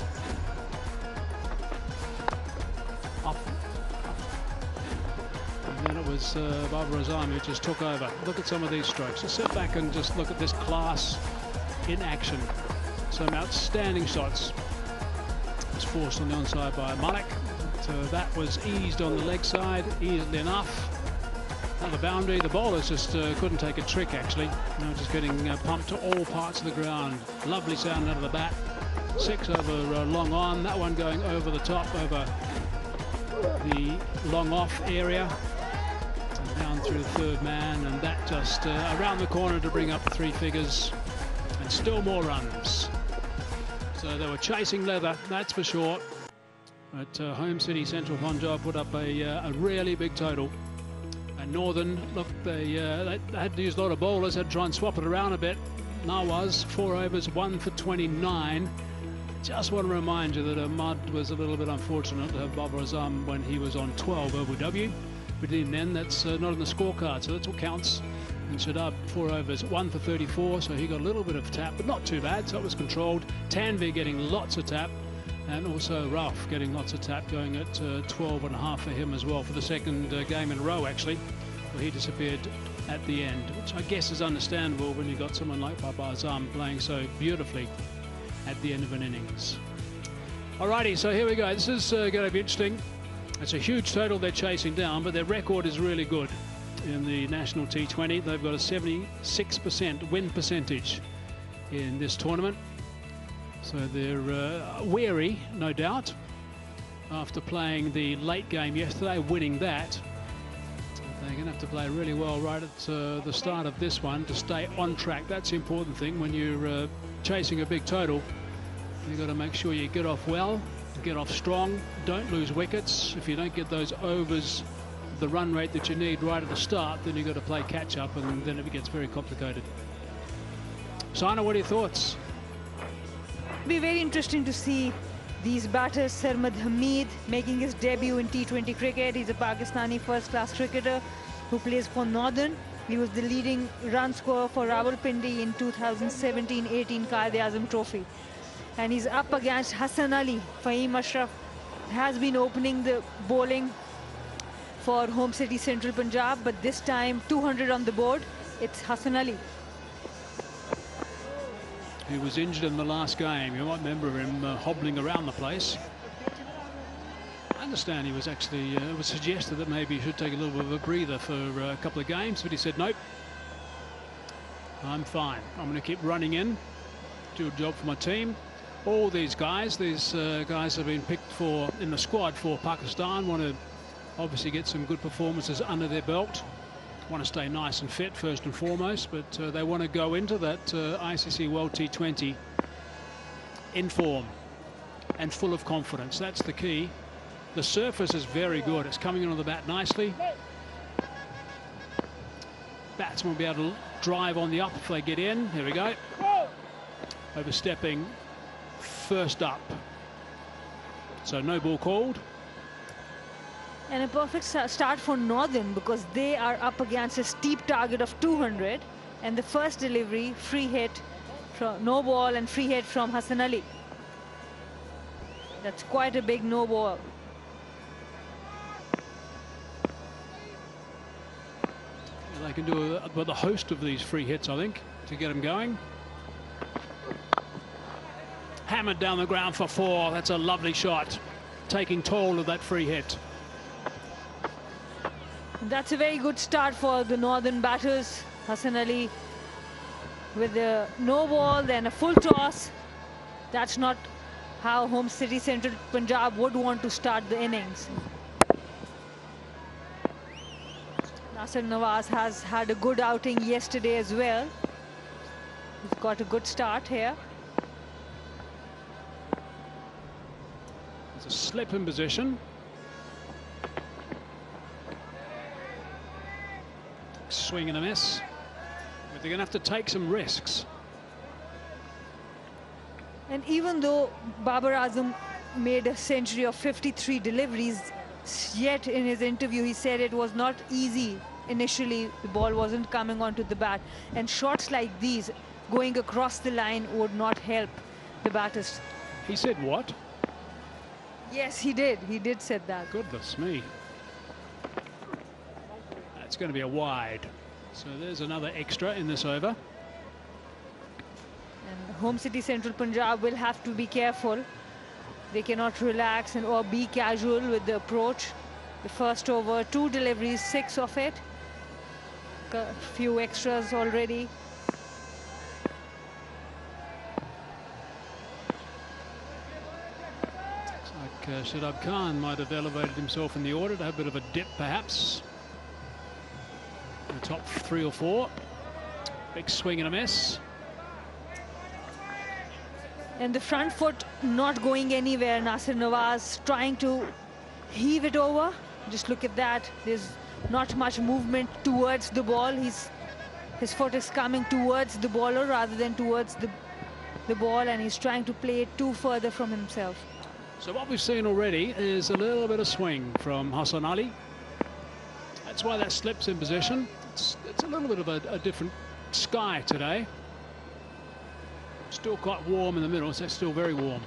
Up. And then it was Babar Azam who just took over. Look at some of these strokes. Just sit back and just look at this class in action. Some outstanding shots. It was forced on the onside by Malik. So that was eased on the leg side, easily enough. Another boundary. The bowlers just couldn't take a trick, actually. Just getting pumped to all parts of the ground. Lovely sound out of the bat. 6 over long on. That one going over the top, over the long off area. And down through the third man. And that just around the corner to bring up 3 figures. And still more runs. So they were chasing leather, that's for sure. But Home City Central Punjab put up a really big total. And Northern, look, they had to use a lot of bowlers, had to try and swap it around a bit. Nawaz, 4 overs, 1 for 29. Just want to remind you that Ahmad was a little bit unfortunate to have Babar Azam when he was on 12 OVW. But even then, that's not on the scorecard, so that's what counts. And Shadab, 4 overs, 1 for 34, so he got a little bit of tap, but not too bad, so it was controlled. Tanvir getting lots of tap. And also Ralph getting lots of tap, going at 12.5 for him as well for the second game in a row, actually, where he disappeared at the end, which I guess is understandable when you've got someone like Babar Azam playing so beautifully at the end of an innings. Alrighty, so here we go. This is going to be interesting. It's a huge total they're chasing down, but their record is really good in the National T20. They've got a 76% win percentage in this tournament. So they're wary, no doubt, after playing the late game yesterday, winning that. They're going to have to play really well right at the start of this one to stay on track. That's the important thing when you're chasing a big total. You've got to make sure you get off well, get off strong, don't lose wickets. If you don't get those overs, the run rate that you need right at the start, then you've got to play catch up, and then it gets very complicated. Sana, what are your thoughts? Be very interesting to see these batters. Sarmad Hamid making his debut in T20 cricket. He's a Pakistani first-class cricketer who plays for Northern. He was the leading run scorer for Rawalpindi in 2017-18 Quaid-e-Azam Trophy. And he's up against Hassan Ali. Fahim Ashraf has been opening the bowling for Home City Central Punjab, but this time 200 on the board. It's Hassan Ali. He was injured in the last game. You might remember him hobbling around the place. I understand he was actually, it was suggested that maybe he should take a little bit of a breather for a couple of games, but he said, nope, I'm fine. I'm going to keep running in, do a job for my team. All these guys have been picked for in the squad for Pakistan, want to obviously get some good performances under their belt. Want to stay nice and fit first and foremost, but they want to go into that ICC World T20 in form and full of confidence. That's the key. The surface is very good. It's coming in on the bat nicely. batsmen will be able to drive on the up if they get in. Here we go. Overstepping first up. So no ball called. And a perfect start for Northern, because they are up against a steep target of 200. And the first delivery, free hit, from no ball and free hit from Hassan Ali. That's quite a big no ball. They can do with a host of these free hits, I think, to get them going. Hammered down the ground for 4. That's a lovely shot, taking toll of that free hit. That's a very good start for the Northern batters. Hassan Ali with a no ball, then a full toss. That's not how Home City Central Punjab would want to start the innings. Nasir Nawaz has had a good outing yesterday as well. He's got a good start here. There's a slip in position. Swing and a miss. But they're going to have to take some risks. And even though Babar Azam made a century of 53 deliveries, yet in his interview he said it was not easy. Initially, the ball wasn't coming onto the bat, and shots like these going across the line would not help the batters. He said what? Yes, he did. He did said that. Goodness me. That's going to be a wide. So there's another extra in this over. And Home City Central Punjab will have to be careful. They cannot relax or be casual with the approach. The first over, 2 deliveries, 6 of it. A few extras already. Looks like Shadab Khan might have elevated himself in the order to have a bit of a dip, perhaps. The top 3 or 4. Big swing and a miss. And the front foot not going anywhere. Nasir Nawaz trying to heave it over. Just look at that. There's not much movement towards the ball. His foot is coming towards the bowler rather than towards the ball, and he's trying to play it too further from himself. So what we've seen already is a little bit of swing from Hassan Ali. That's why that slips in position. It's a little bit of a different sky today. Still quite warm in the middle, so it's still very warm.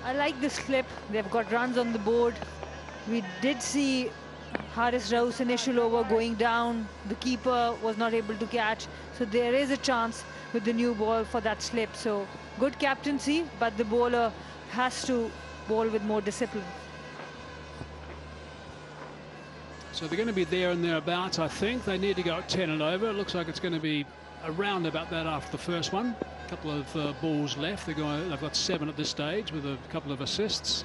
I like the slip. They've got runs on the board. We did see Haris Rauf's initial over going down. The keeper was not able to catch. So there is a chance with the new ball for that slip. So good captaincy, but the bowler has to bowl with more discipline. So they're going to be there and thereabouts, I think. They need to go at 10 and over. It looks like it's going to be around about that after the first one. A couple of balls left. They've got 7 at this stage with a couple of assists.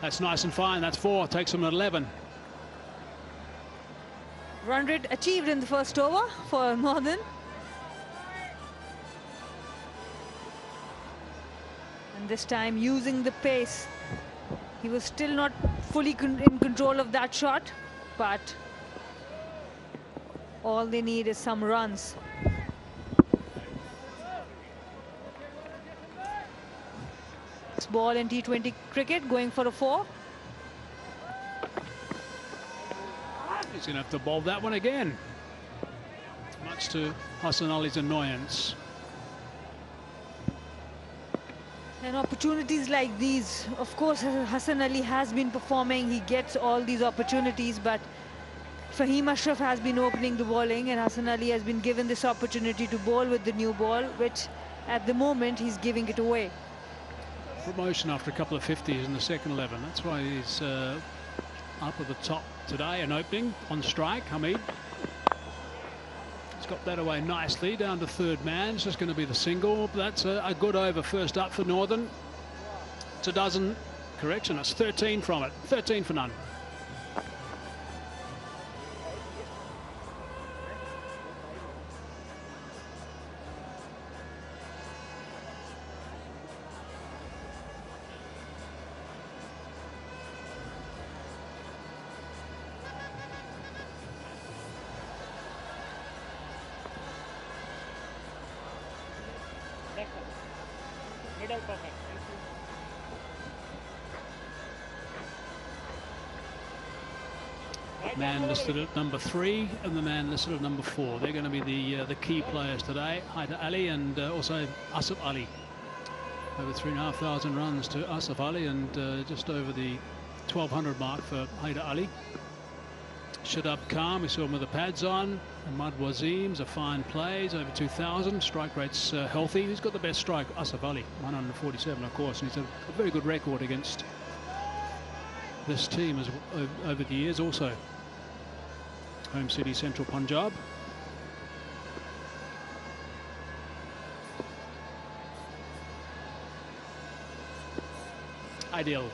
That's nice and fine. That's 4. Takes them at 11. Run rate achieved in the first over for Northern. And this time using the pace. He was still not fully in control of that shot, but all they need is some runs. This ball in T20 cricket going for a 4. He's going to have to bowl that one again, much to Hassan Ali's annoyance. And opportunities like these, of course, Hassan Ali has been performing. He gets all these opportunities, but Fahim Ashraf has been opening the bowling, and Hassan Ali has been given this opportunity to bowl with the new ball, which at the moment he's giving it away. Promotion after a couple of 50s in the second 11. That's why he's up at the top today and opening on strike. Hamid. He's got that away nicely down to third man. It's just going to be the single. That's a good over first up for Northern. It's a dozen. Correction, it's 13 from it. 13 for none. Man listed at number 3 and the man listed at number 4. They're going to be the key players today. Haider Ali and also Asif Ali. Over 3,500 runs to Asif Ali and just over the 1,200 mark for Haider Ali. Shadab Khan, we saw him with the pads on. Ahmad Wasim's a fine play. He's over 2,000. Strike rate's healthy. He's got the best strike, Asif Ali, 147 of course, and he's a very good record against this team over the years also. Home city Central Punjab. Ideal.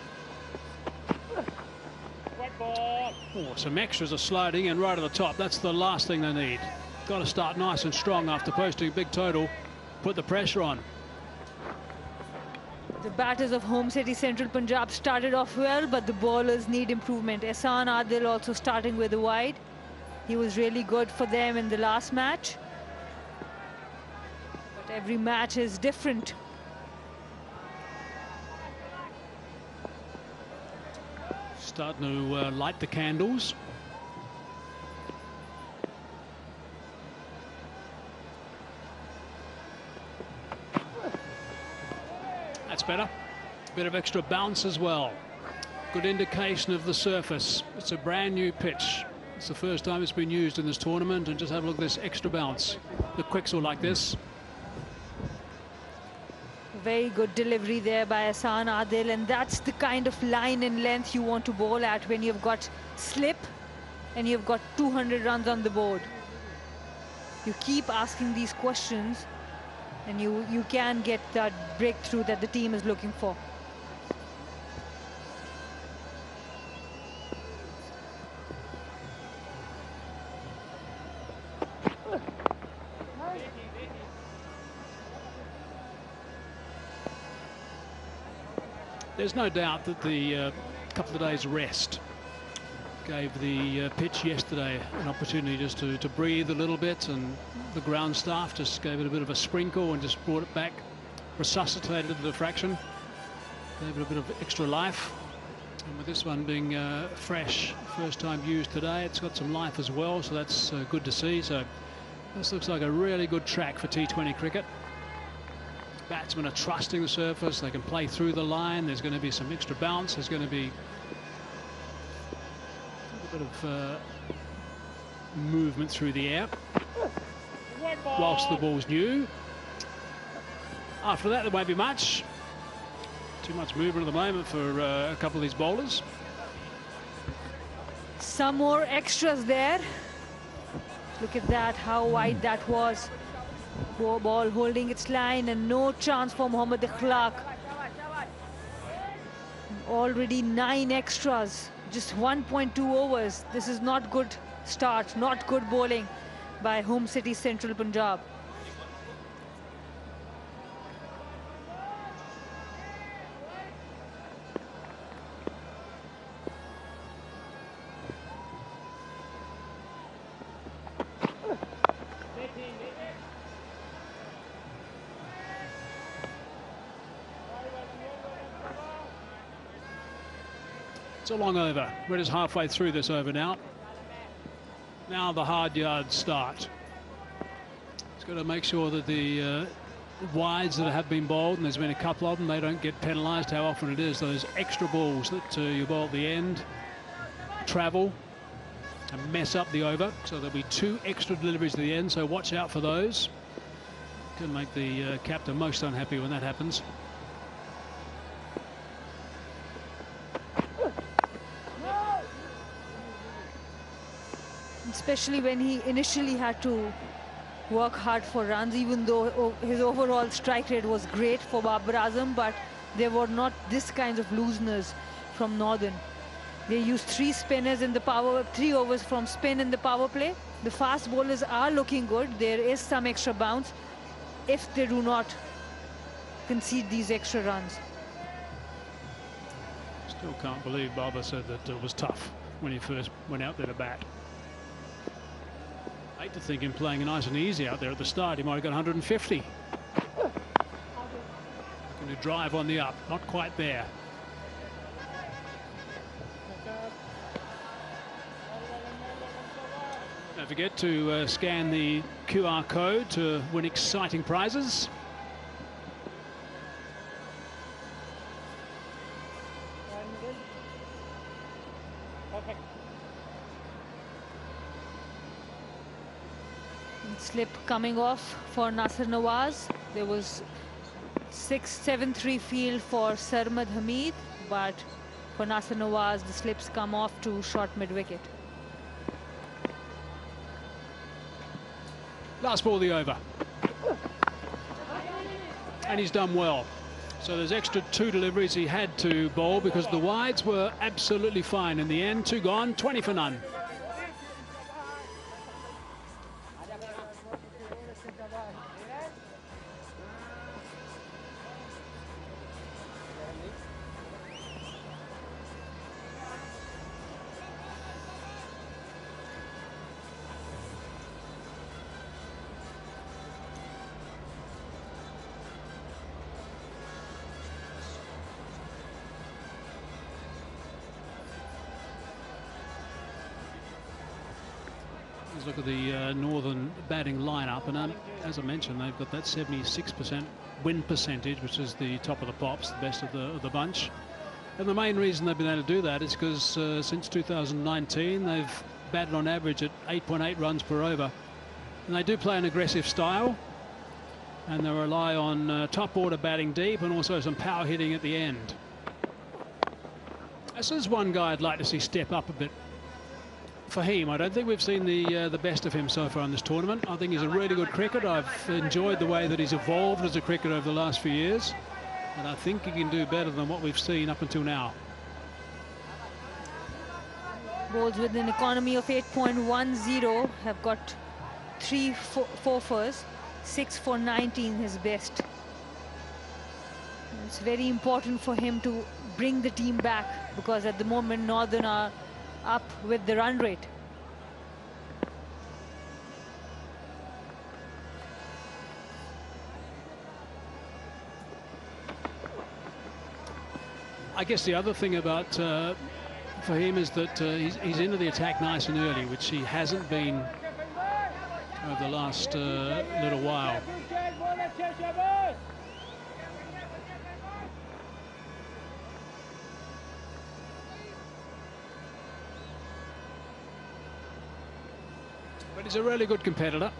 Oh, some extras are sliding in right at the top. That's the last thing they need. Got to start nice and strong after posting a big total. Put the pressure on. The batters of home city Central Punjab started off well, but the bowlers need improvement. Ehsan Adil also starting with a wide. He was really good for them in the last match. But every match is different. Starting to light the candles. That's better. Bit of extra bounce as well. Good indication of the surface. It's a brand new pitch. It's the first time it's been used in this tournament, and just have a look at this extra bounce. The quicks will like this. Very good delivery there by Ehsan Adil, and that's the kind of line and length you want to bowl at when you've got slip and you've got 200 runs on the board. You keep asking these questions and you can get that breakthrough that the team is looking for. There's no doubt that the couple of days rest gave the pitch yesterday an opportunity just to breathe a little bit, and the ground staff just gave it a bit of a sprinkle and just brought it back, resuscitated the fraction, gave it a bit of extra life. And with this one being fresh, first time used today, it's got some life as well, so that's good to see. So this looks like a really good track for T20 cricket. Batsmen are trusting the surface. They can play through the line. There's going to be some extra bounce. There's going to be a bit of movement through the air whilst the ball's new. After that, there won't be much. Too much movement at the moment for a couple of these bowlers. Some more extras there. Look at that, how wide that was. Ball holding its line, and no chance for Mohammad Ikhlaq. Already 9 extras, just 1.2 overs. This is not good start, not good bowling by home city Central Punjab. It's a long over. We're just halfway through this over now. Now the hard yards start. It's got to make sure that the wides that have been bowled, and there's been a couple of them, they don't get penalised. How often it is those extra balls that you bowl at the end travel and mess up the over. So there'll be 2 extra deliveries at the end, so watch out for those. Can make the captain most unhappy when that happens. Especially when he initially had to work hard for runs, even though his overall strike rate was great for Babar Azam, but there were not this kinds of looseners from Northern. They used 3 spinners in the 3 overs from spin in the power play. The fast bowlers are looking good. There is some extra bounce if they do not concede these extra runs. Still can't believe Babar said that it was tough when he first went out there to bat. I hate to think him playing nice and easy out there at the start. He might have got 150. Trying to drive on the up, not quite there. Don't forget to scan the QR code to win exciting prizes. Slip coming off for Nasser Nawaz. There was 6-7-3 field for Sarmad Hamid, but for Nasser Nawaz the slips come off to short mid-wicket. Last ball of the over. And he's done well. So there's extra 2 deliveries he had to bowl because the wides were absolutely fine. In the end, 2 gone, 20 for none. Look at the Northern batting lineup, and as I mentioned, they've got that 76% win percentage, which is the top of the pops, the best of the bunch. And the main reason they've been able to do that is because since 2019 they've batted on average at 8.8 runs per over, and they do play an aggressive style, and they rely on top order batting deep and also some power hitting at the end. This is one guy I'd like to see step up a bit. Fahim, I don't think we've seen the best of him so far in this tournament. I think he's a really good cricketer. I've enjoyed the way that he's evolved as a cricketer over the last few years, and I think he can do better than what we've seen up until now. Bowls with an economy of 8.10 have got 3 fours, 6 for 19, his best. It's very important for him to bring the team back, because at the moment Northern are up with the run rate. I guess the other thing about Fahim is that he's into the attack nice and early, which he hasn't been over the last little while. But he's a really good competitor.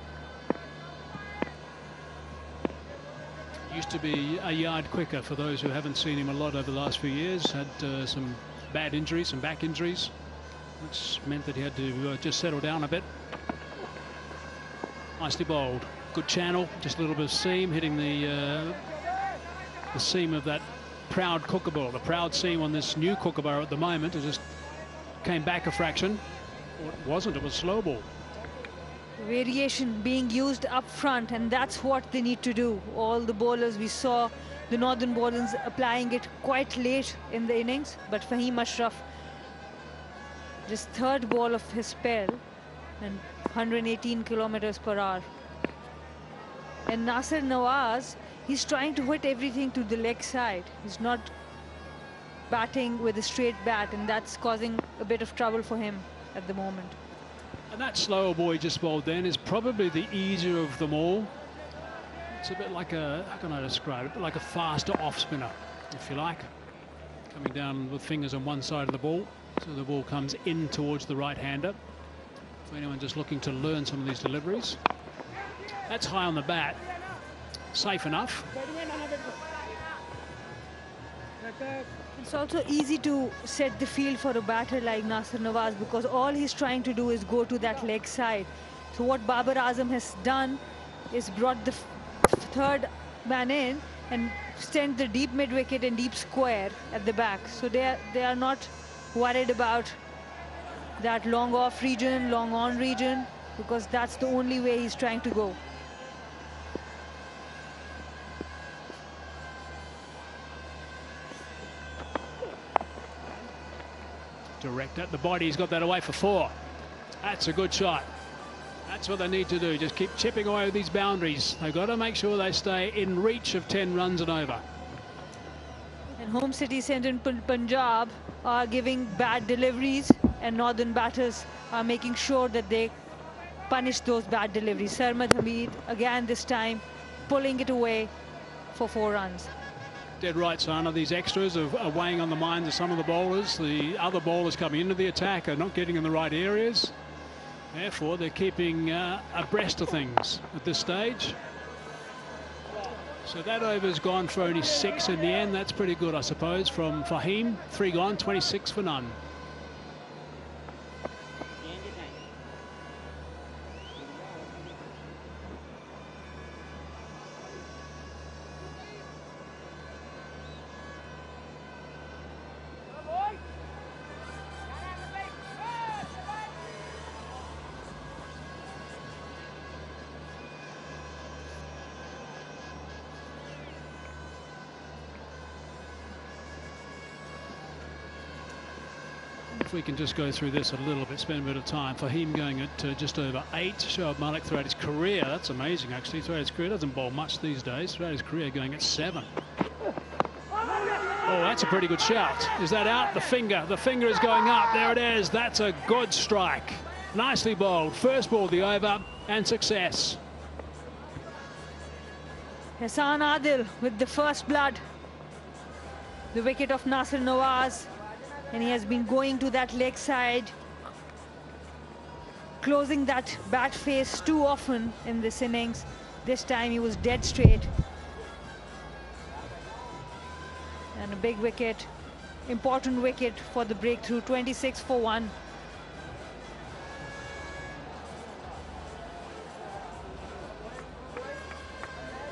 Used to be a yard quicker, for those who haven't seen him a lot over the last few years. Had some bad injuries, some back injuries, which meant that he had to just settle down a bit. Nicely bowled. Good channel, just a little bit of seam, hitting the seam of that proud kookaburra. The proud seam on this new kookaburra at the moment, it just came back a fraction. Or it wasn't, it was slow ball. Variation being used up front, and that's what they need to do. All the bowlers, we saw the Northern bowlers applying it quite late in the innings, but Fahim Ashraf, this 3rd ball of his spell, and 118 kilometers per hour. And Nasser Nawaz, he's trying to hit everything to the leg side. He's not batting with a straight bat, and that's causing a bit of trouble for him at the moment. And that slower ball he just bowled then is probably the easier of them all. It's a bit like a, how can I describe it, a bit like a faster off spinner, if you like. Coming down with fingers on one side of the ball, so the ball comes in towards the right-hander. For anyone just looking to learn some of these deliveries. That's high on the bat. Safe enough. It's also easy to set the field for a batter like Nasser Nawaz, because all he's trying to do is go to that leg side. So what Babar Azam has done is brought the 3rd man in and sent the deep mid-wicket and deep square at the back. So they are not worried about that long off region, long on region, because that's the only way he's trying to go. Direct at the body, he's got that away for 4. That's a good shot. That's what they need to do, just keep chipping away with these boundaries. They've got to make sure they stay in reach of 10 runs and over. And home city Central Punjab are giving bad deliveries, and northern batters are making sure that they punish those bad deliveries. Sarmad Hamid again this time pulling it away for 4 runs. Dead right, Sana. These extras are weighing on the minds of some of the bowlers. The other bowlers coming into the attack are not getting in the right areas. Therefore, they're keeping abreast of things at this stage. So that over's gone for only 6 in the end. That's pretty good, I suppose, from Fahim. 3 gone, 26 for none. If we can just go through this a little bit, spend a bit of time. Fahim going at just over 8. Shoaib Malik throughout his career. That's amazing, actually. Throughout his career, doesn't bowl much these days. Throughout his career, going at 7. Oh, that's a pretty good shout. Is that out? The finger is going up. There it is. That's a good strike. Nicely bowled. First ball of the over and success. Hassan Adil with the first blood. The wicket of Nasir Nawaz. And he has been going to that leg side, closing that bat face too often in this innings. This time he was dead straight. And a big wicket, important wicket for the breakthrough, 26 for 1.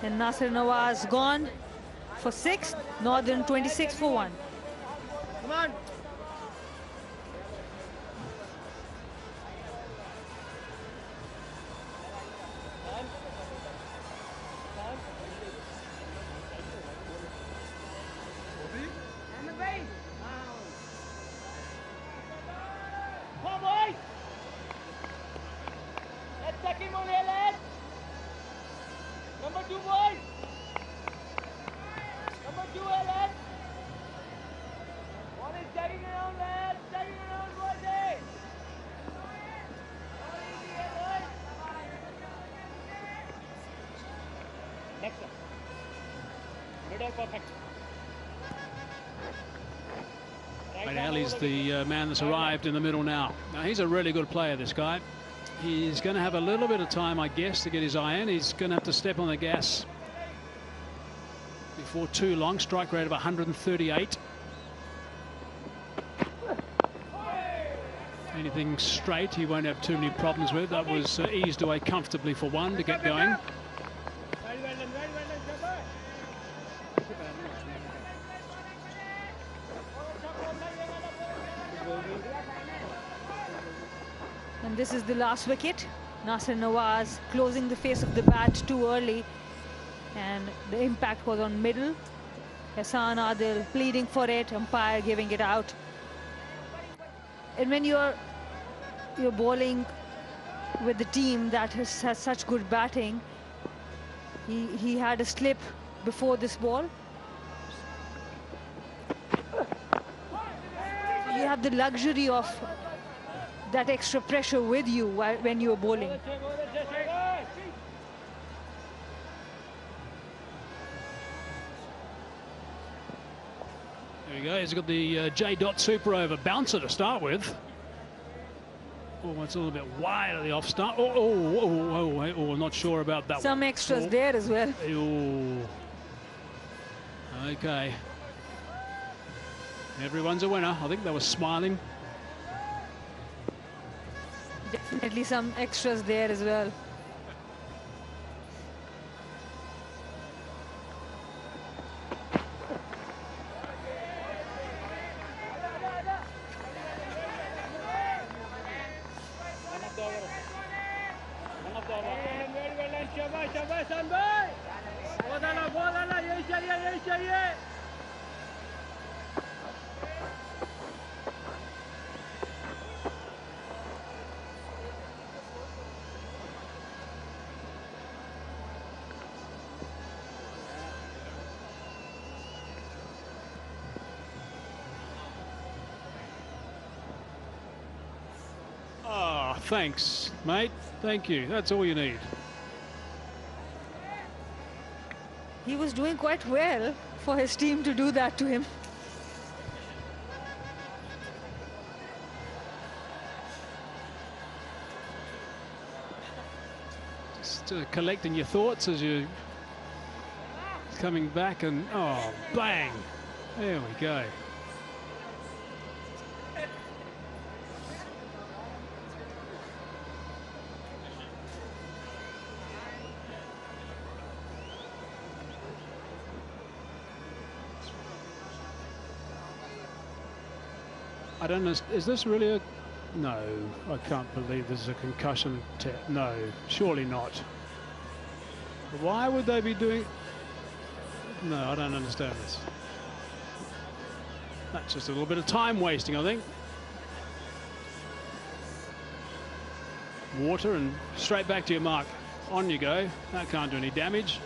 And Nasir Nawaz gone for 6, Northern 26 for 1. Come on. Ali's the man that's arrived in the middle now. Now, he's a really good player, this guy. He's going to have a little bit of time, I guess, to get his eye in. He's going to have to step on the gas before too long. Strike rate of 138. Anything straight, he won't have too many problems with. That was eased away comfortably for 1 to get going. And this is the last wicket. Nasir Nawaz closing the face of the bat too early, and the impact was on middle. Hassan Adil pleading for it, umpire giving it out. And when you're bowling with the team that has such good batting, he had a slip before this ball. So you have the luxury of that extra pressure with you when you're bowling. There we go. He's got the J. Super over bouncer to start with. Oh, it's a little bit wide of the off start. Oh, not sure about that. Some extras there as well. Oh. Okay. Everyone's a winner. I think they were smiling. Definitely some extras there as well. thanks, mate. Thank you. That's all you need. He was doing quite well for his team to do that to him. Just collecting your thoughts as you're coming back, and oh, bang. There we go. I don't know, is this really a... No, I can't believe this is a concussion test. No, surely not. Why would they be doing... No, I don't understand this. That's just a little bit of time wasting, I think. Water and straight back to your mark. On you go. That can't do any damage.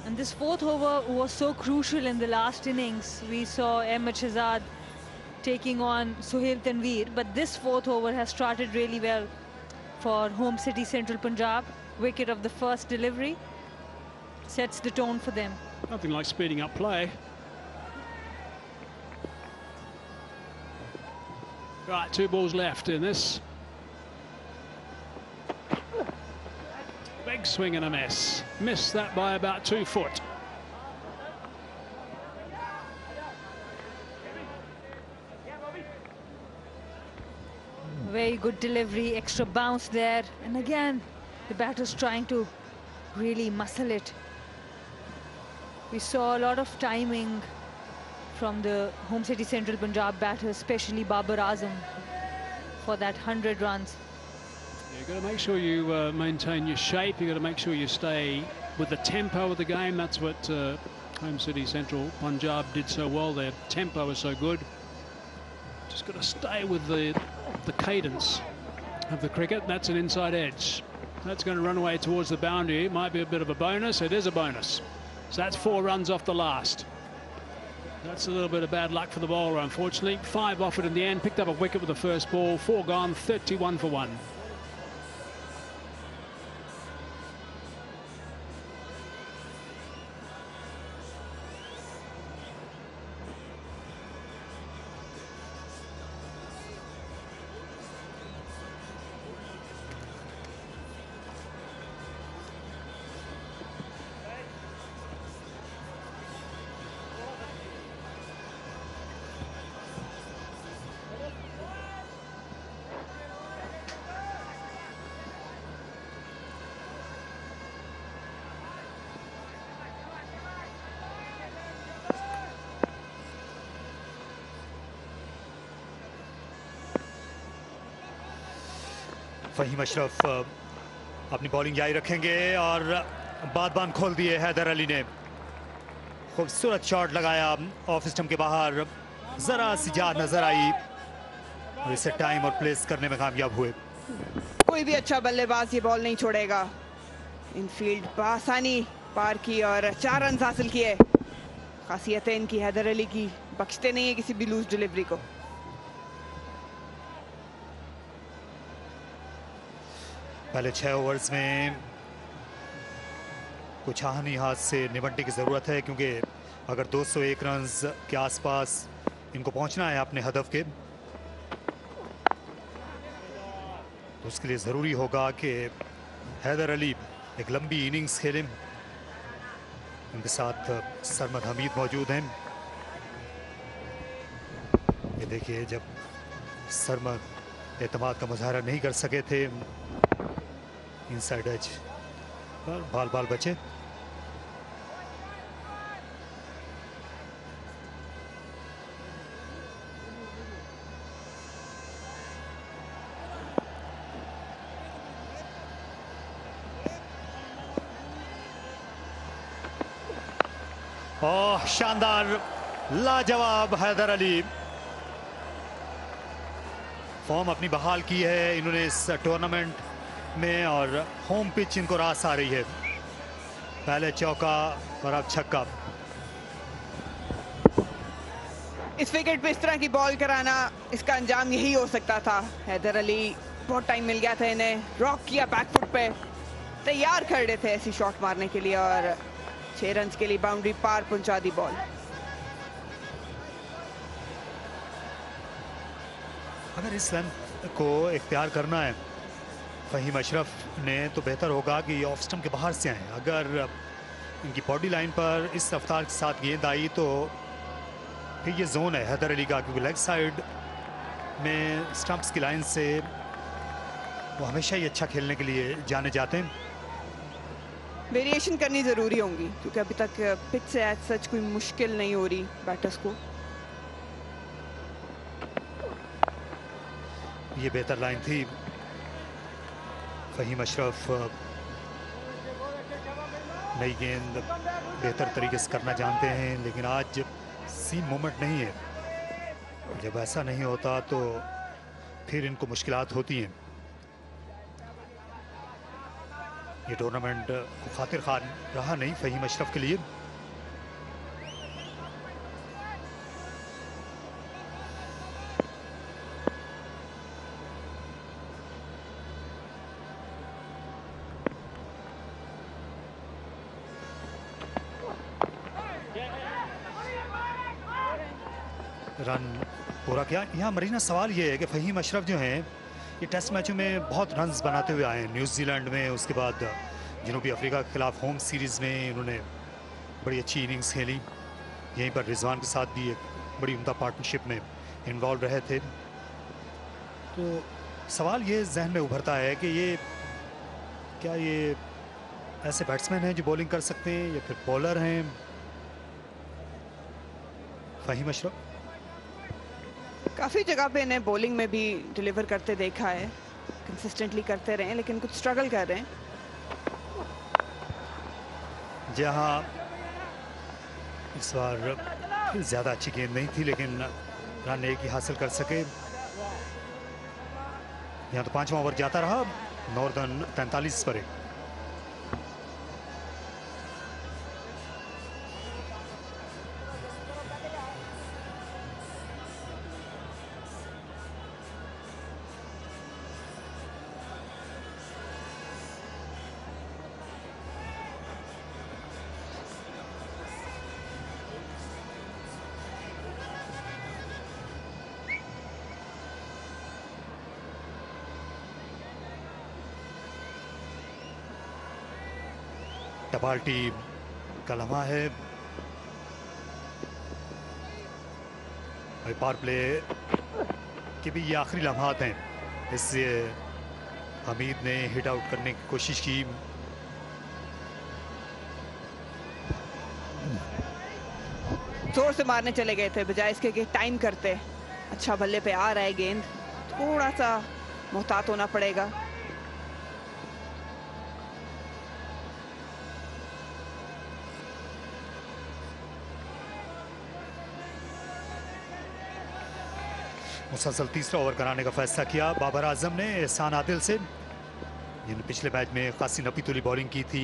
And this fourth over was so crucial in the last innings. We saw Ahmed Shahzad taking on Sohail Tanveer, but this fourth over has started really well for home city Central Punjab. Wicket of the first delivery sets the tone for them. Nothing like speeding up play. Right, 2 balls left in this. Big swing and a miss. Missed that by about 2 foot. Very good delivery, extra bounce there. And again, the batter's trying to really muscle it. We saw a lot of timing from the home city Central Punjab batters, especially Babar Azam, for that 100 runs. You've got to make sure you maintain your shape. You've got to make sure you stay with the tempo of the game. That's what home city Central Punjab did so well. Their tempo is so good. Just got to stay with the cadence of the cricket. That's an inside edge. That's going to run away towards the boundary. It might be a bit of a bonus. It is a bonus. So that's 4 runs off the last. That's a little bit of bad luck for the bowler, unfortunately. 5 off it in the end. Picked up a wicket with the first ball. 4 gone, 31 for 1. Faheem Ashraf अपनी bowling जारी रखेंगे और बादबान खोल दिए हैदर अली ने। खूबसूरत shot लगाया off stump के बाहर, जरा सी जान नजर आई और इसे टाइम और प्लेस करने में कामयाब हुए। कोई भी अच्छा बल्लेबाज ये बॉल नहीं छोड़ेगा। इनफील्ड बआसानी पार की और 4 रन हासिल किए। खासियत है इनकी हैदर अली की, बख्शते नहीं है किसी भी लूज डिलीवरी को। पहले 6 ओवर्स में कुछ आहनी हाथ से निपटने की ज़रूरत है, क्योंकि अगर 201 रन के आसपास इनको पहुंचना है अपने हदफ के, तो उसके लिए ज़रूरी होगा कि हैदर अली एक लंबी इनिंग्स खेलें। उनके साथ सरमद हमीद मौजूद हैं। ये देखिए, जब सरमद एतमाद का मुजाहरा नहीं कर सके थे, इनसाइड एज पर बाल बचे। ओह, शानदार, लाजवाब हैदर अली। फॉर्म अपनी बहाल की है इन्होंने इस टूर्नामेंट में और होम पिच इनको रास आ रही है। पहले चौका और अब छक्का। इस विकेट पे इस तरह की बॉल कराना, इसका अंजाम यही हो सकता था। हैदर अली बहुत टाइम मिल गया था इन्हें, रॉक किया बैकफुट पे, तैयार खड़े थे ऐसी शॉट मारने के लिए और 6 रन के लिए बाउंड्री पार पहुंचा दी बॉल। अगर इस रन को इख्तियार करना है फहीम अशरफ ने तो बेहतर होगा कि ऑफ स्टंप के बाहर से आए। अगर इनकी बॉडी लाइन पर इस रफ्तार के साथ गेंद आई तो फिर ये जोन है हैदर अली का, क्योंकि लेग साइड में स्टंप्स की लाइन से वो हमेशा ही अच्छा खेलने के लिए जाने जाते हैं। वेरिएशन करनी जरूरी होंगी क्योंकि अभी तक पिच से एज सच कोई मुश्किल नहीं हो रही बैटर्स को। ये बेहतर लाइन थी। फहीम अशरफ नई गेंद बेहतर तरीके से करना जानते हैं, लेकिन आज सीम मोमेंट नहीं है। जब ऐसा नहीं होता तो फिर इनको मुश्किलात होती हैं। ये टूर्नामेंट को खातिर खान रहा नहीं फहीम अशरफ के लिए। रन पूरा किया। यहाँ मरीना सवाल ये है कि फहीम अशरफ जो हैं ये टेस्ट मैचों में बहुत रन्स बनाते हुए आए हैं। न्यूजीलैंड में, उसके बाद जनूबी अफ्रीका के खिलाफ होम सीरीज़ में इन्होंने बड़ी अच्छी इनिंग्स खेली। यहीं पर रिजवान के साथ भी एक बड़ी उम्दा पार्टनरशिप में इन्वॉल्व रहे थे। तो सवाल ये जहन में उभरता है कि ये क्या ये ऐसे बैट्समैन हैं जो बॉलिंग कर सकते हैं या फिर बॉलर हैं फहीम अशरफ? काफी जगह पे इन्हें बॉलिंग में भी डिलीवर करते देखा है, कंसिस्टेंटली करते रहे, लेकिन कुछ स्ट्रगल कर रहे हैं। जहां इस बार ज्यादा अच्छी गेंद नहीं थी लेकिन रन एक ही हासिल कर सके। यहां तो 5वां ओवर जाता रहा, नॉर्दर्न 43 पर। टपाल टीम का लम्हा है। पावर प्ले के भी ये आखिरी लम्हात हैं। इससे हमीद ने हिट आउट करने की कोशिश की। जोर से मारने चले गए थे बजाय इसके कि टाइम करते। अच्छा बल्ले पे आ रहा है गेंद, थोड़ा सा मुहतात होना पड़ेगा। मुसलसल तीसरा ओवर कराने का फैसला किया बाबर आजम ने एहसान आदिल से। जिन्होंने पिछले मैच में खासी नपी तुली बॉलिंग की थी,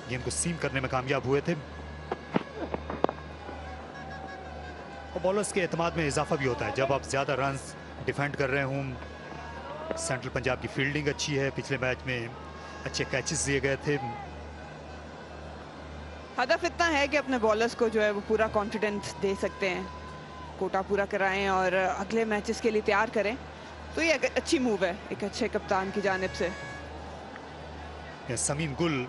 गेंद को सीम करने में कामयाब हुए थे। और बॉलर्स के एतमाद में इजाफा भी होता है जब आप ज्यादा रन्स डिफेंड कर रहे हों। सेंट्रल पंजाब की फील्डिंग अच्छी है, पिछले मैच में अच्छे कैचेस दिए गए थे। हदफ इतना है कि अपने बॉलर्स को जो है वो पूरा कॉन्फिडेंस दे सकते हैं, कोटा पूरा कराएं और अगले मैचेस के लिए तैयार करें। तो ये अच्छी मूव है एक अच्छे कप्तान की जानिब से। समीम गुल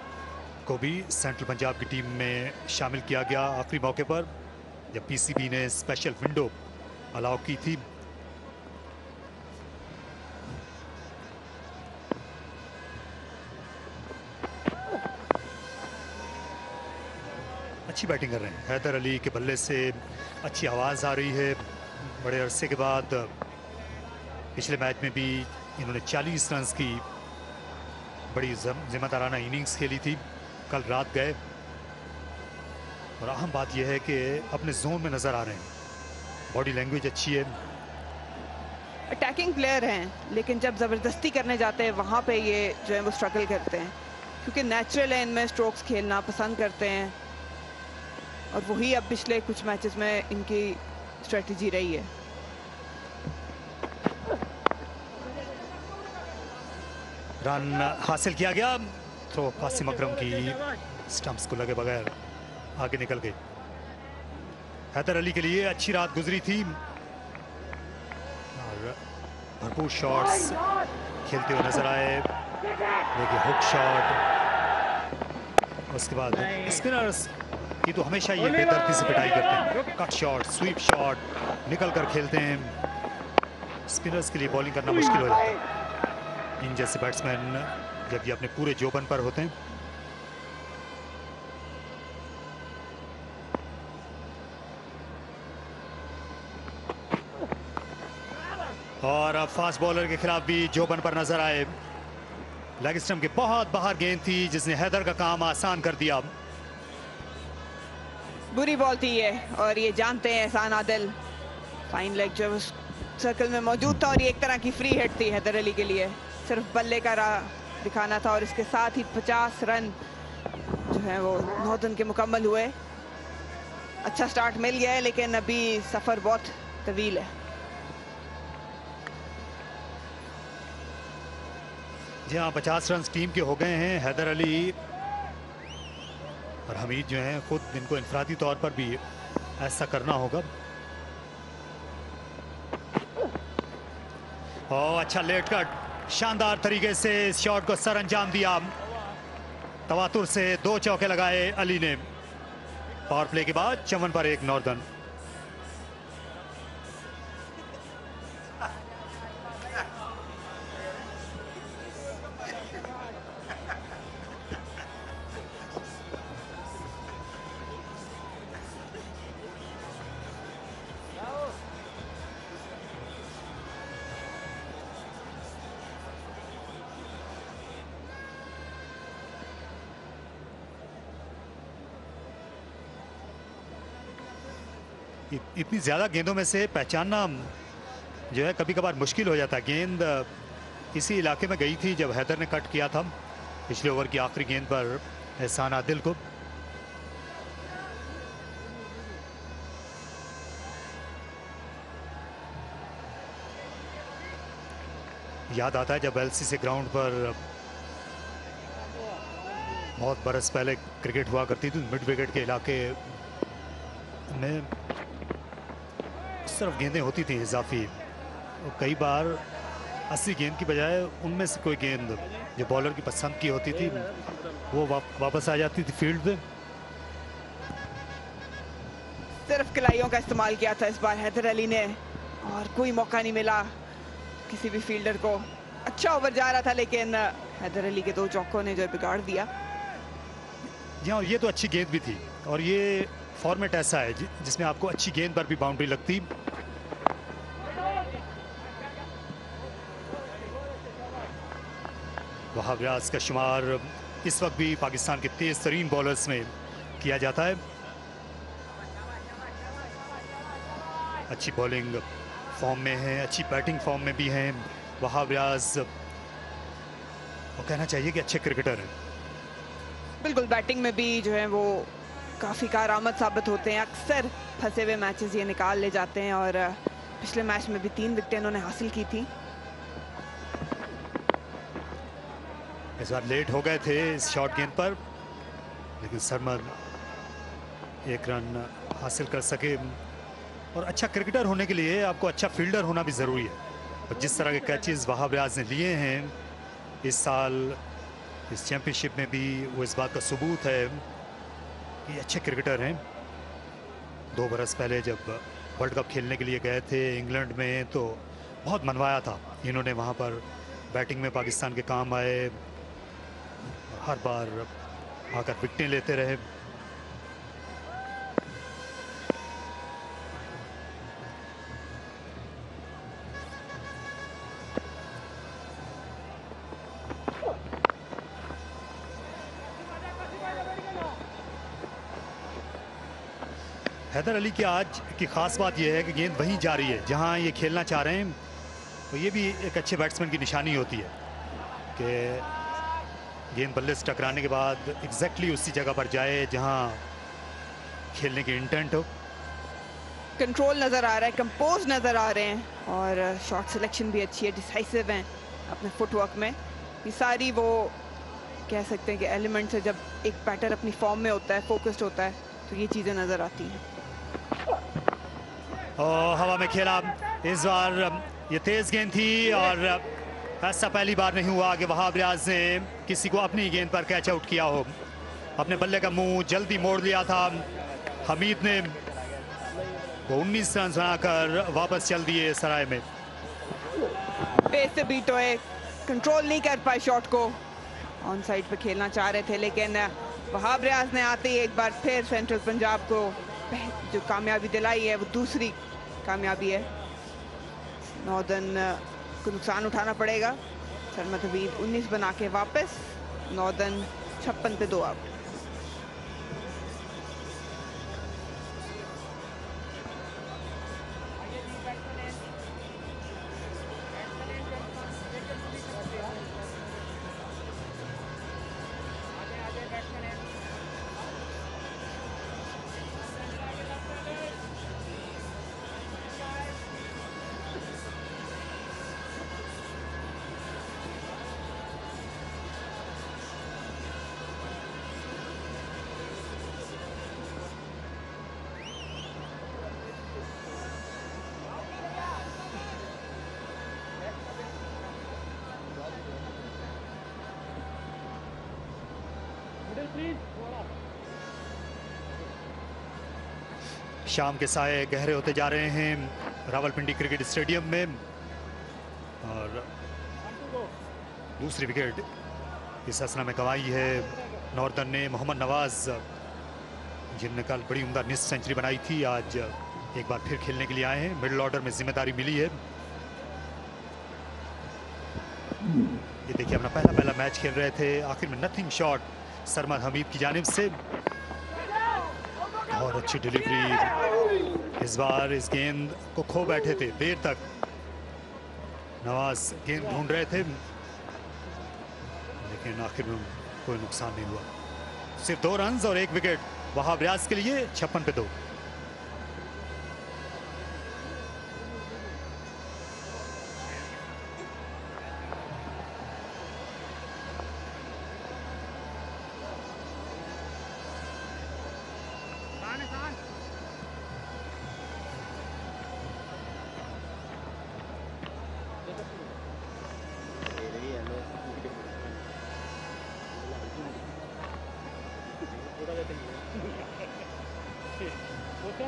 को भी सेंट्रल पंजाब की टीम में शामिल किया गया आखिरी मौके पर जब पीसीबी ने स्पेशल विंडो अलाउ की थी। अच्छी बैटिंग कर रहे हैं हैदर अली के बल्ले से, अच्छी आवाज़ आ रही है बड़े अरसे के बाद। पिछले मैच में भी इन्होंने 40 रन की बड़ी जिम्मेदाराना इनिंग्स खेली थी। कल रात गए और अहम बात यह है कि अपने जोन में नज़र आ रहे हैं। बॉडी लैंग्वेज अच्छी है। अटैकिंग प्लेयर हैं, लेकिन जब ज़बरदस्ती करने जाते हैं वहाँ पे ये जो है वो स्ट्रगल करते हैं, क्योंकि नेचुरल है इनमें स्ट्रोक्स खेलना पसंद करते हैं, और वही अब पिछले कुछ मैचेस में इनकी स्ट्रेटजी रही है। रन हासिल किया गया। थ्रो कासिम अकरम की स्टंप्स को लगे बगैर आगे निकल गई। हैदर अली के लिए अच्छी रात गुजरी थी और भरपूर शॉट्स खेलते हुए नजर आए। देखिए हुक शॉट, उसके बाद स्पिनर्स की तो हमेशा ये बेदर्दी से पिटाई करते हैं। कट शॉट, स्वीप शॉट निकल कर खेलते हैं। स्पिनर्स के लिए बॉलिंग करना मुश्किल हो जाता है इन जैसे बैट्समैन जब ये अपने पूरे जोबन पर होते हैं। और फास्ट बॉलर के खिलाफ भी जोबन पर नजर आए। लेग स्टंप के बहुत बाहर गेंद थी जिसने हैदर का काम आसान कर दिया। बुरी बॉल थी ये, और ये जानते हैं एहसान आदिल। फाइन लेग जो उस सर्कल में मौजूद था, और ये एक तरह की फ्री हिट थी हैदर अली के लिए। सिर्फ बल्ले का राह दिखाना था, और इसके साथ ही 50 रन जो है वो नॉर्दर्न के मुकम्मल हुए। अच्छा स्टार्ट मिल गया है, लेकिन अभी सफर बहुत तवील है। जी हाँ, 50 रन टीम के हो गए हैं। हैदर अली और हमीद जो हैं खुद इनको इंफरादी तौर पर भी ऐसा करना होगा। और अच्छा लेट कट, शानदार तरीके से इस शॉट को सर अंजाम दिया। तवातुर से 2 चौके लगाए अली ने। पावर प्ले के बाद 54 पर 1 नॉर्दर्न। इतनी ज्यादा गेंदों में से पहचानना जो है कभी कभार मुश्किल हो जाता है। गेंद इसी इलाके में गई थी जब हैदर ने कट किया था पिछले ओवर की आखिरी गेंद पर एहसान आदिल को। याद आता है जब एलसीसी ग्राउंड पर बहुत बरस पहले क्रिकेट हुआ करती थी, मिड विकेट के इलाके में सिर्फ गेंदें होती थी इजाफी, और कई बार 80 गेंद की बजाय उनमें से कोई गेंद जो बॉलर की पसंद की होती थी वो वापस आ जाती थी फील्ड पे। सिर्फ कलाइयों का इस्तेमाल किया था इस बार हैदर अली ने, और कोई मौका नहीं मिला किसी भी फील्डर को। अच्छा ओवर जा रहा था, लेकिन हैदर अली के 2 चौकों ने जो बिगाड़ दिया। जी हाँ, ये तो अच्छी गेंद भी थी, और ये फॉर्मेट ऐसा है जिसमें आपको अच्छी गेंद पर भी बाउंड्री लगती। वहाब रियाज का शुमार इस वक्त भी पाकिस्तान के तेज तरीन बॉलर्स में किया जाता है। अच्छी बॉलिंग फॉर्म में है, अच्छी बैटिंग फॉर्म में भी हैं वहाब रियाज, वो कहना चाहिए कि अच्छे क्रिकेटर हैं। बिल्कुल, बैटिंग में भी जो है वो काफ़ी कारआमद साबित होते हैं। अक्सर फंसे हुए मैचेस ये निकाल ले जाते हैं, और पिछले मैच में भी 3 विकेटें इन्होंने हासिल की थी। इस बार लेट हो गए थे इस शॉर्ट गेंद पर, लेकिन सरमद 1 रन हासिल कर सके। और अच्छा क्रिकेटर होने के लिए आपको अच्छा फील्डर होना भी ज़रूरी है, और जिस तरह के कैचेस वहाब रियाज ने लिए हैं इस साल इस चैंपियनशिप में भी, वो इस बात का सबूत है कि अच्छे क्रिकेटर हैं। 2 बरस पहले जब वर्ल्ड कप खेलने के लिए गए थे इंग्लैंड में, तो बहुत मनवाया था इन्होंने वहाँ पर। बैटिंग में पाकिस्तान के काम आए, हर बार आकर विकेटें लेते रहे। हैदर अली की आज की खास बात यह है कि गेंद वहीं जा रही है जहां ये खेलना चाह रहे हैं। तो ये भी एक अच्छे बैट्समैन की निशानी होती है कि गेंद बल्ले से टकराने के बाद एग्जैक्टली उसी जगह पर जाए जहां खेलने की इंटेंट हो। कंट्रोल नजर आ रहा है, कंपोज नजर आ रहे हैं और शॉट सिलेक्शन भी अच्छी है, डिसाइसिव हैं अपने फुटवर्क में। ये सारी वो कह सकते हैं कि एलिमेंट्स है, जब एक बैटर अपनी फॉर्म में होता है, फोकस्ड होता है, तो ये चीजें नजर आती हैं। हवा में खेला इस बार, ये तेज गेंद थी और ऐसा पहली बार नहीं हुआ कि वहाब रियाज ने किसी को अपनी गेंद पर कैच आउट किया हो। अपने बल्ले का मुंह जल्दी मोड़ लिया था हमीद ने, वो 19 रन बनाकर वापस चल दिए सराय में। पेस से बीट हुए, कंट्रोल नहीं कर पाए शॉट को, ऑन साइड पे खेलना चाह रहे थे, लेकिन वहाब रियाज ने आते ही एक बार फिर सेंट्रल पंजाब को जो कामयाबी दिलाई है वो दूसरी कामयाबी है। नॉर्दर्न को नुकसान उठाना पड़ेगा। सरमद हबीब 19 बना के वापस, नॉर्दर्न 56 पे 2 आउट। शाम के साए गहरे होते जा रहे हैं रावलपिंडी क्रिकेट स्टेडियम में और दूसरी विकेट इस असना में गंवाई है नॉर्दर्न ने। मोहम्मद नवाज जिनने कल बड़ी उम्दा निस्फ सेंचुरी बनाई थी, आज एक बार फिर खेलने के लिए आए हैं। मिडिल ऑर्डर में जिम्मेदारी मिली है। ये देखिए अपना पहला मैच खेल रहे थे, आखिर में नथिंग शॉट सरमद हमीद की जानिब से। बहुत अच्छी डिलीवरी, इस बार इस गेंद को खो बैठे थे देर तक। नवाज गेंद ढूंढ रहे थे लेकिन आखिर में कोई नुकसान नहीं हुआ। सिर्फ 2 रन और 1 विकेट वहाब रियाज के लिए, 56 पे 2।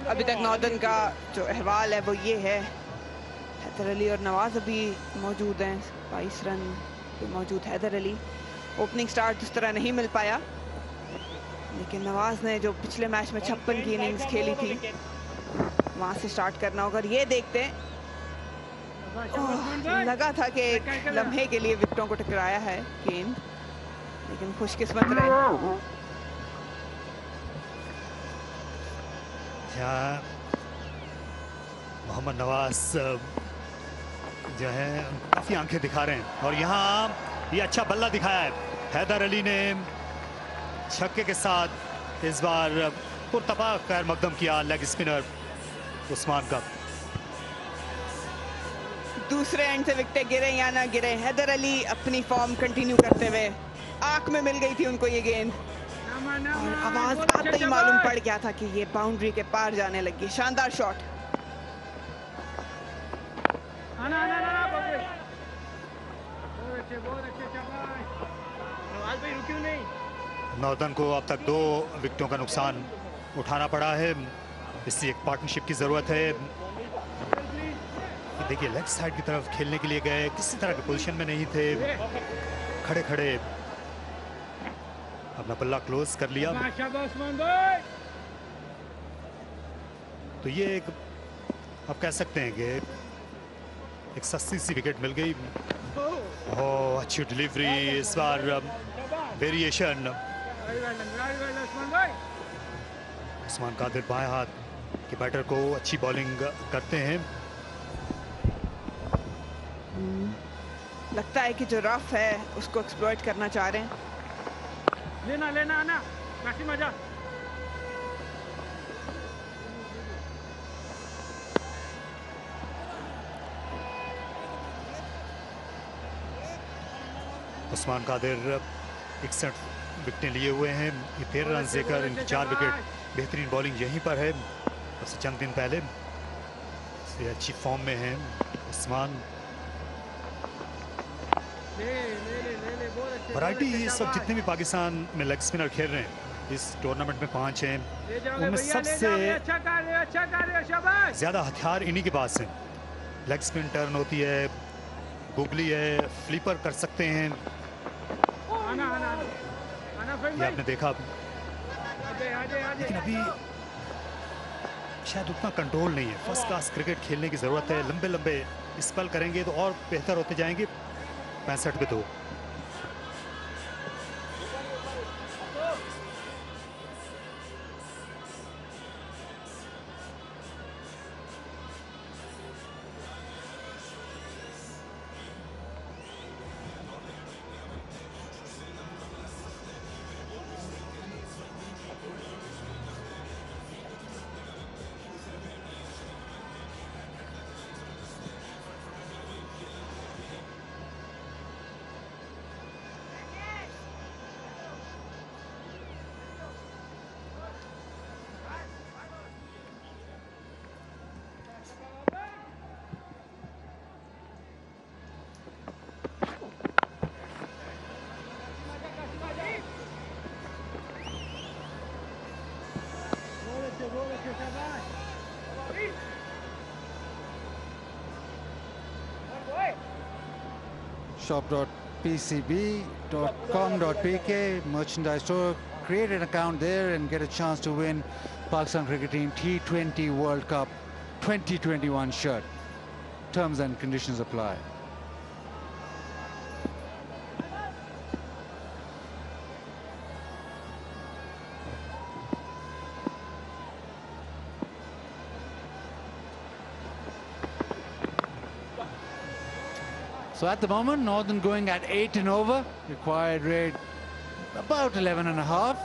अभी तक नॉर्दर्न का जो अहवाल है वो ये है, हैदर अली और नवाज अभी मौजूद हैं। 22 रन पे मौजूद हैदर अली। ओपनिंग स्टार्ट उस तरह नहीं मिल पाया, लेकिन नवाज ने जो पिछले मैच में 56 की इनिंग्स खेली थी वहां से स्टार्ट करना होगा। ये देखते हैं, लगा था कि एक लम्हे के लिए विकेटों को टकराया है गेंद, लेकिन खुशकिस्मत रहे। मोहम्मद नवाज जो है काफी आंखें दिखा रहे हैं और यहाँ ये अच्छा बल्ला दिखाया है। हैदर अली ने छक्के के साथ इस बार पुरतपा खैर मकदम किया लेग स्पिनर उस्मान का। दूसरे एंड से विकेट गिरे या ना गिरे, हैदर अली अपनी फॉर्म कंटिन्यू करते हुए, आंख में मिल गई थी उनको ये गेंद और आवाज आते ही मालूम पड़ गया था कि ये बाउंड्री के पार जाने लगी। शानदार शॉट। नॉर्दर्न को अब तक 2 विकेटों का नुकसान उठाना पड़ा है, इससे एक पार्टनरशिप की जरूरत है। देखिए लेफ्ट साइड की तरफ खेलने के लिए गए, किसी तरह की पोजीशन में नहीं थे, खड़े खड़े अपना पल्ला क्लोज कर लिया। तो ये एक आप कह सकते हैं कि एक सस्ती सी विकेट मिल गई। ओह अच्छी डिलीवरी, इस बार वेरिएशन। उस्मान कादिर बाएं हाथ के बैटर को अच्छी बॉलिंग करते हैं। लगता है कि जो रफ है उसको एक्सप्लॉइट करना चाह रहे हैं। लेना लेना आना काफी मजा। उस्मान कादिर 61 विकेटें लिए हुए हैं, ये 13 रन देकर इनकी 4 विकेट। बेहतरीन बॉलिंग यहीं पर है। बस चंद दिन पहले से अच्छी फॉर्म में हैं उस्मान। वैरायटी इस वक्त जितने भी पाकिस्तान में लेग स्पिनर खेल रहे हैं इस टूर्नामेंट में 5 हैं, उनमें सबसे ज्यादा हथियार इन्हीं के पास हैं। लेग स्पिन टर्न होती है, गुगली है, फ्लिपर कर सकते हैं। ये आपने देखा, लेकिन अभी शायद उतना कंट्रोल नहीं है। फर्स्ट क्लास क्रिकेट खेलने की जरूरत है। लंबे लंबे स्पेल करेंगे तो और बेहतर होते जाएंगे। 65 पे 2। shop.pcb.com.pk merchandise store. Create an account there and get a chance to win Pakistan Cricket Team T20 World Cup 2021 shirt. Terms and conditions apply. So at the moment, Northern going at 8 and over. Required rate about 11.5.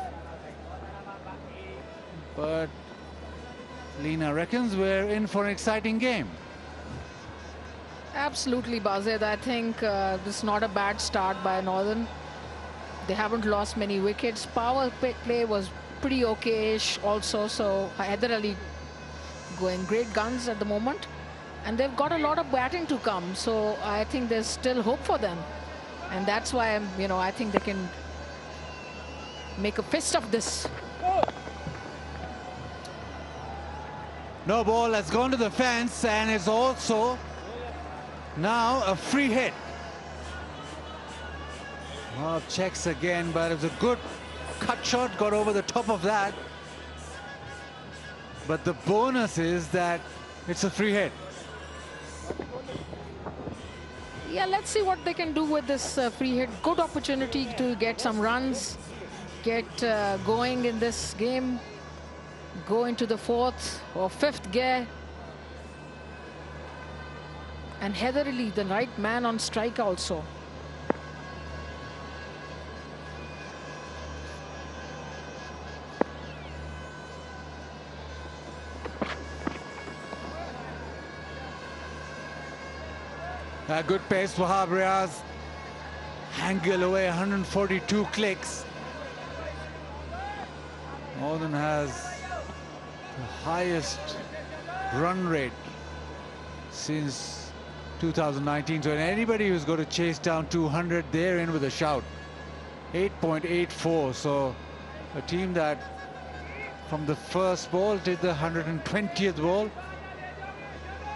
But Lena reckons we're in for an exciting game. Absolutely, Bazid. I think this is not a bad start by Northern. They haven't lost many wickets. Power play was pretty okay-ish also. So Haider Ali going great guns at the moment. And they've got a lot of batting to come, so I think there's still hope for them, and that's why I think they can make a fist of this. No ball has gone to the fence, and it's also now a free hit. Checks again, but it was a good cut shot, got over the top of that. But the bonus is that it's a free hit. Yeah, let's see what they can do with this free hit. Good opportunity to get some runs, get going in this game, go into the 4th or 5th gear. And Haider Ali, the right man on strike also. Good pace for Wahab Riaz. Angle away, 142 clicks. Northern has the highest run rate since 2019. So anybody who's going to chase down 200, they're in with a shout. 8.84. So a team that from the first ball to the 120th ball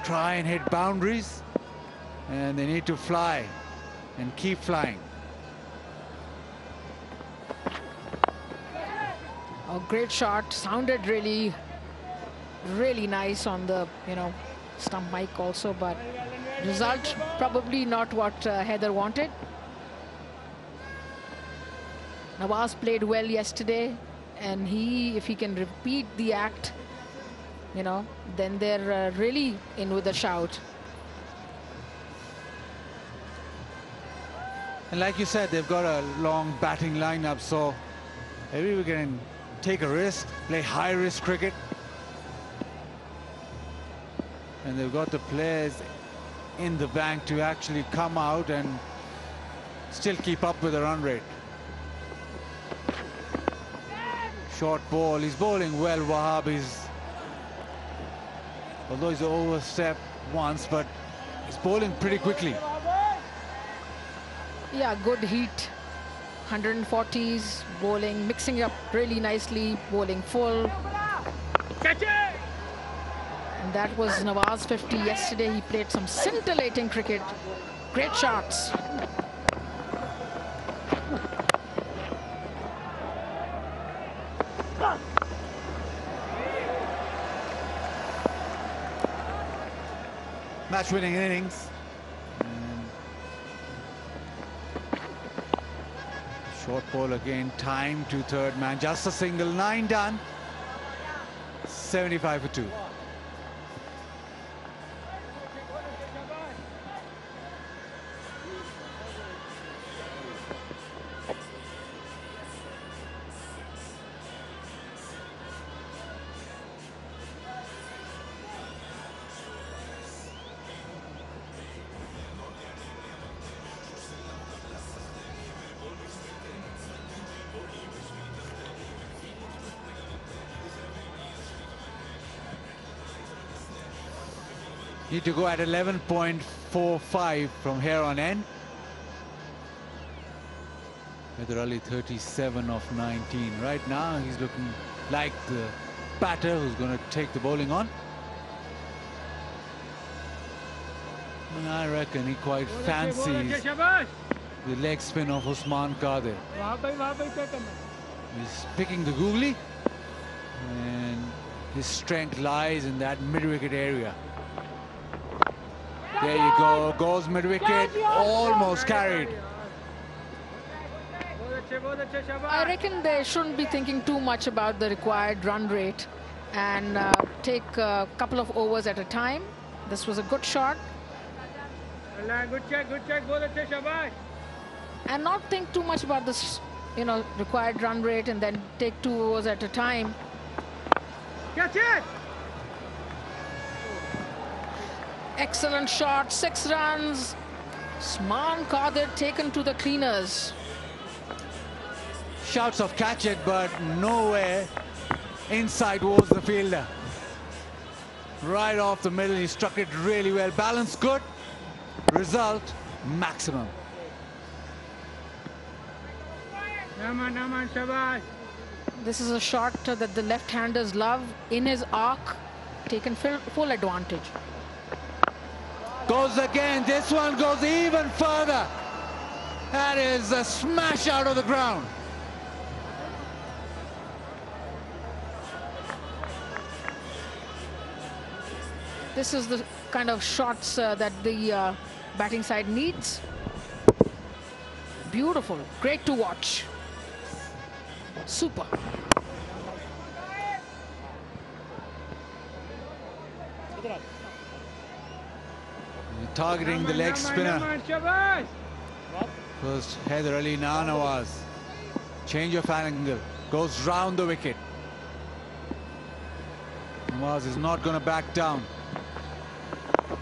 try and hit boundaries. And they need to fly and keep flying. A great shot, sounded really nice on the stump mic also, but result probably not what Haider wanted. Nawaz played well yesterday, and if he can repeat the act, then they're really in with a shout. And like you said, they've got a long batting lineup, so maybe we can take a risk, play high-risk cricket. And they've got the players in the bank to actually come out and still keep up with the run rate. Short ball, he's bowling well, Wahab. Although he's overstepped once, but he's bowling pretty quickly. Yeah, good heat. 140s, bowling, mixing up really nicely, bowling full. Catch it! And that was Nawaz 50 yesterday. He played some scintillating cricket. Great shots. Match-winning innings. Short ball again, time to third man, just a single, 9 done, 75 for 2. Need to go at 11.45 from here on end. Haider Ali 37 of 19. Right now he's looking like the batter who's going to take the bowling on. And I reckon he quite fancies the leg spin of Usman Qadir. He's picking the googly, and his strength lies in that mid-wicket area. There you go, goes mid-wicket, almost carried. I reckon they shouldn't be thinking too much about the required run rate and take a couple of overs at a time. This was a good shot. Good check, And not think too much about this, required run rate and then take 2 overs at a time. Catch it! Excellent shot, 6 runs. Usman Qadir taken to the cleaners. Shouts of catch it, but nowhere inside was the fielder. Right off the middle, he struck it really well. Balance good, result maximum. This is a shot that the left-handers love. In his arc, taken full advantage. Goes again, this one goes even further. That is a smash out of the ground. This is the kind of shots that the batting side needs. Beautiful, great to watch. Super. Targeting the leg spinner. First Haider Ali, now Nawaz. Change of angle, goes round the wicket. Nawaz is not going to back down.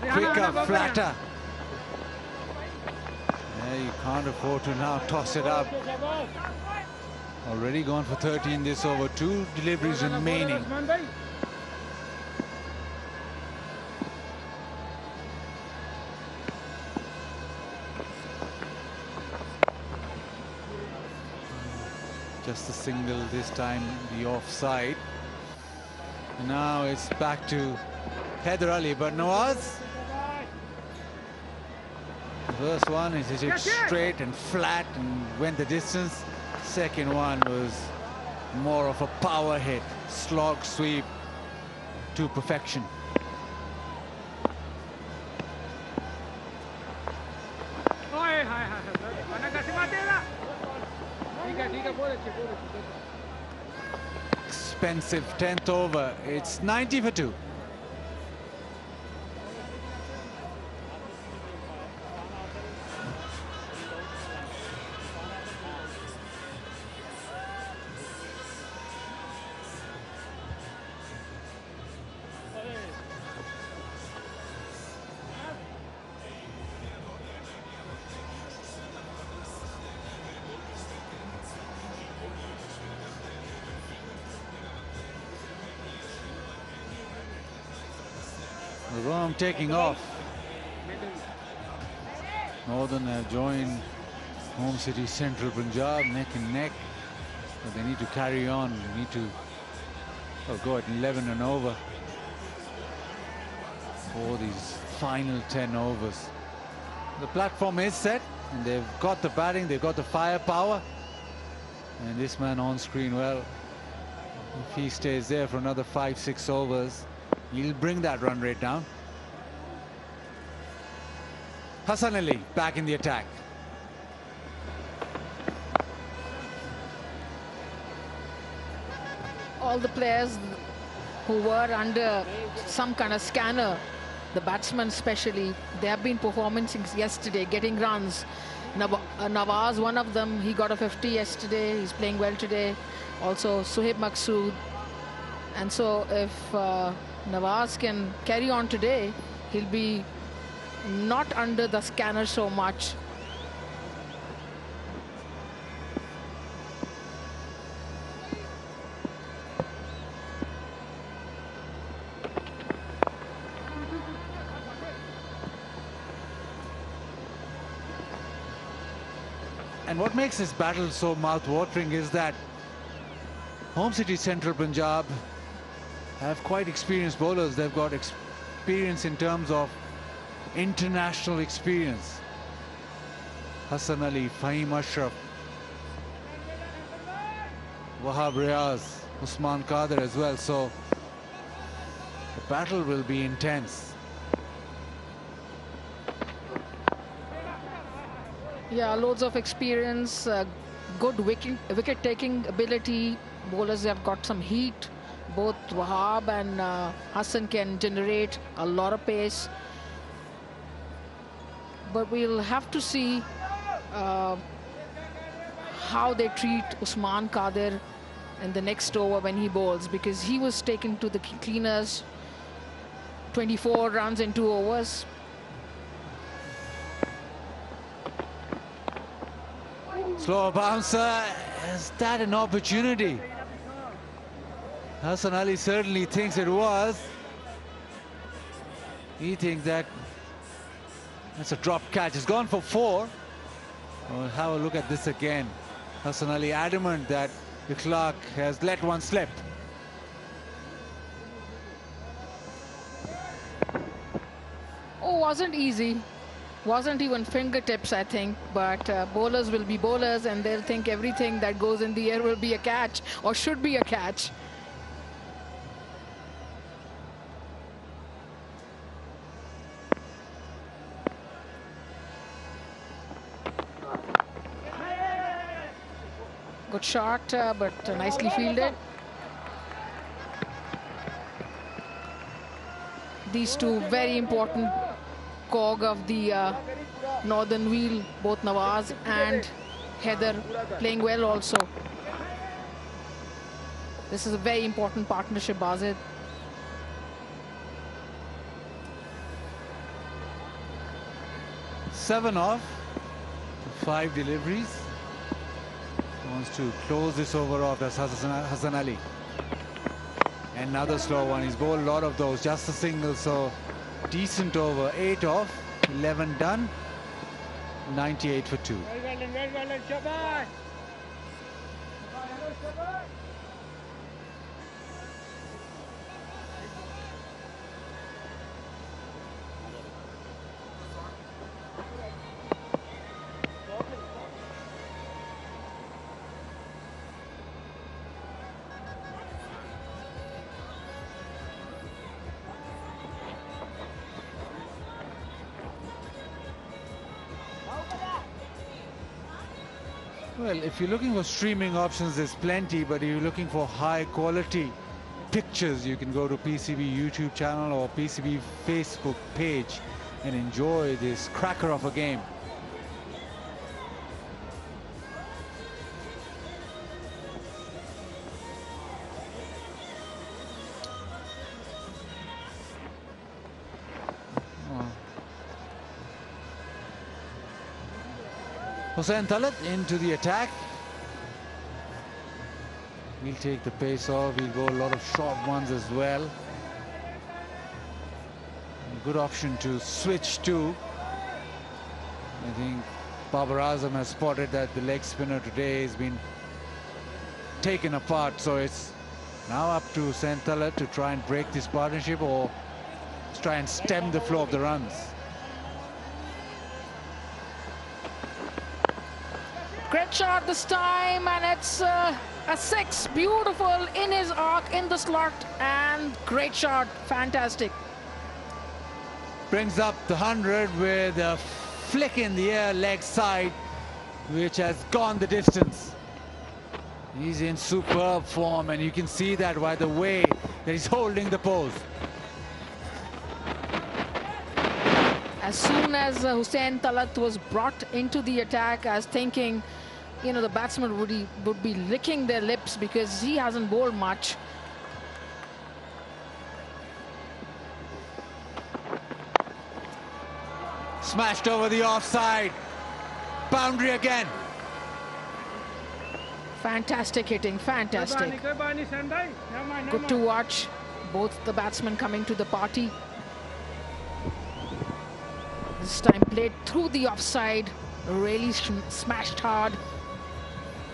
Quicker, flatter. Yeah, you can't afford to now toss it up. Already gone for 13 this over, 2 deliveries remaining. Just a single this time, the offside. Now it's back to Haider Ali, but Nawaz. The first one is hit it straight and flat and went the distance. Second one was more of a power hit, slog sweep to perfection. Expensive 10th over. It's 90 for 2. The worm taking off. Northern have joined Home City Central Punjab neck and neck. But they need to carry on. They need to go at 11 and over for these final 10 overs. The platform is set and they've got the batting, they've got the firepower. And this man on screen, well, if he stays there for another 5-6 overs, he'll bring that run rate down. Hassan Ali back in the attack. All the players who were under some kind of scanner, the batsmen especially, they have been performing since yesterday, getting runs. Nawaz, one of them, he got a 50 yesterday. He's playing well today. Also Suhaib Maqsood. And so if Nawaz can carry on today, he'll be not under the scanner so much. And what makes this battle so mouth-watering is that Home City Central Punjab have quite experienced bowlers. They've got experience in terms of international experience. Hassan Ali, Fahim Ashraf, Wahab Riaz, Usman Qadir as well. So the battle will be intense. Yeah, loads of experience, good wicket-taking ability. Bowlers have got some heat. Both Wahab and Hassan can generate a lot of pace. But we'll have to see how they treat Usman Qadir in the next over when he bowls, because he was taken to the cleaners, 24 runs in 2 overs. Slow bouncer, is that an opportunity? Hassan Ali certainly thinks it was. He thinks that that's a drop catch. It's gone for 4. We'll have a look at this again. Hassan Ali adamant that the clock has let one slip. Oh, wasn't easy. Wasn't even fingertips, I think, but bowlers will be bowlers and they'll think everything that goes in the air will be a catch or should be a catch. Good shot, but nicely fielded. These two very important cog of the Northern wheel, both Nawaz and Heather playing well also. This is a very important partnership, Bazid. Seven off, 5 deliveries. Wants to close this over off. That's Hassan Ali. Another slow one. He's bowled a lot of those. Just a single, so decent over. 8 off, 11 done. 98 for 2. Well, if you're looking for streaming options, there's plenty, but if you're looking for high quality pictures, you can go to PCB YouTube channel or PCB Facebook page and enjoy this cracker of a game. Hussain Talat into the attack. He'll take the pace off. He'll go a lot of short ones as well. good option to switch to. I think Babar Azam has spotted that the leg spinner today has been taken apart, so it's now up to Senthala to try and break this partnership or try and stem the flow of the runs. Great shot this time, and it's a 6. Beautiful in his arc, in the slot, and great shot. Fantastic. Brings up the 100 with a flick in the air, leg side, which has gone the distance. He's in superb form, and you can see that by the way that he's holding the pose. As soon as Hussain Talat was brought into the attack, I was thinking, you know, the batsman would be licking their lips because he hasn't bowled much. Smashed over the offside. Boundary again. Fantastic hitting, fantastic. Good to watch both the batsmen coming to the party. This time played through the offside, really smashed hard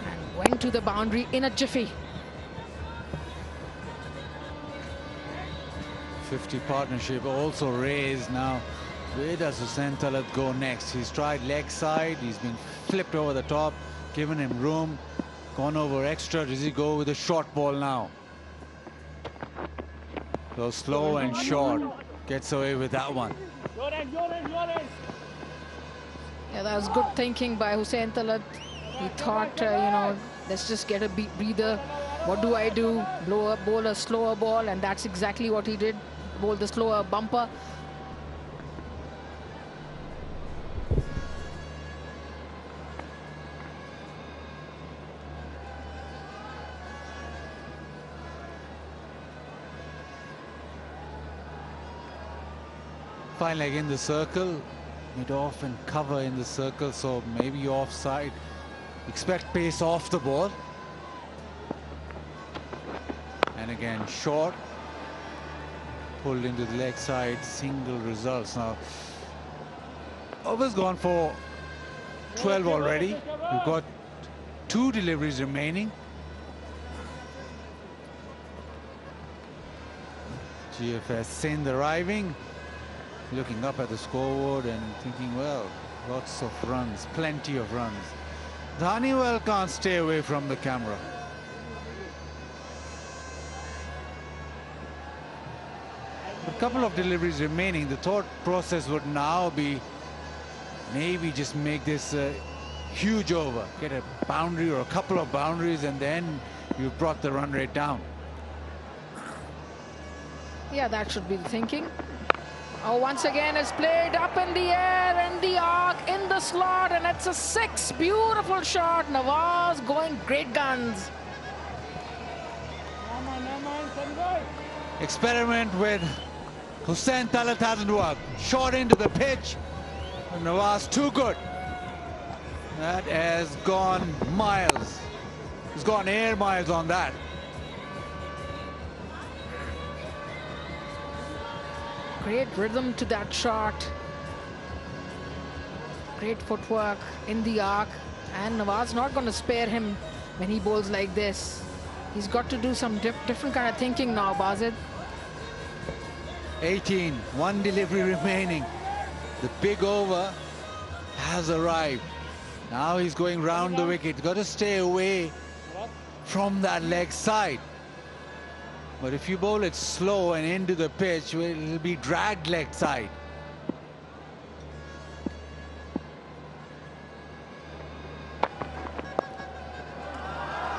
and went to the boundary in a jiffy. 50 partnership also raised now. Where does Hussain Talat go next? He's tried leg side, he's been flipped over the top, given him room, gone over extra. Does he go with a short ball now? So slow and short, gets away with that one. Yeah, that was good thinking by Hussain Talat. He thought, you know, let's just get a breather. What do I do? Bowl a slower ball, and that's exactly what he did. Bowl the slower bumper. Fine leg in the circle, mid-off and cover in the circle, so maybe offside. Expect pace off the ball. And again, short. Pulled into the leg side, single results. Now, Over's gone for 12 already. We've got 2 deliveries remaining. GFS Sindh arriving. Looking up at the scoreboard and thinking, well, lots of runs, plenty of runs. Dhaniwal can't stay away from the camera. A couple of deliveries remaining. The thought process would now be maybe just make this a huge over. Get a boundary or a couple of boundaries, and then you've brought the run rate down. Yeah, that should be the thinking. Oh, once again, it's played up in the air, in the arc, in the slot, and it's a 6. Beautiful shot. Nawaz going great guns. Experiment with Hussain Talat hasn't worked. Shot into the pitch. Nawaz too good. That has gone miles. It's gone air miles on that. Great rhythm to that shot. Great footwork in the arc. And Nawaz not going to spare him when he bowls like this. He's got to do some different kind of thinking now, Bazid. 18, 1 delivery remaining. The big over has arrived. Now he's going round the wicket. Got to stay away from that leg side. But if you bowl it slow and into the pitch, it'll be dragged leg side.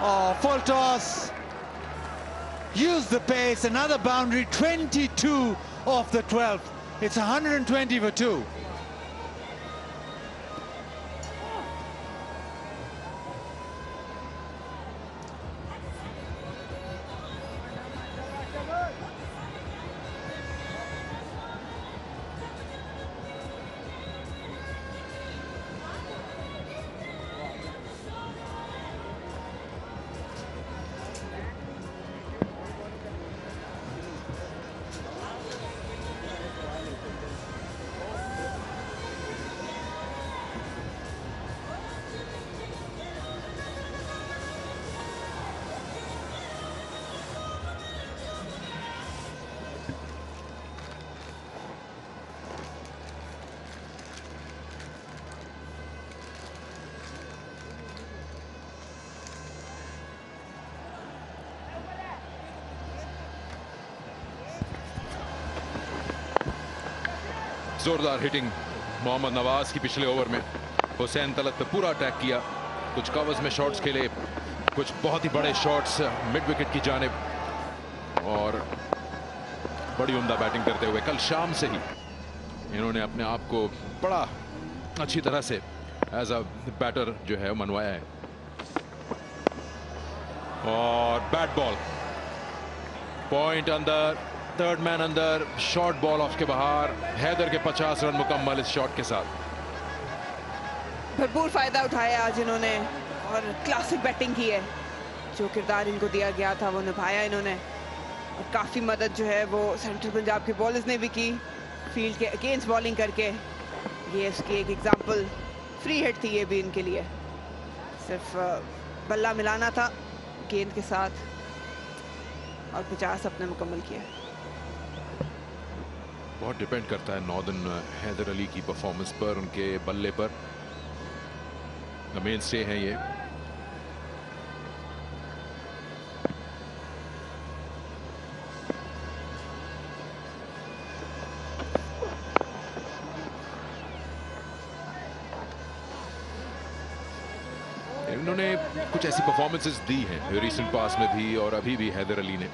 Oh, full toss. Use the pace. Another boundary. 22 off the 12th. It's 120 for 2. जोरदार hitting Mohammad Nawaz की पिछले over में। हुसैन तलत पे पूरा attack किया, कुछ covers में shots खेले, कुछ बहुत ही बड़े शॉट्स मिड विकेट की जानिब, और बड़ी उम्दा बैटिंग करते हुए कल शाम से ही इन्होंने अपने आप को बड़ा अच्छी तरह से एज अ बैटर जो है मनवाया है। और बैट बॉल, पॉइंट अंदर, थर्ड मैन अंदर, शॉर्ट बॉल ऑफ के बाहर। हैदर के 50 रन मुकम्मल इस शॉट के साथ। भरपूर फायदा उठाया आज इन्होंने और क्लासिक बैटिंग की है। जो किरदार इनको दिया गया था वो निभाया इन्होंने, और काफ़ी मदद जो है वो सेंट्रल पंजाब के बॉलर्स ने भी की फील्ड के अगेंस्ट बॉलिंग करके। ये इसकी एक एग्जांपल, फ्री हिट थी ये भी इनके लिए, सिर्फ बल्ला मिलाना था गेंद के साथ और 50 अपने मुकम्मल किया। बहुत डिपेंड करता है नॉर्दर्न हैदर अली की परफॉर्मेंस पर, उनके बल्ले पर। मेन स्टे है ये। इन्होंने कुछ ऐसी परफॉर्मेंसेस दी हैं रीसेंट पास में भी और अभी भी हैदर अली ने,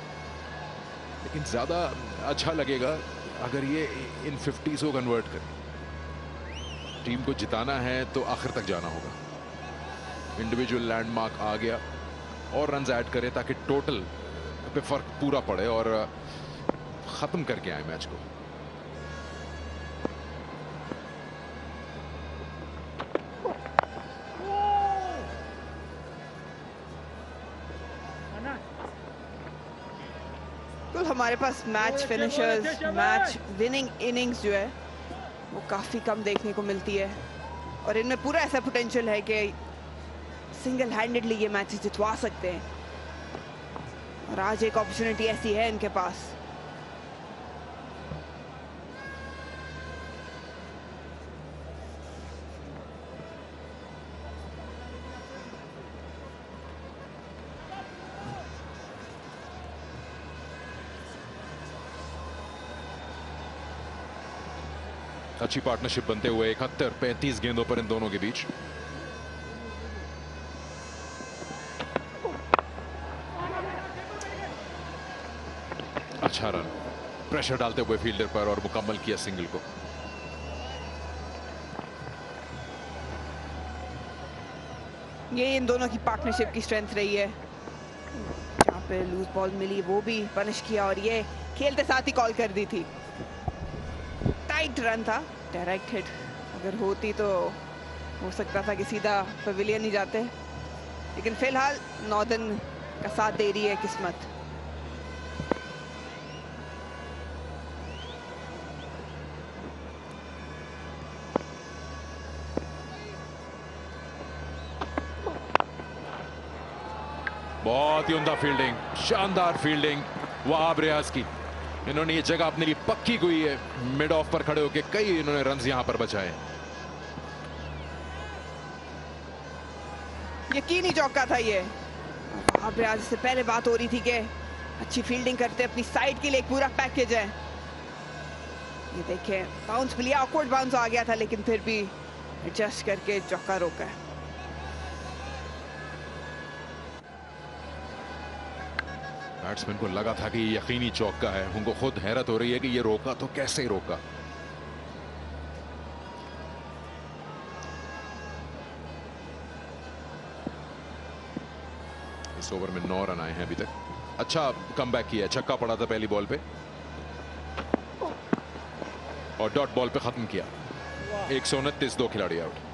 लेकिन ज्यादा अच्छा लगेगा अगर ये इन 50s को कन्वर्ट करें। टीम को जिताना है तो आखिर तक जाना होगा। इंडिविजुअल लैंडमार्क आ गया और रन्स ऐड करे ताकि टोटल पे फर्क पूरा पड़े और खत्म करके आए मैच को। तो हमारे पास match finishers, match winning innings जो है वो काफ़ी कम देखने को मिलती है, और इनमें पूरा ऐसा पोटेंशियल है कि सिंगल हैंडेडली ये मैचेस जितवा सकते हैं, और आज एक अपॉर्चुनिटी ऐसी है इनके पास। अच्छी पार्टनरशिप बनते हुए 71-35 गेंदों पर इन दोनों के बीच। अच्छा रन, प्रेशर डालते हुए फील्डर पर और मुकम्मल किया सिंगल को। ये इन दोनों की पार्टनरशिप की स्ट्रेंथ रही है। जहाँ पे लूज बॉल मिली वो भी पनिश किया, और ये खेलते साथ ही कॉल कर दी थी। टाइट रन था, डायरेक्ट हिट अगर होती तो हो सकता था कि सीधा पवेलियन ही जाते, लेकिन फिलहाल नॉर्दर्न का साथ दे रही है किस्मत। बहुत ही उम्दा फील्डिंग, शानदार फील्डिंग वहाब रियाज की। इन्होंने ये जगह अपने लिए पक्की हुई है, मिड ऑफ पर खड़े होकर कई इन्होंने रन्स यहां पर बचाए। यकीनी चौका था ये। वहाब रियाज से पहले बात हो रही थी कि अच्छी फील्डिंग करते, अपनी साइड के लिए एक पूरा पैकेज है। ये देखें, बाउंस भी लिया, ऑकवर्ड बाउंस आ गया था, लेकिन फिर भी एडजस्ट करके चौका रोका है। बैट्समैन को लगा था कि ये यकीनी चौका है, उनको खुद हैरत हो रही है कि ये रोका तो कैसे रोका। इस ओवर में 9 रन आए हैं अभी तक। अच्छा कमबैक किया, छक्का पड़ा था पहली बॉल पे और डॉट बॉल पे खत्म किया। 129, 2 खिलाड़ी आउट।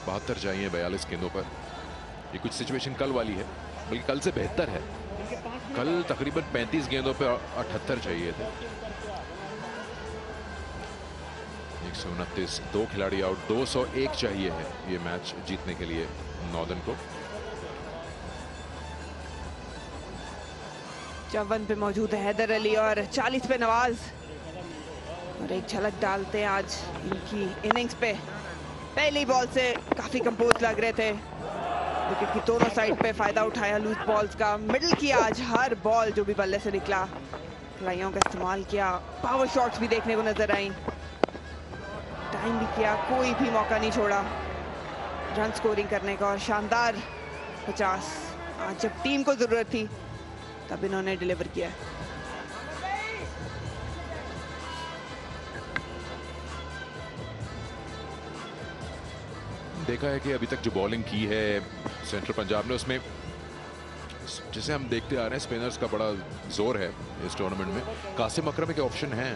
बहत्तर चाहिए 42 गेंदों पर। ये कुछ सिचुएशन कल वाली है, बल्कि कल से बेहतर है। कल तकरीबन 35 गेंदों पे 78 चाहिए थे। 129, 2 खिलाड़ी आउट, 201 चाहिए है ये मैच जीतने के लिए नॉर्दर्न को। 54 पे मौजूद है हैदर अली और 40 पे नवाज। और एक झलक डालते हैं आज इनकी इनिंग्स पे। पहली बॉल से काफी कंपोज लग रहे थे, विकेट की दोनों साइड पे फायदा उठाया लूज बॉल्स का। मिडिल किया आज हर बॉल जो भी बल्ले से निकला, खिलाड़ियों का इस्तेमाल किया। पावर शॉट्स भी देखने को नजर आई, टाइम भी किया, कोई भी मौका नहीं छोड़ा रन स्कोरिंग करने का। और शानदार 50 आज जब टीम को जरूरत थी तब इन्होंने डिलीवर किया। देखा है कि अभी तक जो बॉलिंग की है सेंट्रल पंजाब ने, उसमें जैसे हम देखते आ रहे हैं स्पिनर्स का बड़ा जोर है इस टूर्नामेंट में। कासिम अकरम के ऑप्शन हैं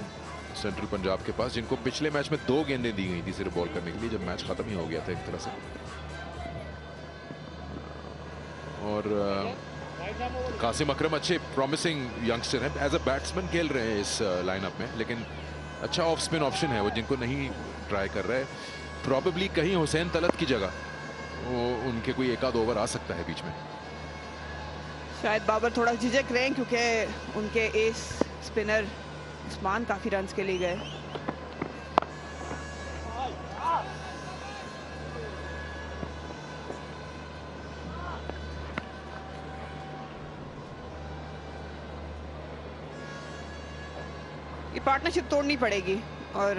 सेंट्रल पंजाब के पास, जिनको पिछले मैच में 2 गेंदें दी गई थी सिर्फ बॉल करने के लिए, जब मैच खत्म ही हो गया था एक तरह से। और कासिम अकरम अच्छे प्रॉमिसिंग यंगस्टर हैं, एज अ बैट्समैन खेल रहे हैं इस लाइनअप में, लेकिन अच्छा ऑफ स्पिन ऑप्शन है वो, जिनको नहीं ट्राई कर रहे हैं। प्रॉबेबली कहीं हुसैन तलत की जगह वो उनके कोई एक आध ओवर आ सकता है बीच में। शायद बाबर थोड़ा झिझक रहे हैं क्योंकि उनके एस स्पिनर उस्मान काफी रन्स के लिए गए। ये पार्टनरशिप तोड़नी पड़ेगी और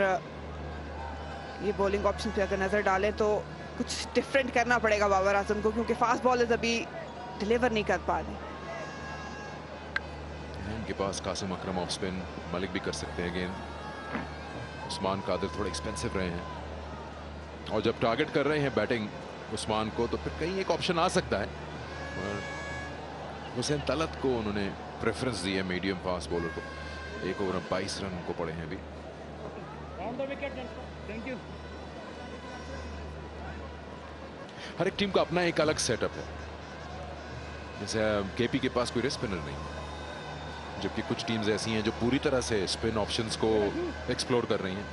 ये बॉलिंग ऑप्शन पे अगर नजर डालें तो कुछ डिफरेंट करना पड़ेगा बाबर आजम को, क्योंकि फास्ट बॉलर्स अभी डिलीवर नहीं कर पा रहे। इनके पास कासिम अकरम ऑफ स्पिन, मलिक भी कर सकते हैं गेंद। उस्मान कादिर थोड़े एक्सपेंसिव रहे हैं, और जब टारगेट कर रहे हैं बैटिंग उस्मान को तो फिर कहीं एक ऑप्शन आ सकता है। और हुसैन तलत को उन्होंने प्रेफरेंस दी है मीडियम फास्ट बॉलर को। 1 ओवर में 22 रन उनको पड़े हैं अभी। हर एक टीम का अपना एक अलग सेटअप है, जैसे केपी के पास कोई रेस्ट स्पिनर नहीं, जबकि कुछ टीम्स ऐसी हैं जो पूरी तरह से स्पिन ऑप्शंस को एक्सप्लोर कर रही हैं।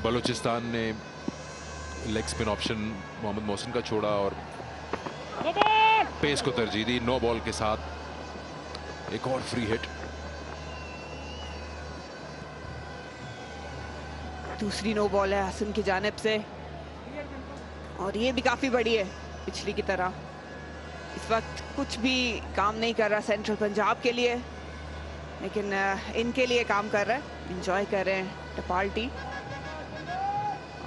बलूचिस्तान ने leg spin option Mohammad Mohsin का छोड़ा और पेस को तरजीह दी। 9 बॉल के साथ एक और फ्री हिट। दूसरी 9 बॉल है हसन की जानिब से, और ये भी काफी बड़ी है पिछली की तरह। इस वक्त कुछ भी काम नहीं कर रहा सेंट्रल पंजाब के लिए, लेकिन इनके लिए काम कर रहा है। एंजॉय कर रहे हैं टपाल्टी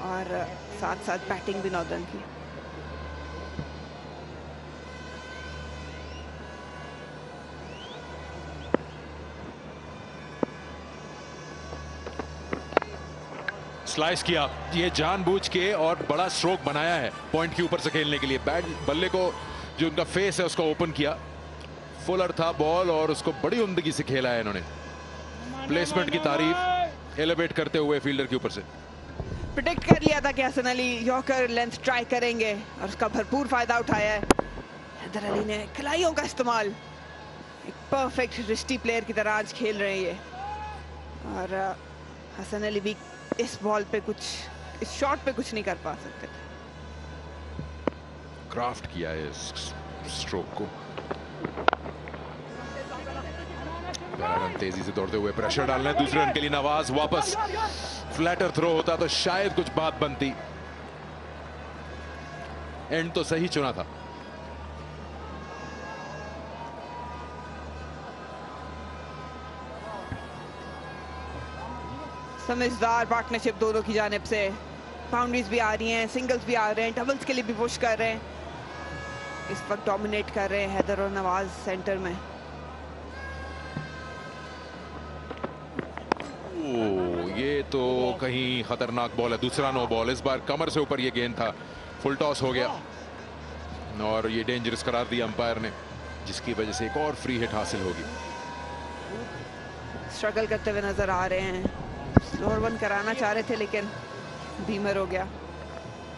और साथ साथ बैटिंग भी नॉर्दर्न की। स्लाइस किया, ये जानबूझ के और बड़ा स्ट्रोक बनाया है पॉइंट के ऊपर से खेलने के लिए। बैट बल्ले को जो उनका फेस है उसको ओपन किया, फुलर था बॉल और उसको बड़ी उम्दगी से खेला है इन्होंने। प्लेसमेंट की तारीफ एलिवेट करते हुए फील्डर के ऊपर से। प्रेडिक्ट कर लिया था कि Hasan Ali yorker length try करेंगे और उसका भरपूर फायदा उठाया है हैदर अली ने। खिलाड़ियों का इस्तेमाल, एक परफेक्ट रिस्टी प्लेयर की तरह आज खेल रहे हैं ये। और हसन अली भी इस बॉल पे कुछ, इस शॉट पे कुछ नहीं कर पा सकते। क्राफ्ट किया है इस स्ट्रोक को। रन तेजी से दौड़ते हुए प्रेशर डालना है दूसरे रन के लिए। नवाज वापस, फ्लैटर थ्रो होता तो शायद कुछ बात बनती। एंड तो सही चुना था। समझदार पार्टनरशिप दोनों की जानिब से। बाउंड्रीज भी आ रही हैं, सिंगल्स भी आ रहे हैं, डबल्स के लिए भी पुश कर रहे हैं। इस वक्त डोमिनेट कर रहे हैं हैदर और नवाज सेंटर में। ये तो कहीं खतरनाक बॉल है। दूसरा 9 बॉल, इस बार कमर से ऊपर ये गेंद था, फुल टॉस हो गया और ये डेंजरस करार दिया अंपायर ने, जिसकी वजह से एक और फ्री हिट हासिल होगी। स्ट्रगल करते हुए नजर आ रहे हैं, स्लोअर वन कराना चाह रहे थे लेकिन बीमर हो गया।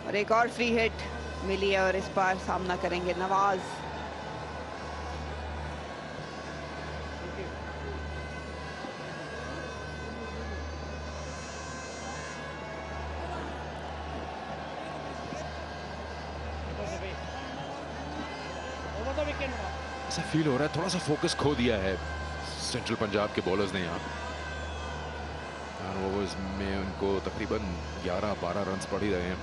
और एक और फ्री हिट मिली है और इस बार सामना करेंगे नवाज। ऐसा फील हो रहा है थोड़ा सा फोकस खो दिया है सेंट्रल पंजाब के बॉलर्स ने यहाँ। ओवर्स में उनको तकरीबन 11-12 रन्स पड़ ही रहे हैं।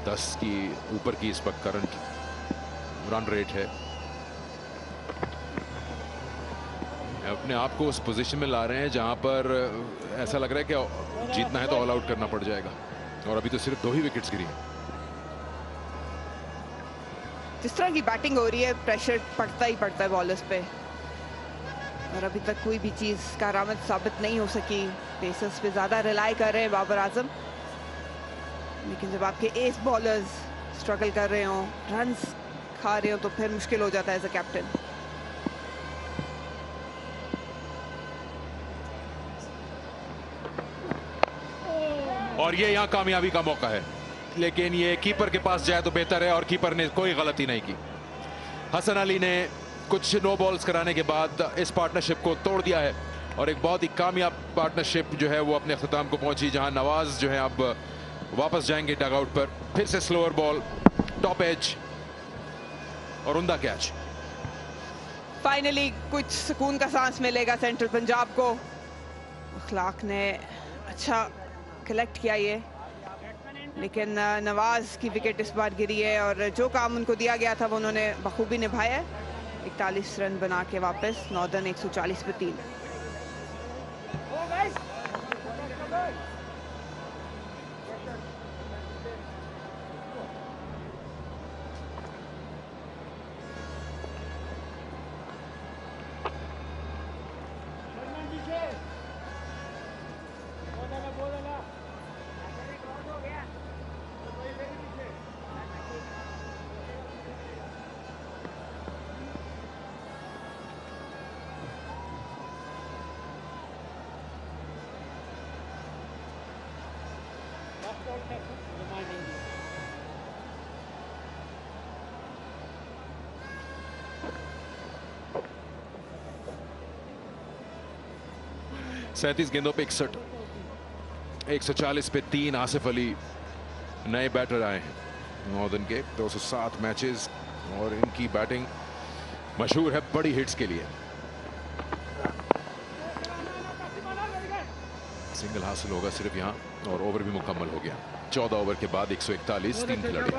10 की ऊपर की इस वक्त करंट रन रेट है। अपने आप को उस पोजीशन में ला रहे हैं जहां पर ऐसा लग रहा है कि जीतना है तो ऑल आउट करना पड़ जाएगा, और अभी तो सिर्फ 2 ही विकेट्स गिरी हैं। जिस तरह की बैटिंग हो रही है प्रेशर पड़ता ही पड़ता है बॉलर्स पे, और अभी तक कोई भी चीज कारामद साबित नहीं हो सकी। पेसर्स पे ज्यादा रिलाई कर रहे हैं बाबर आजम, लेकिन जब आपके एस बॉलर्स स्ट्रगल कर रहे हो, रन्स खा रहे हो, तो फिर मुश्किल हो जाता है एज अ कैप्टन। और ये यहाँ कामयाबी का मौका है, लेकिन ये कीपर के पास जाए तो बेहतर है, और कीपर ने कोई गलती नहीं की। हसन अली ने कुछ नो बॉल्स कराने के बाद इस पार्टनरशिप को तोड़ दिया है, और एक बहुत ही कामयाब पार्टनरशिप जो है वो अपने अख्ताम को पहुंची, जहां नवाज जो है अब वापस जाएंगे डगआउट पर। फिर से स्लोअर बॉल, टॉप एज और उमदा कैच। फाइनली कुछ सुकून का सांस मिलेगा सेंट्रल पंजाब को। अखलाक ने अच्छा कलेक्ट किया ये, लेकिन नवाज की विकेट इस बार गिरी है, और जो काम उनको दिया गया था वो उन्होंने बखूबी निभाया है। 41 रन बना के वापस नॉर्दर्न 140 पे 3। सैंतीस गेंदों पे 61, 140 पे 3। आसिफ अली नए बैटर आए हैं नॉर्दर्न के, 207 मैचेस, और इनकी बैटिंग मशहूर है बड़ी हिट्स के लिए। सिंगल हासिल होगा सिर्फ यहां, और ओवर भी मुकम्मल हो गया। 14 ओवर के बाद 141, 3 खिलाड़ी।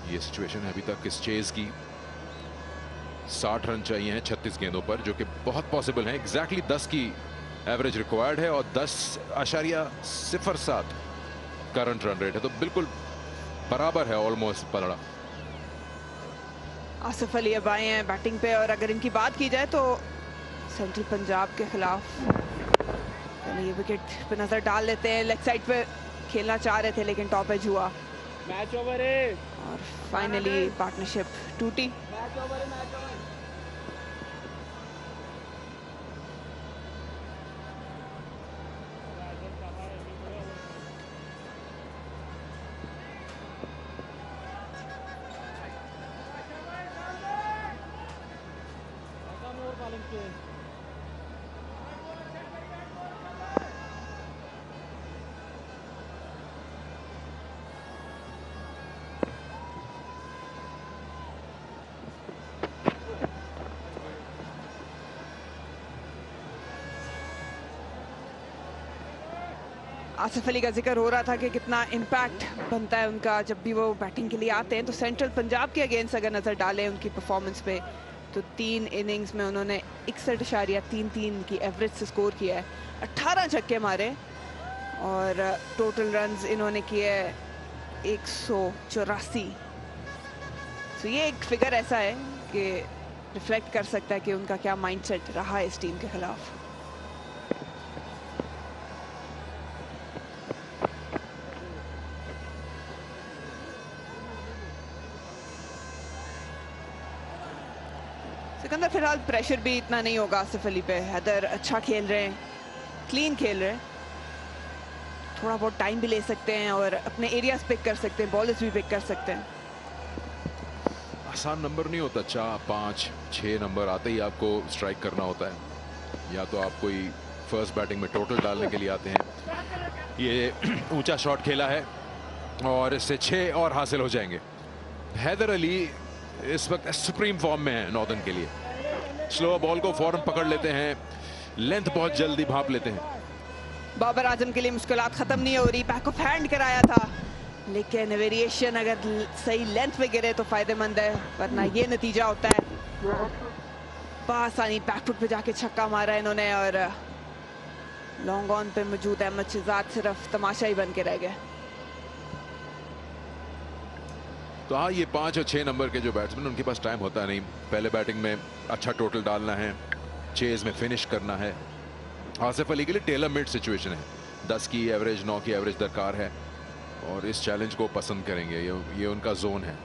ये सिचुएशन है अभी तक इस चेज की। 60 रन चाहिए हैं 36 गेंदों पर, जो कि बहुत पॉसिबल है। एग्जैक्टली 10 की एवरेज रिक्वायर्ड है, और 10.07 करंट रन रेट है, तो बिल्कुल बराबर है, ऑलमोस्ट पलड़ा। आसिफ अली अब आए हैं बैटिंग पे, और अगर इनकी बात की जाए तो सेंट्रल पंजाब के खिलाफ ये विकेट पे नजर डाल लेते हैं। लेग साइड पे खेलना चाह रहे थे, लेकिन टॉप एज हुआ, मैच ओवर है, और फाइनली पार्टनरशिप टूटी। आसिफ अली का जिक्र हो रहा था कि कितना इम्पैक्ट बनता है उनका जब भी वो बैटिंग के लिए आते हैं। तो सेंट्रल पंजाब के अगेंस्ट अगर नज़र डालें उनकी परफॉर्मेंस पे, तो 3 इनिंग्स में उन्होंने 61.33 की एवरेज से स्कोर किया है, 18 छक्के मारे, और टोटल रन्स इन्होंने किए 184। तो ये एक फिगर ऐसा है कि रिफ्लेक्ट कर सकता है कि उनका क्या माइंडसेट रहा है इस टीम के खिलाफ। सिकंदर फिलहाल प्रेशर भी इतना नहीं होगा आसिफ अली पे। हैदर अच्छा खेल रहे हैं, क्लीन खेल रहे हैं, थोड़ा बहुत टाइम भी ले सकते हैं और अपने एरियाज पिक कर सकते हैं, बॉलर्स भी पिक कर सकते हैं। आसान नंबर नहीं होता, 4, 5, 6 नंबर आते ही आपको स्ट्राइक करना होता है। या तो आप कोई फर्स्ट बैटिंग में टोटल डालने के लिए आते हैं। ये ऊंचा शॉट खेला है और इससे 6 और हासिल हो जाएंगे। हैदर अली इस वक्त सुप्रीम फॉर्म में है नॉर्दर्न के लिए। स्लो बॉल को फौरन पकड़ लेते हैं, लेंथ बहुत जल्दी भाप लेते हैं। बाबर आजम के लिए मुश्किलात खत्म नहीं हो रही। बैक ऑफ हैंड कराया था, लेकिन वेरिएशन अगर सही लेंथ पे गिरे तो फायदेमंद है, वरना ये नतीजा होता है। बासानी बैकफुट पे जाके छक्का मारा इन्होंने और लॉन्ग ऑन पे मौजूद अहमद शहजाद सिर्फ तमाशा ही बन के रह गए। तो हाँ, ये 5 और 6 नंबर के जो बैट्समैन, उनके पास टाइम होता नहीं। पहले बैटिंग में अच्छा टोटल डालना है, चेज में फिनिश करना है। आसिफ अली के लिए टेलर मेड सिचुएशन है। 10 की एवरेज, 9 की एवरेज दरकार है और इस चैलेंज को पसंद करेंगे। ये उनका जोन है।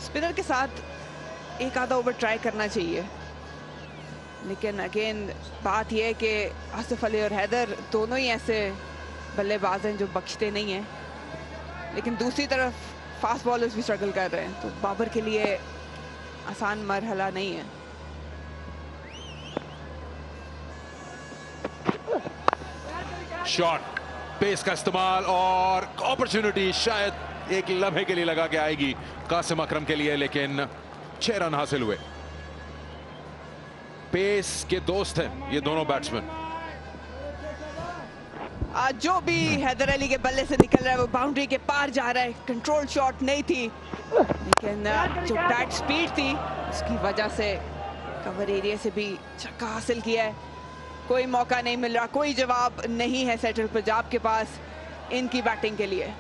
स्पिनर के साथ एक आधा ओवर ट्राई करना चाहिए, लेकिन अगेन बात यह है कि आसिफ अली और हैदर दोनों ही ऐसे बल्लेबाज हैं जो बख्शते नहीं हैं, लेकिन दूसरी तरफ फास्ट बॉलर्स भी स्ट्रगल कर रहे हैं, तो बाबर के लिए आसान मरहला नहीं है। शॉट, पेस का इस्तेमाल और अपॉर्चुनिटी शायद एक लम्हे के लिए लगा के आएगी कासिम अकरम के लिए, लेकिन 6 रन हासिल हुए। पेस के दोस्त हैं ये दोनों बैट्समैन। आज जो भी हैदर अली के बल्ले से निकल रहा है वो बाउंड्री के पार जा रहा है। कंट्रोल शॉट नहीं थी, लेकिन जो बैट स्पीड थी उसकी वजह से कवर एरिया से भी छक्का हासिल किया है। कोई मौका नहीं मिल रहा, कोई जवाब नहीं है सेंट्रल पंजाब के पास इनकी बैटिंग के लिए।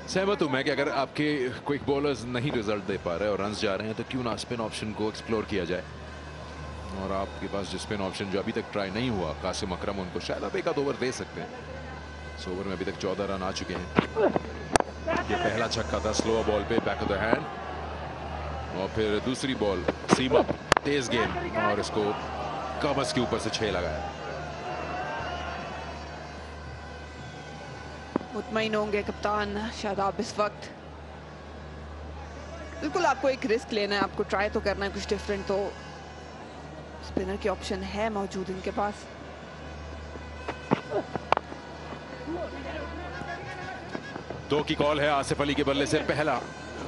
सहमत हूं मैं कि अगर आपके क्विक बॉलर्स नहीं रिजल्ट दे पा रहे और रन्स जा रहे हैं तो क्यों ना स्पिन ऑप्शन को एक्सप्लोर किया जाए। और आपके पास जो स्पिन ऑप्शन जो अभी तक ट्राई नहीं हुआ, कासिम अकरम, उनको शायद आप एक आध ओवर दे सकते हैं। इस ओवर में अभी तक 14 रन आ चुके हैं। ये पहला छक्का था स्लो बॉल पे, बैक ऑफ द हैंड, और फिर दूसरी बॉल सीम अप, तेज गेंद, और इसको कमस के ऊपर से 6 लगाया। मुतमईन होंगे कप्तान शादाब इस वक्त। बिल्कुल आपको एक रिस्क लेना है, आपको ट्राई तो करना है कुछ डिफरेंट, तो स्पिनर के ऑप्शन है मौजूद इनके पास। दो की कॉल है आसिफ अली के बल्ले से, पहला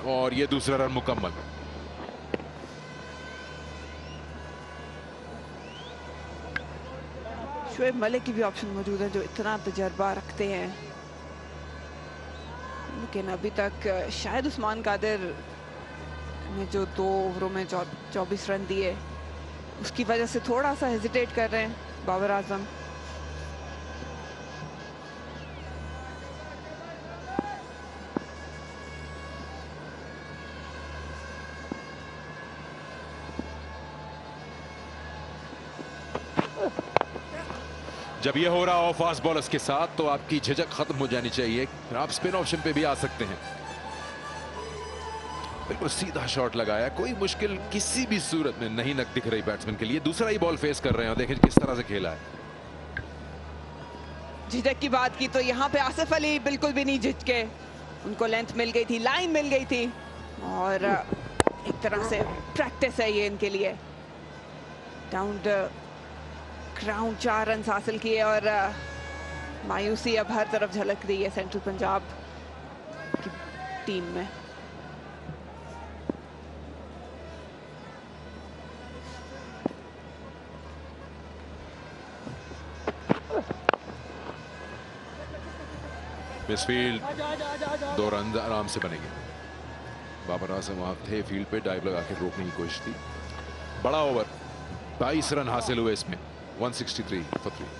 और ये दूसरा रन मुकम्मल। शोएब मलिक की भी ऑप्शन मौजूद है जो इतना तजर्बा रखते हैं, लेकिन अभी तक शायद उस्मान कादिर ने जो 2 ओवरों में 24 रन दिए उसकी वजह से थोड़ा सा हेजिटेट कर रहे हैं बाबर आजम। जब ये हो रहा हो फास्ट बॉलर्स के साथ तो आपकी झिझक खत्म हो जानी चाहिए, फिर आप स्पिन ऑप्शन पे भी आ सकते हैं। बिल्कुल सीधा शॉट लगाया, कोई मुश्किल किसी भी सूरत में नहीं दिख रही बैट्समैन के लिए। दूसरा ही बॉल फेस कर रहे हैं और देखें किस तरह से खेला है। झिझक की बात की तो यहाँ पे आसिफ अली बिल्कुल भी नहीं झिझके, उनको लेंथ मिल गई थी, लाइन मिल गई थी, और एक तरह से प्रैक्टिस है ये इनके लिए। डाउन ग्राउंड 4 रन हासिल किए और मायूसी अब हर तरफ झलक रही है सेंट्रल पंजाब की टीम में। मिसफील्ड, 2 रन आराम से बनेंगे। बाबर आजम वहां थे फील्ड पे, डाइव लगा के रोकने की कोशिश थी। बड़ा ओवर, 22 रन हासिल हुए इसमें, 163 for 3।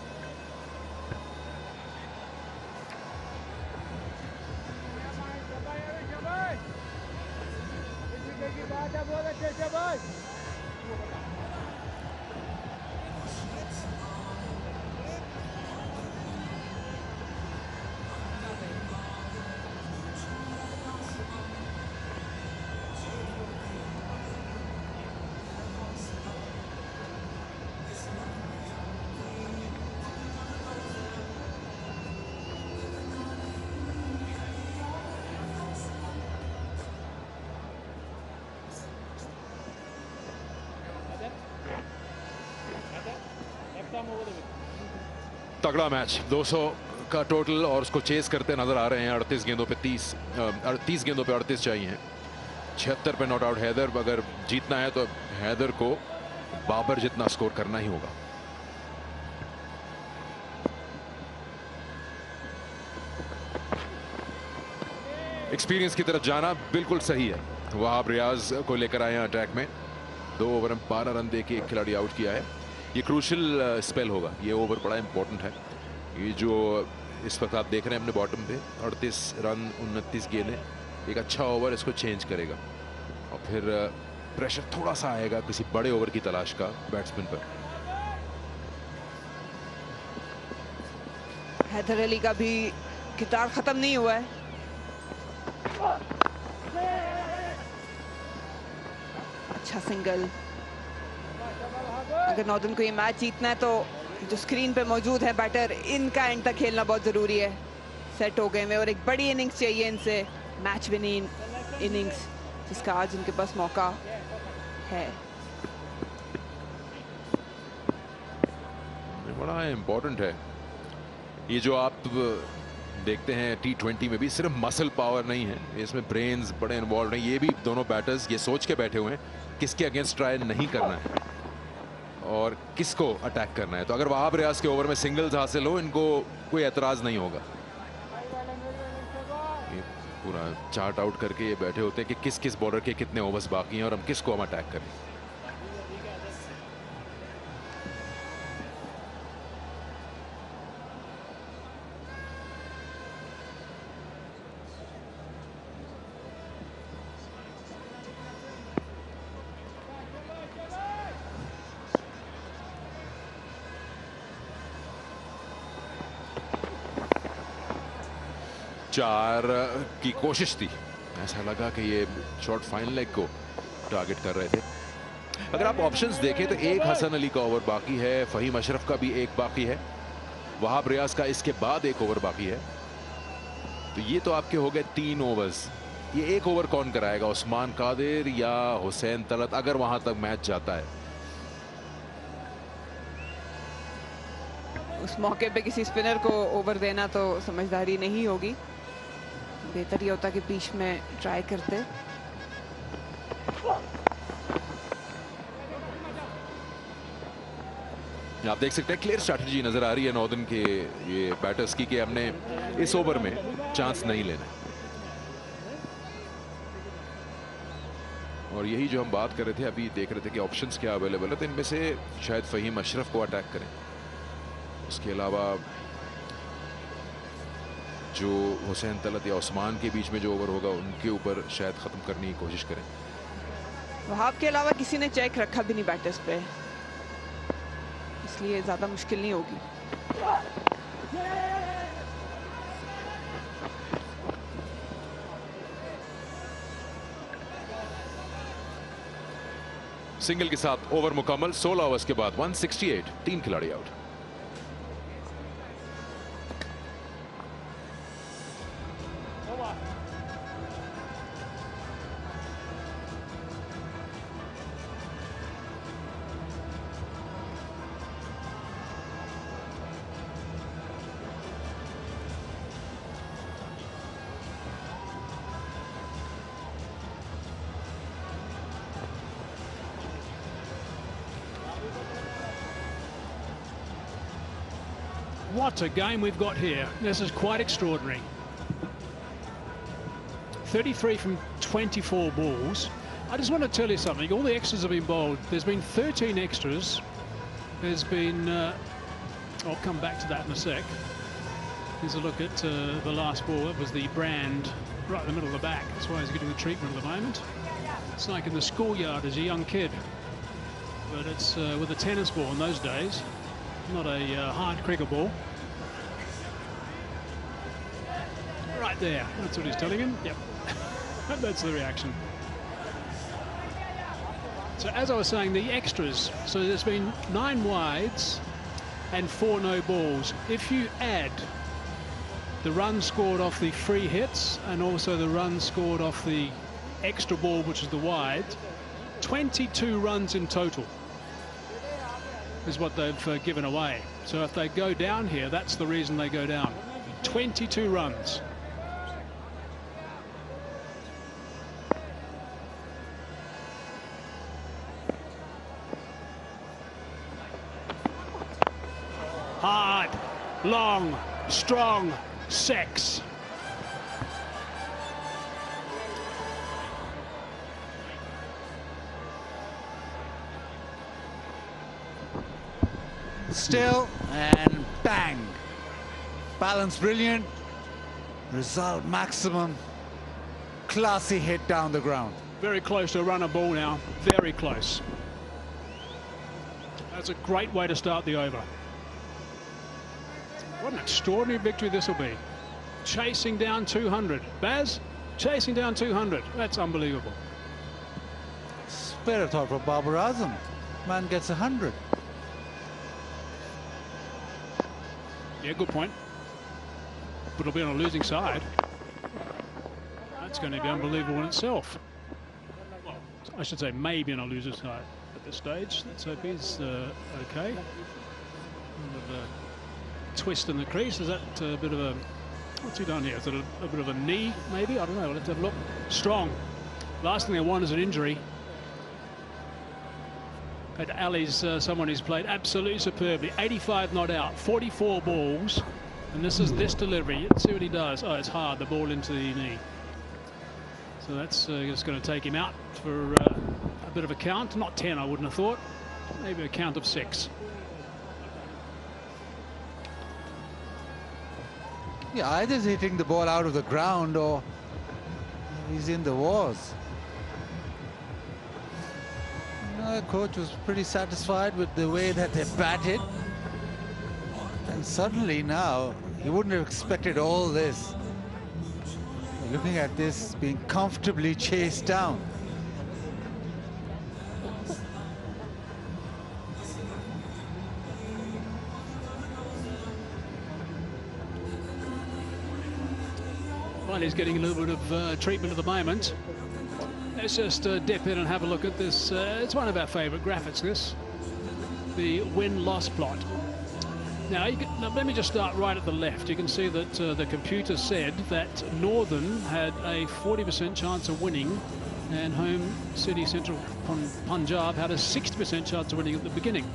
तगड़ा मैच, 200 का टोटल और उसको चेस करते नजर आ रहे हैं। 38 गेंदों पे 30 गेंदों पे 38 चाहिए हैं। 76 पे नॉट आउट हैदर। अगर जीतना है तो हैदर को बाबर जितना स्कोर करना ही होगा। एक्सपीरियंस की तरफ जाना बिल्कुल सही है। वहाब रियाज को लेकर आए हैं अटैक में। 2 ओवर में 12 रन देके एक खिलाड़ी आउट किया है। ये क्रूशल स्पेल होगा, ये ओवर बड़ा इंपॉर्टेंट है। ये जो इस वक्त आप देख रहे हैं अपने बॉटम पे 38 रन 29 गेंदें, एक अच्छा ओवर इसको चेंज करेगा और फिर प्रेशर थोड़ा सा आएगा किसी बड़े ओवर की तलाश का बैट्समैन पर। हैदर अली का भी किताब खत्म नहीं हुआ है। अच्छा सिंगल। अगर नॉर्दर्न को ये मैच जीतना है तो जो स्क्रीन पे मौजूद है बैटर, इनका एंड तक खेलना बहुत जरूरी है। सेट हो गए हैं और एक बड़ी इनिंग्स चाहिए इनसे, मैच विनिंग इनिंग्स, जिसका आज इनके पास मौका है। बड़ा इंपॉर्टेंट है ये जो आप देखते हैं T20 में भी, सिर्फ मसल पावर नहीं है, इसमें ब्रेन्स बड़े इन्वॉल्व हैं। ये भी दोनों बैटर्स ये सोच के बैठे हुए हैं किसके अगेंस्ट ट्राई नहीं करना है और किसको अटैक करना है। तो अगर वहाब रियाज के ओवर में सिंगल्स हासिल हो, इनको कोई एतराज नहीं होगा। ये पूरा चार्ट आउट करके ये बैठे होते हैं कि किस किस बॉलर के कितने ओवर्स बाकी हैं और हम किसको हम अटैक करें। चार की कोशिश थी, ऐसा लगा कि ये शॉट फाइन लेग को टारगेट कर रहे थे। अगर आप ऑप्शंस देखें तो एक हसन अली का ओवर बाकी है, फहीम अशरफ का भी एक बाकी है, वहाब रियाज का इसके बाद एक ओवर बाकी है। तो ये तो आपके हो गए 3 ओवर्स। ये एक ओवर कौन कराएगा, उस्मान कादिर या हुसैन तलत, अगर वहां तक मैच जाता है। उस मौके पे किसी स्पिनर को ओवर देना तो समझदारी नहीं होगी, बेहतर ये होता कि बीच में ट्राई करते। आप देख सकते हैं क्लियर स्ट्रैटेजी नजर आ रही है नॉर्दर्न के ये बैटर्स की कि हमने इस ओवर में चांस नहीं लेना। और यही जो हम बात कर रहे थे अभी, देख रहे थे कि ऑप्शंस क्या अवेलेबल है, तो इनमें से शायद फहीम अशरफ को अटैक करें। उसके अलावा जो हुसैन तलत या उस्मान के बीच में जो ओवर होगा उनके ऊपर शायद ख़त्म करने की कोशिश करें। वहाब के अलावा किसी ने चेक रखा भी नहीं बैटर्स पे, इसलिए ज़्यादा मुश्किल नहीं होगी। सिंगल के साथ ओवर मुकम्मल। 16 ओवर्स के बाद 168, 3 खिलाड़ी out. What a game we've got here. This is quite extraordinary. 33 from 24 balls. I just want to tell you something. All the extras have been bowled. There's been 13 extras. There's been... I'll come back to that in a sec. Here's a look at the last ball. It was the brand right in the middle of the back. That's why he's getting the treatment at the moment. It's like in the schoolyard as a young kid. But it's with a tennis ball in those days, not a hard cricket ball. Right there. That's what he's telling him. Yep. That's the reaction. So as I was saying, the extras. So there's been 9 wides and 4 no balls. If you add the runs scored off the free hits and also the runs scored off the extra ball, which is the wide, 22 runs in total is what they've given away. So if they go down here, that's the reason they go down. 22 runs. Hard, long, strong, sex. Still, and bang. Balance brilliant. Result maximum. Classy hit down the ground. Very close to a runner ball now. Very close. That's a great way to start the over. What an extraordinary victory this will be. Chasing down 200. Baz, chasing down 200. That's unbelievable. Spare a thought for Babar Azam. Man gets 100. Yeah, good point. But it'll be on a losing side. That's going to be unbelievable in itself. Well, I should say maybe on a loser's side at this stage. Let's hope he's okay. Twist in the crease. Is that a bit of a... What's he done here? Is it a bit of a knee, maybe? I don't know. We'll have to have a look. Strong. Last thing they want is an injury. But Ali's someone who's played absolutely superbly. 85 not out. 44 balls. And this is this delivery. Let's see what he does. Oh, it's hard. The ball into the knee. So that's just going to take him out for a bit of a count. Not 10, I wouldn't have thought. Maybe a count of 6. Yeah, either he's hitting the ball out of the ground or he's in the walls. The coach was pretty satisfied with the way that they batted. And suddenly now, he wouldn't have expected all this. Looking at this being comfortably chased down. Well, he's getting a little bit of treatment at the moment. Let's just dip in and have a look at this. It's one of our favourite graphics, this. The win-loss plot. Now, let me just start right at the left. You can see that the computer said that Northern had a 40% chance of winning and Home City Central Punjab had a 60% chance of winning at the beginning.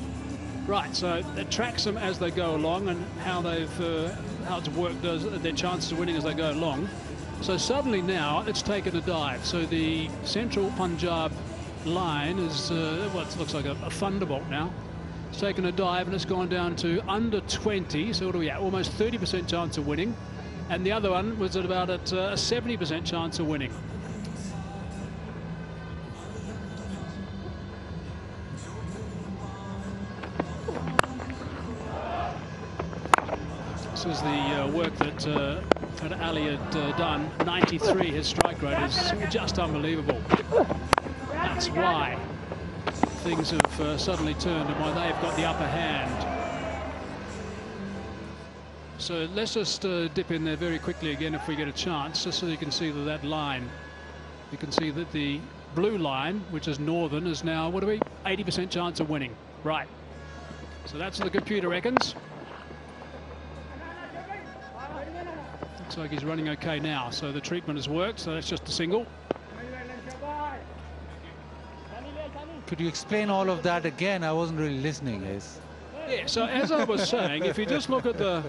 Right, so it tracks them as they go along and how it's worked, their chances of winning as they go along. So suddenly now it's taken a dive. So the Central Punjab line is what looks like a thunderbolt now. It's taken a dive and it's gone down to under 20. So what are we at? Almost 30% chance of winning. And the other one was at about a 70% chance of winning. This is the work that Ali had done. 93, his strike rate is just unbelievable. That's why things have suddenly turned and why they've got the upper hand. So let's just dip in there very quickly again if we get a chance, just so you can see that line. You can see that the blue line, which is Northern, is now, what are we? 80% chance of winning. Right. So that's what the computer reckons. Looks like he's running okay now, so the treatment has worked, so that's just a single. Could you explain all of that again? I wasn't really listening, Ace. Yeah, so as I was saying, if you just look at the...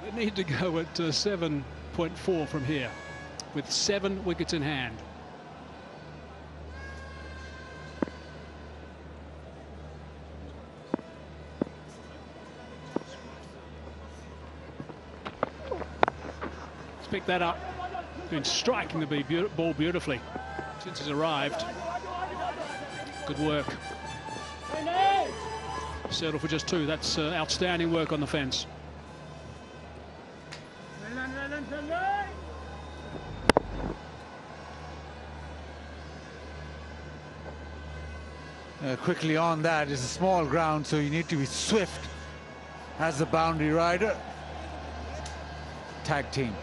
They need to go at 7.4 from here, with 7 wickets in hand. Let's pick that up. Been striking the ball beautifully since he's arrived. Good work. Settle for just 2. That's outstanding work on the fence. Quickly on that, it's a small ground, so you need to be swift as the boundary rider. Tag team.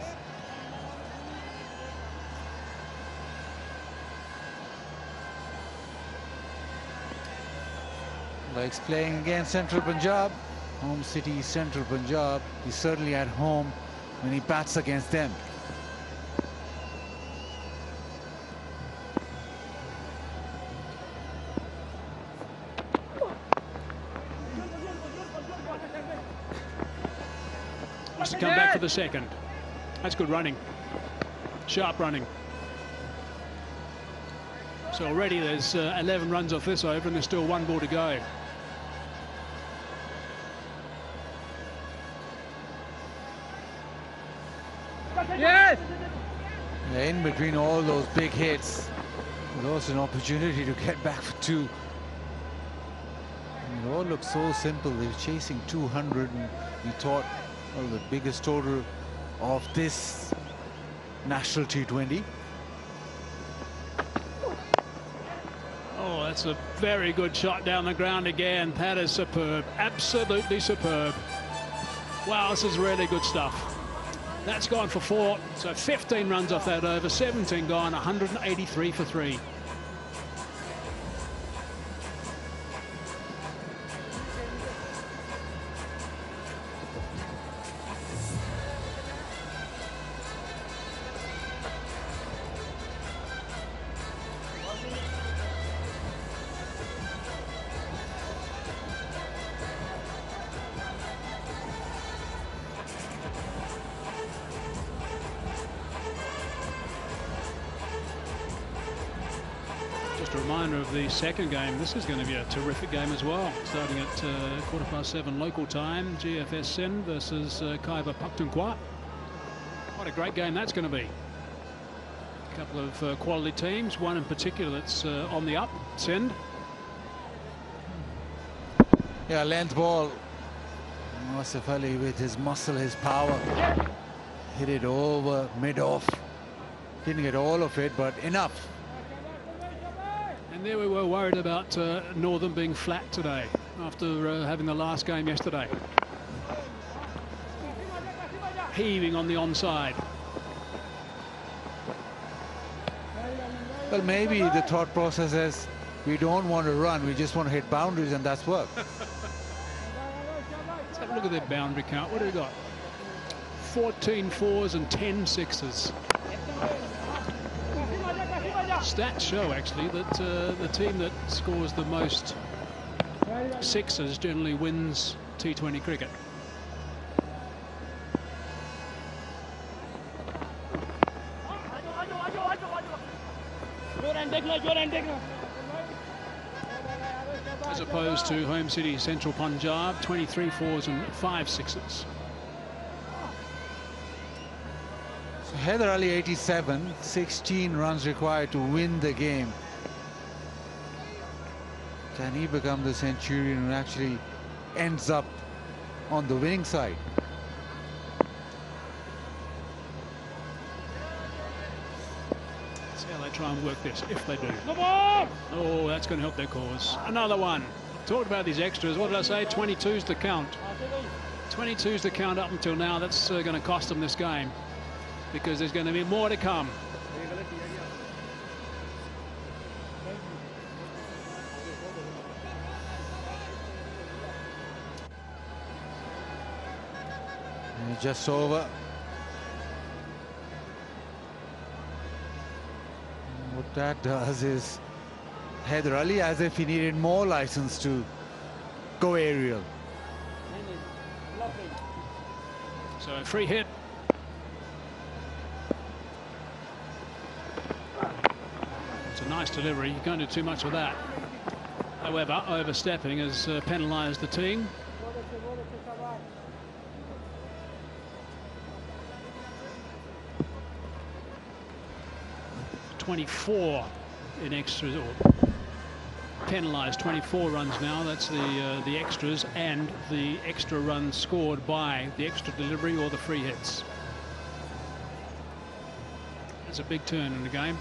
Likes playing against Central Punjab, home city Central Punjab. He's certainly at home when he bats against them. Wants to come back for the second. That's good running. Sharp running. So already there's 11 runs off this over and there's still 1 ball to go. Yes! In between all those big hits, there's also an opportunity to get back for 2. And it all looks so simple. They're chasing 200, and we thought, well, the biggest total of this national T20. Oh, that's a very good shot down the ground again. That is superb. Absolutely superb. Wow, this is really good stuff. That's gone for 4. So 15 runs off that over. 17 gone. 183 for 3. Just a reminder of the second game. This is going to be a terrific game as well. Starting at 7:15 local time. GFS Sindh versus Khyber Pakhtunkhwa. What a great game that's going to be. A couple of quality teams. One in particular that's on the up. Sindh. Yeah, length ball. Asif Ali with his muscle, his power. Hit it over mid-off. Didn't get all of it, but enough. And there we were worried about Northern being flat today after having the last game yesterday. Heaving on the onside. Well, maybe the thought process is we don't want to run, we just want to hit boundaries, and that's work. Let's have a look at their boundary count. What do we got? 14 4s and 10 6s. Stats show actually that the team that scores the most 6s generally wins T20 cricket. As opposed to home city Central Punjab, 23 4s and 5 6s. So Haider Ali 87, 16 runs required to win the game. Can he become the centurion who actually ends up on the winning side? See how they try and work this, if they do. Oh, that's going to help their cause. Another one. Talked about these extras. What did I say? 22's the count. 22's the count up until now. That's going to cost them this game, because there's going to be more to come. And just over. What that does is Haider Ali, as if he needed more license to go aerial. So a free hit. It's a nice delivery. You can't do too much of that. However, overstepping has penalised the team. .24 in extras, or penalised 24 runs now. That's the extras and the extra runs scored by the extra delivery or the free hits. It's a big turn in the game.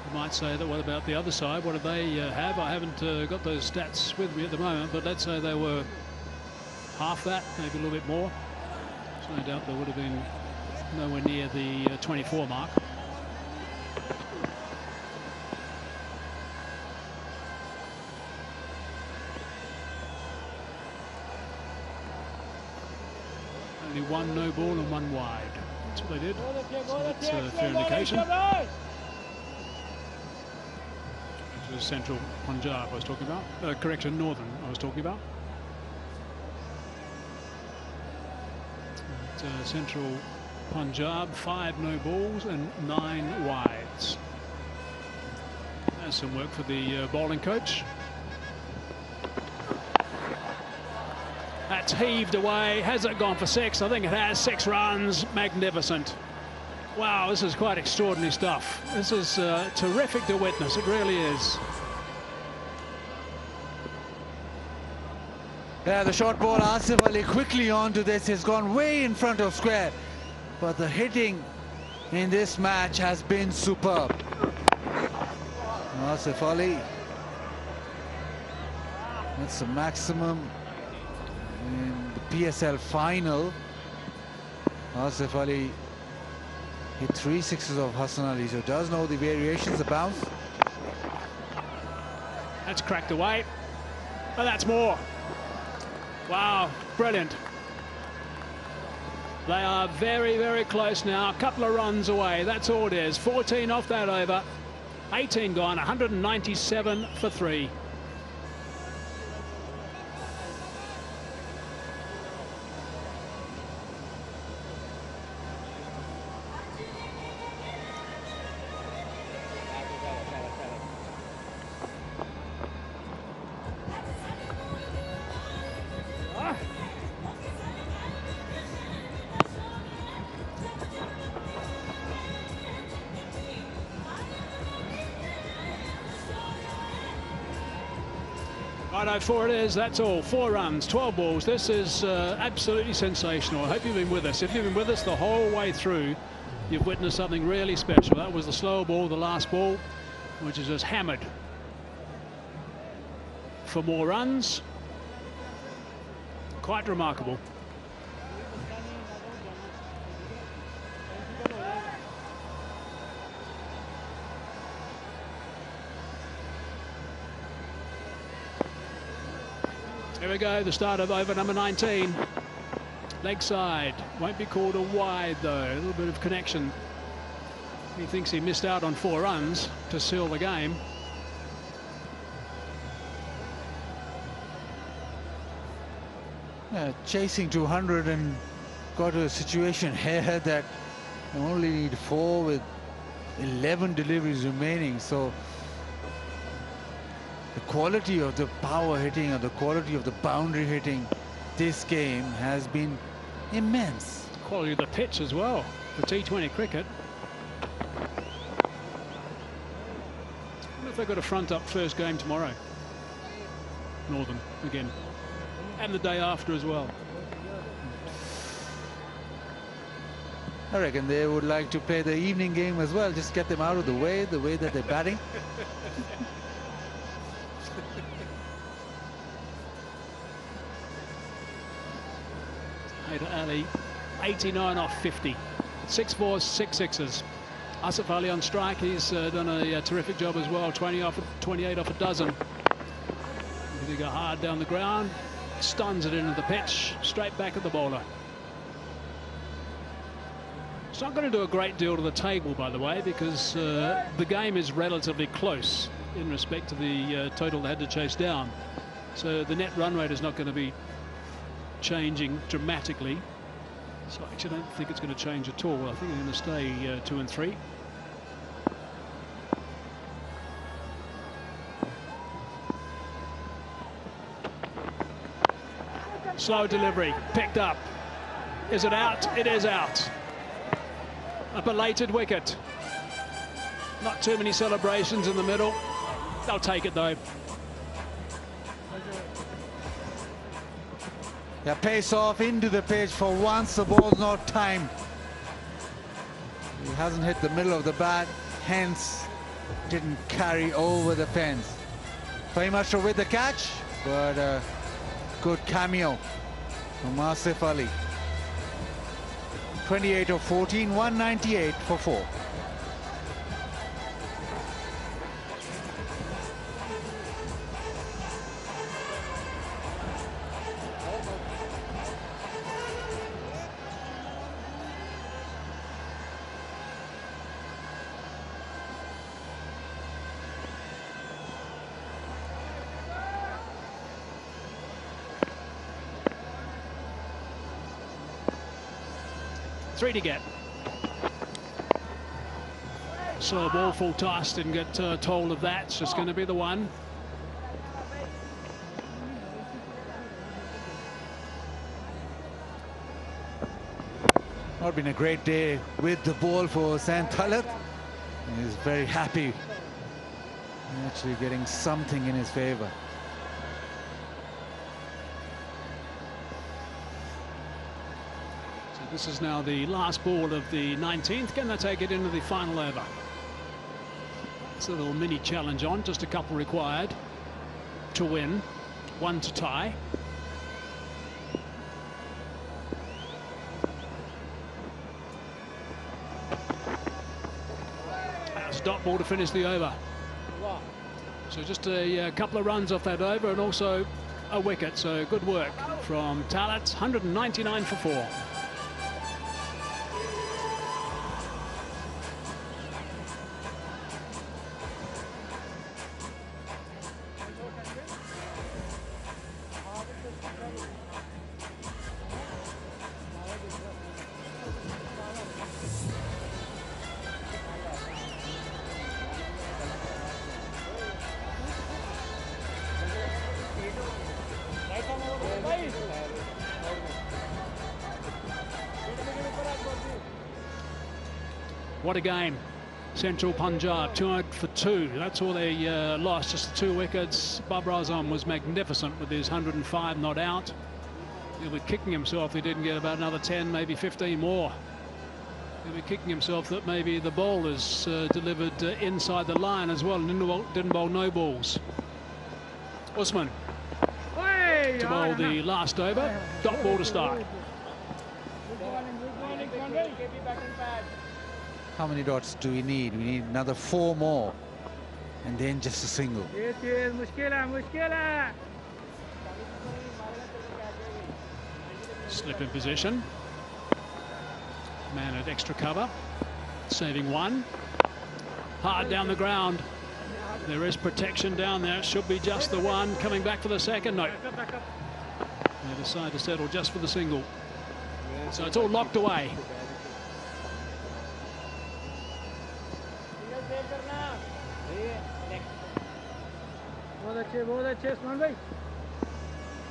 You might say that, what about the other side? What do they have? I haven't got those stats with me at the moment, but let's say they were half that, maybe a little bit more. There's no doubt they would have been nowhere near the 24 mark. Only one no ball and one wide. That's what they did. So that's a fair indication. It was Central Punjab I was talking about. Correction, Northern I was talking about. Central Punjab, 5 no balls and 9 wides. That's some work for the bowling coach. That's heaved away. Has it gone for 6? I think it has. 6 runs. Magnificent. Wow, this is quite extraordinary stuff. This is terrific to witness. It really is. Yeah, the short ball, Asif Ali quickly onto this. Has gone way in front of square. But the hitting in this match has been superb. Asif Ali. That's the maximum in the PSL final. Asif Ali hit 3 sixes of Hassan Ali, so does know the variations, the bounce. That's cracked away. Oh, that's more. Wow, brilliant. They are very, very close now. A couple of runs away. That's all it is. 14 off that over. 18 gone. 197 for 3. Righto, 4 it is. That's all. 4 runs, 12 balls. This is absolutely sensational. I hope you've been with us. If you've been with us the whole way through, you've witnessed something really special. That was the slow ball, the last ball, which is just hammered for more runs. Quite remarkable. Here we go, the start of over number 19. Leg side. Won't be called a wide, though. A little bit of connection. He thinks he missed out on 4 runs to seal the game. Yeah, chasing 200 and got to a situation here that you only need 4 with 11 deliveries remaining. So the quality of the power hitting and the quality of the boundary hitting this game has been immense. Quality of the pitch as well for T20 cricket. I wonder if they've got a front up first game tomorrow. Northern again. And the day after as well. I reckon they would like to play the evening game as well. Just get them out of the way that they're batting. Ali, 89 off 50. 6 4s, 6 6s. Asif Ali on strike. He's done a terrific job as well. 28 off a dozen. They go hard down the ground. Stuns it into the pitch. Straight back at the bowler. It's not going to do a great deal to the table, by the way, because the game is relatively close in respect to the total they had to chase down. So the net run rate is not going to be changing dramatically. So I actually don't think it's going to change at all. I think they're going to stay 2 and 3. Slow delivery, picked up. Is it out? It is out. A belated wicket. Not too many celebrations in the middle. They'll take it though. Yeah, pace off into the pitch for once. The ball's not timed. He hasn't hit the middle of the bat, hence didn't carry over the fence. Fahim with the catch, but good cameo from Asif Ali. 28 of 14, 198 for 4. Three to get. So a ball full toss, didn't get told of that. It's just going to be the one. Not been a great day with the ball for Sant Talat. He's very happy actually getting something in his favor. This is now the last ball of the 19th. Can they take it into the final over? It's a little mini challenge on, just a couple required to win, 1 to tie. That's a dot ball to finish the over. So just a couple of runs off that over and also a wicket. So good work from Talat, 199 for 4. What a game. Central Punjab, 2 for 2. That's all they lost, just the 2 wickets. Babar Azam was magnificent with his 105 not out. He'll be kicking himself if he didn't get about another 10, maybe 15 more. He'll be kicking himself that maybe the bowlers delivered inside the line as well and didn't bowl no balls. Usman to bowl the last over. Dot ball to start. How many dots do we need? We need another 4 more. And then just a single. Slip in position. Man at extra cover. Saving 1. Hard down the ground. There is protection down there. It should be just the one. Coming back for the second. No. They decide to settle just for the single. So it's all locked away.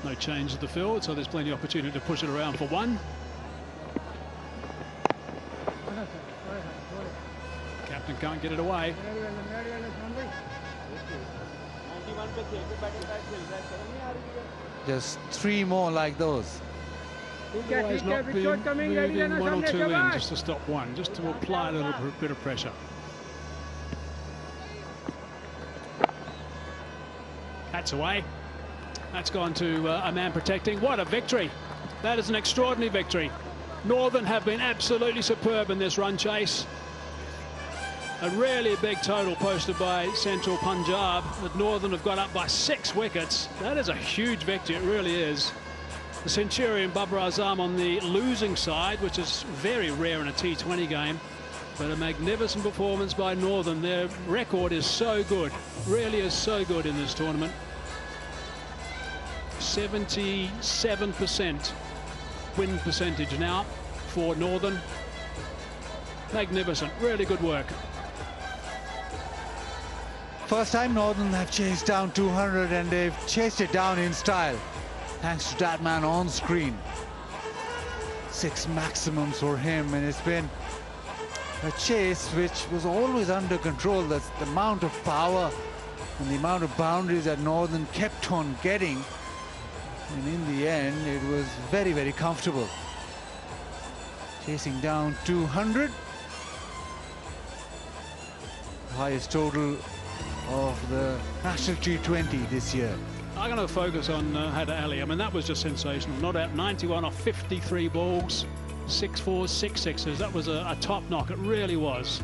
No change at the field, so there's plenty of opportunity to push it around for 1. Captain can't get it away. Just 3 more like those. Otherwise not be moving 1 or 2 in just to stop 1, just to apply a little bit of pressure. That's away. That's gone to a man protecting. What a victory. That is an extraordinary victory. Northern have been absolutely superb in this run chase. A really big total posted by Central Punjab, but Northern have got up by 6 wickets. That is a huge victory, it really is. The Centurion Babar Azam on the losing side, which is very rare in a T20 game, but a magnificent performance by Northern. Their record is so good, really is so good in this tournament. 77% win percentage now for Northern. Magnificent, really good work. First time Northern have chased down 200, and they've chased it down in style, thanks to that man on screen. 6 maximums for him, and it's been a chase which was always under control. That's the amount of power and the amount of boundaries that Northern kept on getting, and in the end it was very, very comfortable. Chasing down 200, highest total of the national T20 this year. I'm going to focus on Haider Ali. I mean, that was just sensational. Not out 91 off 53 balls, 6 fours, 6 sixes. That was a top knock. It really was.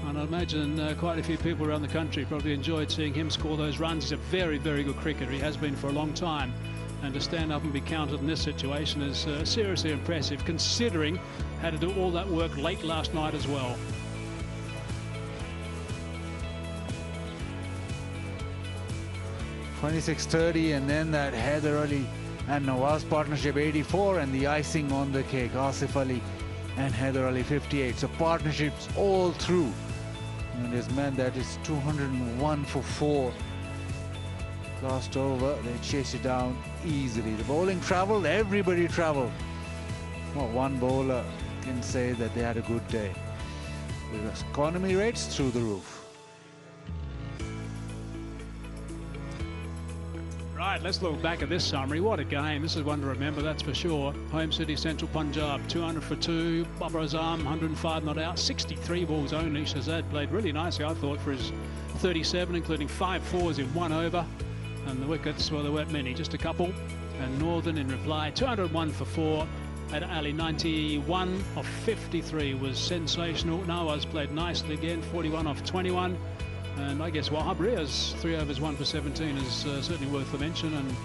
And I imagine quite a few people around the country probably enjoyed seeing him score those runs. He's a very, very good cricketer. He has been for a long time. And to stand up and be counted in this situation is seriously impressive, considering how to do all that work late last night as well. 26-30, and then that Haider Ali and Nawaz partnership 84, and the icing on the cake, Asif Ali and Haider Ali 58. So partnerships all through, and it's meant that it's 201 for 4. Last over, they chase it down easily. The bowling travelled, everybody travelled. Not one bowler can say that they had a good day. The economy rates through the roof. Right, let's look back at this summary. What a game. This is one to remember, that's for sure. Home City Central Punjab, 200 for 2. Babar Azam, 105 not out. 63 balls only. Shahzad played really nicely, I thought, for his 37, including 5 fours in 1 over. And the wickets, well, there weren't many, just a couple. And Northern in reply, 201 for 4. Haider Ali, 91 off 53 was sensational. Nawaz played nicely again, 41 off 21. And I guess Wahab Ria's 3 overs 1 for 17 is certainly worth a mention, and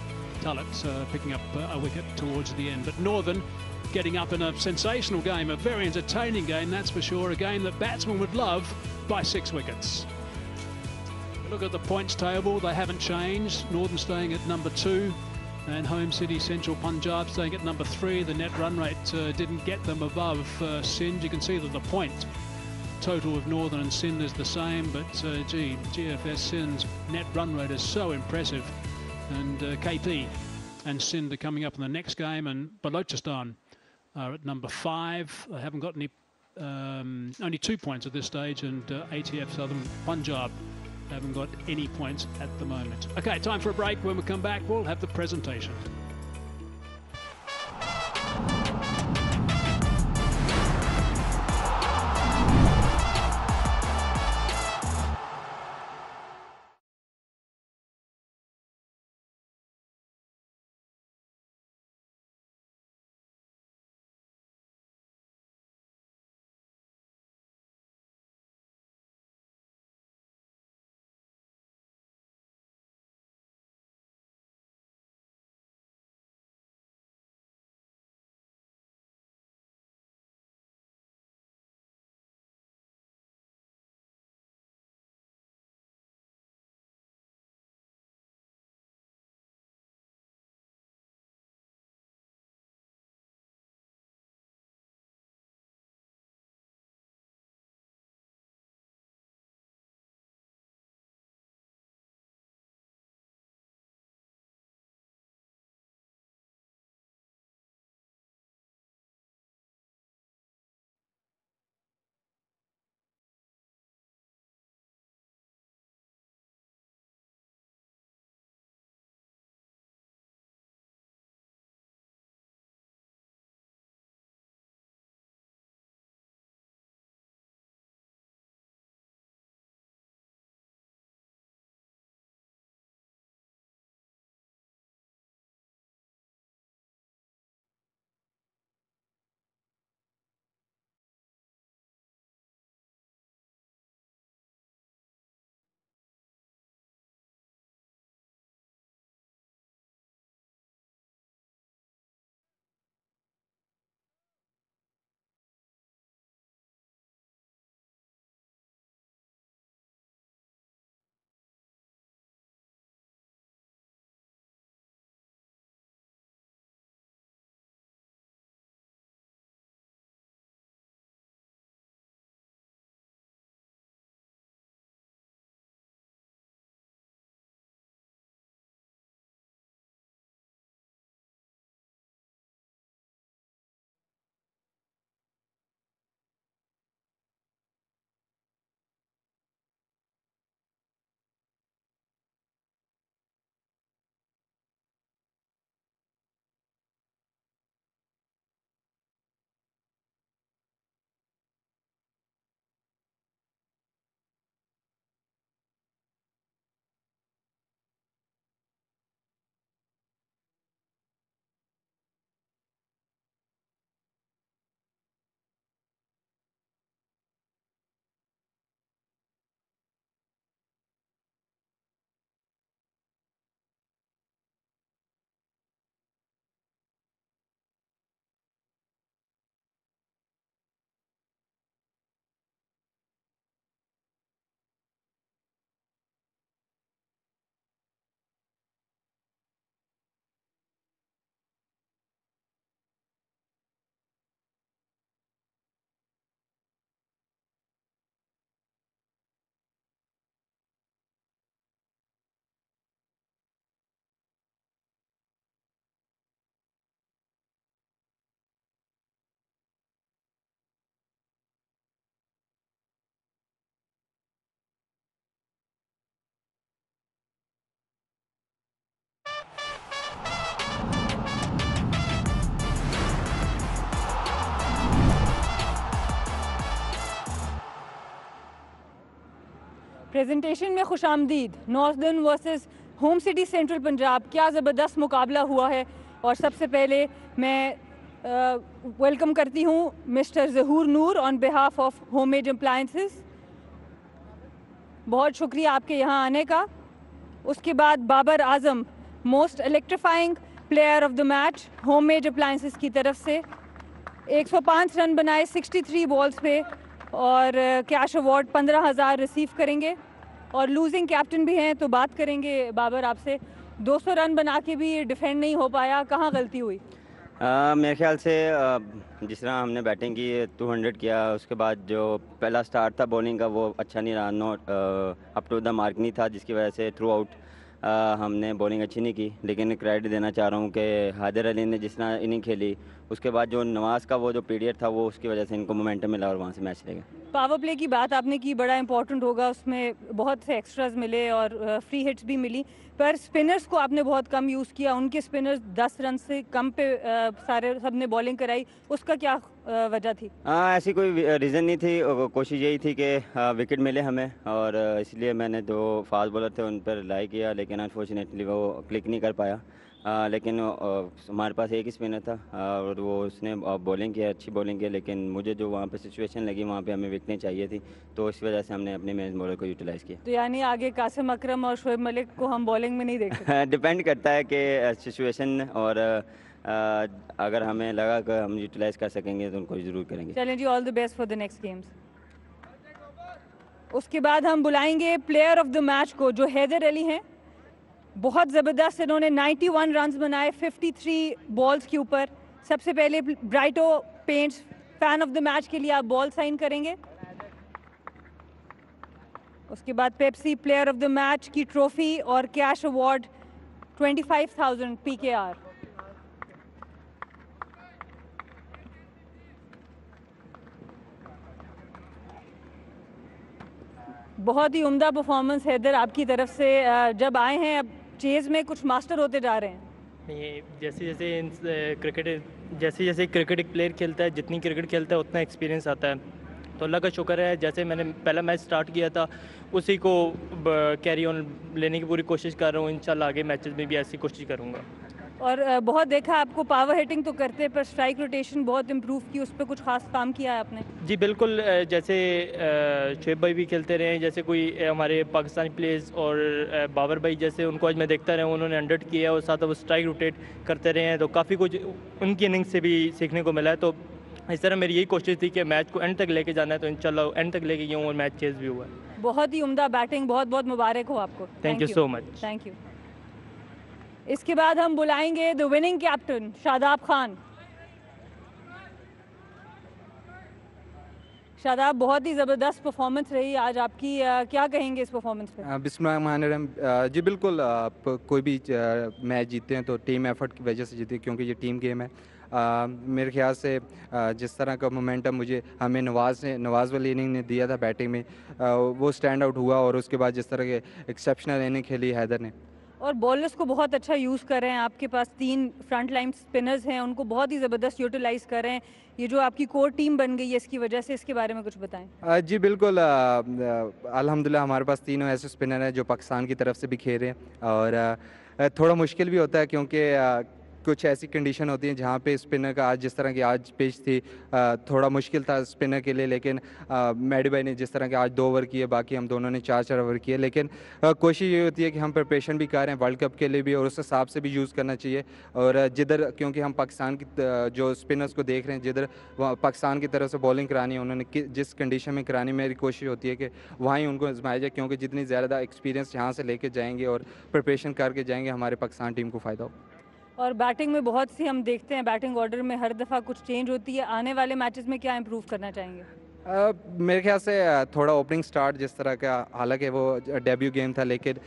Talat picking up a wicket towards the end. But Northern getting up in a sensational game, a very entertaining game, that's for sure, a game that batsmen would love, by 6 wickets. Look at the points table, they haven't changed. Northern staying at number 2, and Home City Central Punjab staying at number 3. The net run rate didn't get them above Sindh. You can see that the point total of Northern and Sindh is the same, but gee, GFS Sindh's net run rate is so impressive. And KP and Sindh are coming up in the next game, and Balochistan are at number 5. They haven't got any, only 2 points at this stage, and ATF Southern Punjab haven't got any points at the moment. Okay, time for a break. When we come back, we'll have the presentation. Presentation में खुशामदीद। Northern versus home city central Punjab, क्या ज़बरदस्त मुकाबला हुआ है। और सबसे पहले मैं वेलकम करती हूँ mister Zahoor Noor on behalf of homemade appliances. बहुत शुक्रिया आपके यहाँ आने का। उसके बाद Babar Azam, most electrifying player of the match homemade appliances की तरफ से, 105 रन बनाए 63 बॉल्स पे और कैश अवार्ड 15,000 रिसीव करेंगे। और लूजिंग कैप्टन भी हैं, तो बात करेंगे बाबर आपसे। 200 रन बना के भी डिफेंड नहीं हो पाया, कहाँ गलती हुई? मेरे ख्याल से जिस तरह हमने बैटिंग की 200 किया, उसके बाद जो पहला स्टार्ट था बॉलिंग का वो अच्छा नहीं रहा, not up to the mark नहीं था, जिसकी वजह से थ्रू आउट हमने बॉलिंग अच्छी नहीं की। लेकिन क्रेडिट देना चाह रहा हूँ कि हैदर अली ने जिस तरह इनिंग खेली, उसके बाद जो नवाज़ का वो जो पीरियड था वो उसकी वजह से इनको मोमेंटम मिला और वहाँ से मैच ले गए। पावर प्ले की बात आपने की, बड़ा इंपॉर्टेंट होगा, उसमें बहुत से एक्स्ट्राज मिले और फ्री हिट्स भी मिली, पर स्पिनर्स को आपने बहुत कम यूज़ किया। उनके स्पिनर्स 10 रन से कम पे सारे सबने बॉलिंग कराई, उसका क्या वजह थी? ऐसी कोई रीज़न नहीं थी, कोशिश यही थी कि विकेट मिले हमें, और इसलिए मैंने जो फास्ट बॉलर थे उन पर रिलाई किया, लेकिन अनफॉर्चुनेटली वो क्लिक नहीं कर पाया। लेकिन हमारे पास एक ही स्पिनर था और वो उसने बॉलिंग किया, अच्छी बॉलिंग की, लेकिन मुझे जो वहाँ पे सिचुएशन लगी वहाँ पे हमें विकटें चाहिए थी, तो इस वजह से हमने अपने मेन बॉलर को यूटिलाइज़ किया। तो यानी आगे कासिम अकरम और शोएब मलिक को हम बॉलिंग में नहीं देख सकते? डिपेंड करता है कि सिचुएशन, और अगर हमें लगा कि हम यूटिलाइज़ कर सकेंगे तो उनको ज़रूर करेंगे। चलें जी, all the best for the next games. उसके बाद हम बुलाएंगे प्लेयर ऑफ द मैच को, जो हैदर अली हैं। बहुत ज़बरदस्त इन्होंने 91 रन्स बनाए 53 बॉल्स के ऊपर। सबसे पहले Brighto paints fan of the match के लिए आप बॉल साइन करेंगे। उसके बाद Pepsi player of the match की ट्रॉफी और कैश अवार्ड 25,000 PKR। बहुत ही उम्दा परफॉर्मेंस हैदर आपकी तरफ से। जब आए हैं अब चेज में कुछ मास्टर होते जा रहे हैं। ये जैसे जैसे क्रिकेट एक प्लेयर खेलता है, जितनी क्रिकेट खेलता है उतना एक्सपीरियंस आता है, तो अल्लाह का शुक्र है। जैसे मैंने पहला मैच स्टार्ट किया था उसी को कैरी ऑन लेने की पूरी कोशिश कर रहा हूँ। इंशाल्लाह आगे मैचेस में भी ऐसी कोशिश करूँगा। और बहुत देखा आपको पावर हिटिंग तो करते, पर स्ट्राइक रोटेशन बहुत इम्प्रूव की, उस पर कुछ खास काम किया है आपने? जी बिल्कुल, जैसे शोएब भाई भी खेलते रहे हैं, जैसे कोई हमारे पाकिस्तानी प्लेयर्स और बाबर भाई जैसे, उनको आज मैं देखता रहा हूँ, उन्होंने 100 किया और साथ वो स्ट्राइक रोटेट करते रहे हैं, तो काफ़ी कुछ उनकी इनिंग से भी सीखने को मिला है। तो इस तरह मेरी यही कोशिश थी कि मैच को एंड तक लेके जाना है, तो इंशाल्लाह एंड तक लेके गया हूँ और मैच चेज भी हुआ है। बहुत ही उम्दा बैटिंग, बहुत बहुत मुबारक हो आपको। Thank you so much. Thank you. इसके बाद हम बुलाएंगे the winning captain Shadab Khan. Shadab, बहुत ही ज़बरदस्त परफॉर्मेंस रही आज आपकी, क्या कहेंगे इस परफॉर्मेंस पे? बिस्मिल्लाहिर्रहमानिर्रहीम। जी बिल्कुल, आप कोई भी मैच जीतते हैं तो टीम एफर्ट की वजह से जीते, क्योंकि ये टीम गेम है। मेरे ख्याल से जिस तरह का मोमेंटम हमें नवाज़ वाली इनिंग ने दिया था बैटिंग में, वो स्टैंड आउट हुआ, और उसके बाद जिस तरह के एक्सेप्शनल इनिंग खेली हैदर ने। और बॉलर्स को बहुत अच्छा यूज़ कर रहे हैं, आपके पास 3 फ्रंट लाइन स्पिनर्स हैं, उनको बहुत ही ज़बरदस्त यूटिलाइज़ कर रहे हैं। ये जो आपकी कोर टीम बन गई है इसकी वजह से, इसके बारे में कुछ बताएं। जी बिल्कुल, अल्हम्दुलिल्लाह हमारे पास तीनों ऐसे स्पिनर हैं जो पाकिस्तान की तरफ से भी खेल रहे हैं, और थोड़ा मुश्किल भी होता है, क्योंकि कुछ ऐसी कंडीशन होती हैं जहाँ पे स्पिनर का, आज जिस तरह की आज पिच थी, थोड़ा मुश्किल था स्पिनर के लिए, लेकिन मैडी भाई ने जिस तरह के आज 2 ओवर किए, बाकी हम दोनों ने 4-4 ओवर किए, लेकिन कोशिश ये होती है कि हम प्रिपरेशन भी कर रहे हैं वर्ल्ड कप के लिए भी, और उस हिसाब से भी यूज़ करना चाहिए। और जिधर, क्योंकि हम पाकिस्तान की जो स्पिनर्स को देख रहे हैं, जिधर पाकिस्तान की तरफ से बॉलिंग करानी है, उन्होंने जिस कंडीशन में करानी, मेरी कोशिश होती है कि वहाँ ही उनको आजमाया जाए, क्योंकि जितनी ज़्यादा एक्सपीरियंस यहाँ से लेके जाएंगे और प्रिपरेशन करके जाएंगे, हमारे पाकिस्तान टीम को फ़ायदा हो। और बैटिंग में बहुत सी हम देखते हैं, बैटिंग ऑर्डर में हर दफ़ा कुछ चेंज होती है, आने वाले मैचेस में क्या इंप्रूव करना चाहेंगे? मेरे ख्याल से थोड़ा ओपनिंग स्टार्ट जिस तरह का, हालांकि वो डेब्यू गेम था, लेकिन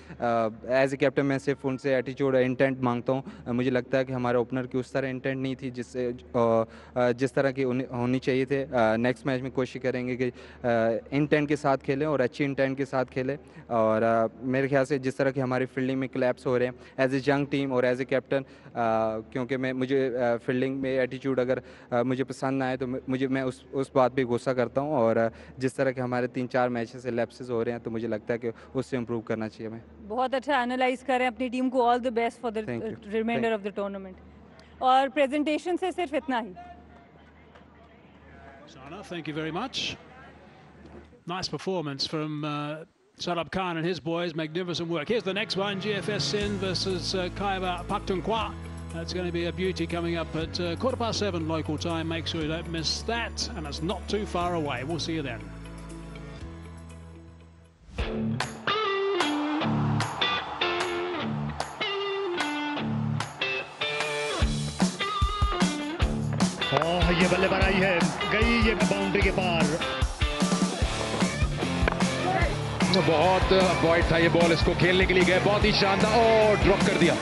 एज ए कैप्टन मैं सिर्फ उनसे एटीट्यूड इंटेंट मांगता हूँ। मुझे लगता है कि हमारे ओपनर की उस तरह इंटेंट नहीं थी जिस तरह की होनी चाहिए थे। नेक्स्ट मैच में कोशिश करेंगे कि इंटेंट के साथ खेलें और अच्छी इंटेंट के साथ खेलें, और मेरे ख्याल से जिस तरह की हमारी फील्डिंग में क्लैप्स हो रहे हैं एज ए यंग टीम और एज ए कैप्टन, क्योंकि मुझे फील्डिंग में एटीट्यूड अगर मुझे पसंद ना आए तो मैं उस बात पर गुस्सा करता हूँ। हूँ, और जिस तरह के हमारे 3-4 मैचेस से लैप्सेस हो रहे हैं तो मुझे लगता है कि उससे इम्प्रूव करना चाहिए हमें। बहुत अच्छा एनालाइज करें अपनी टीम को। All the best for the reminder of the tournament. और प्रेजेंटेशन से सिर्फ इतना ही। Sana, thank you very much. Nice performance from Sarab Khan and his boys. Magnificent work. Here's the next one, GFS Sindh versus Kaiwa Pakhtunkhwa. That's going to be a beauty coming up at 7:15 local time. Make sure you don't miss that, and it's not too far away. We'll see you then. ये बल्ले बनाई है, गई ये boundary के पार। बहुत avoid था ये बॉल, इसको खेलने के लिए गए, बहुत ही शानदार, और ड्रॉप कर दिया।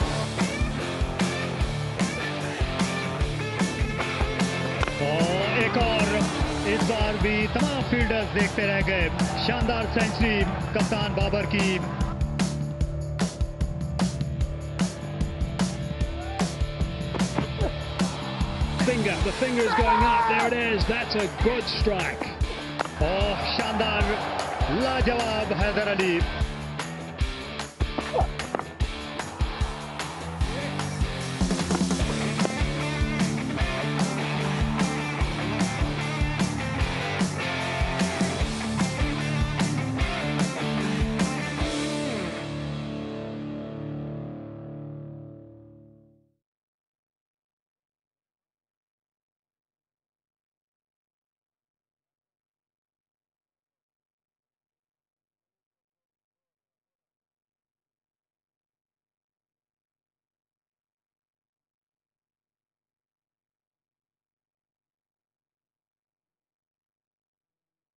और एक और, इस बार भी तमाम फील्डर्स देखते रह गए। शानदार सेंचुरी कप्तान बाबर की। The finger is going up. There it is. That's a good strike. शानदार, लाजवाब हैदर अली।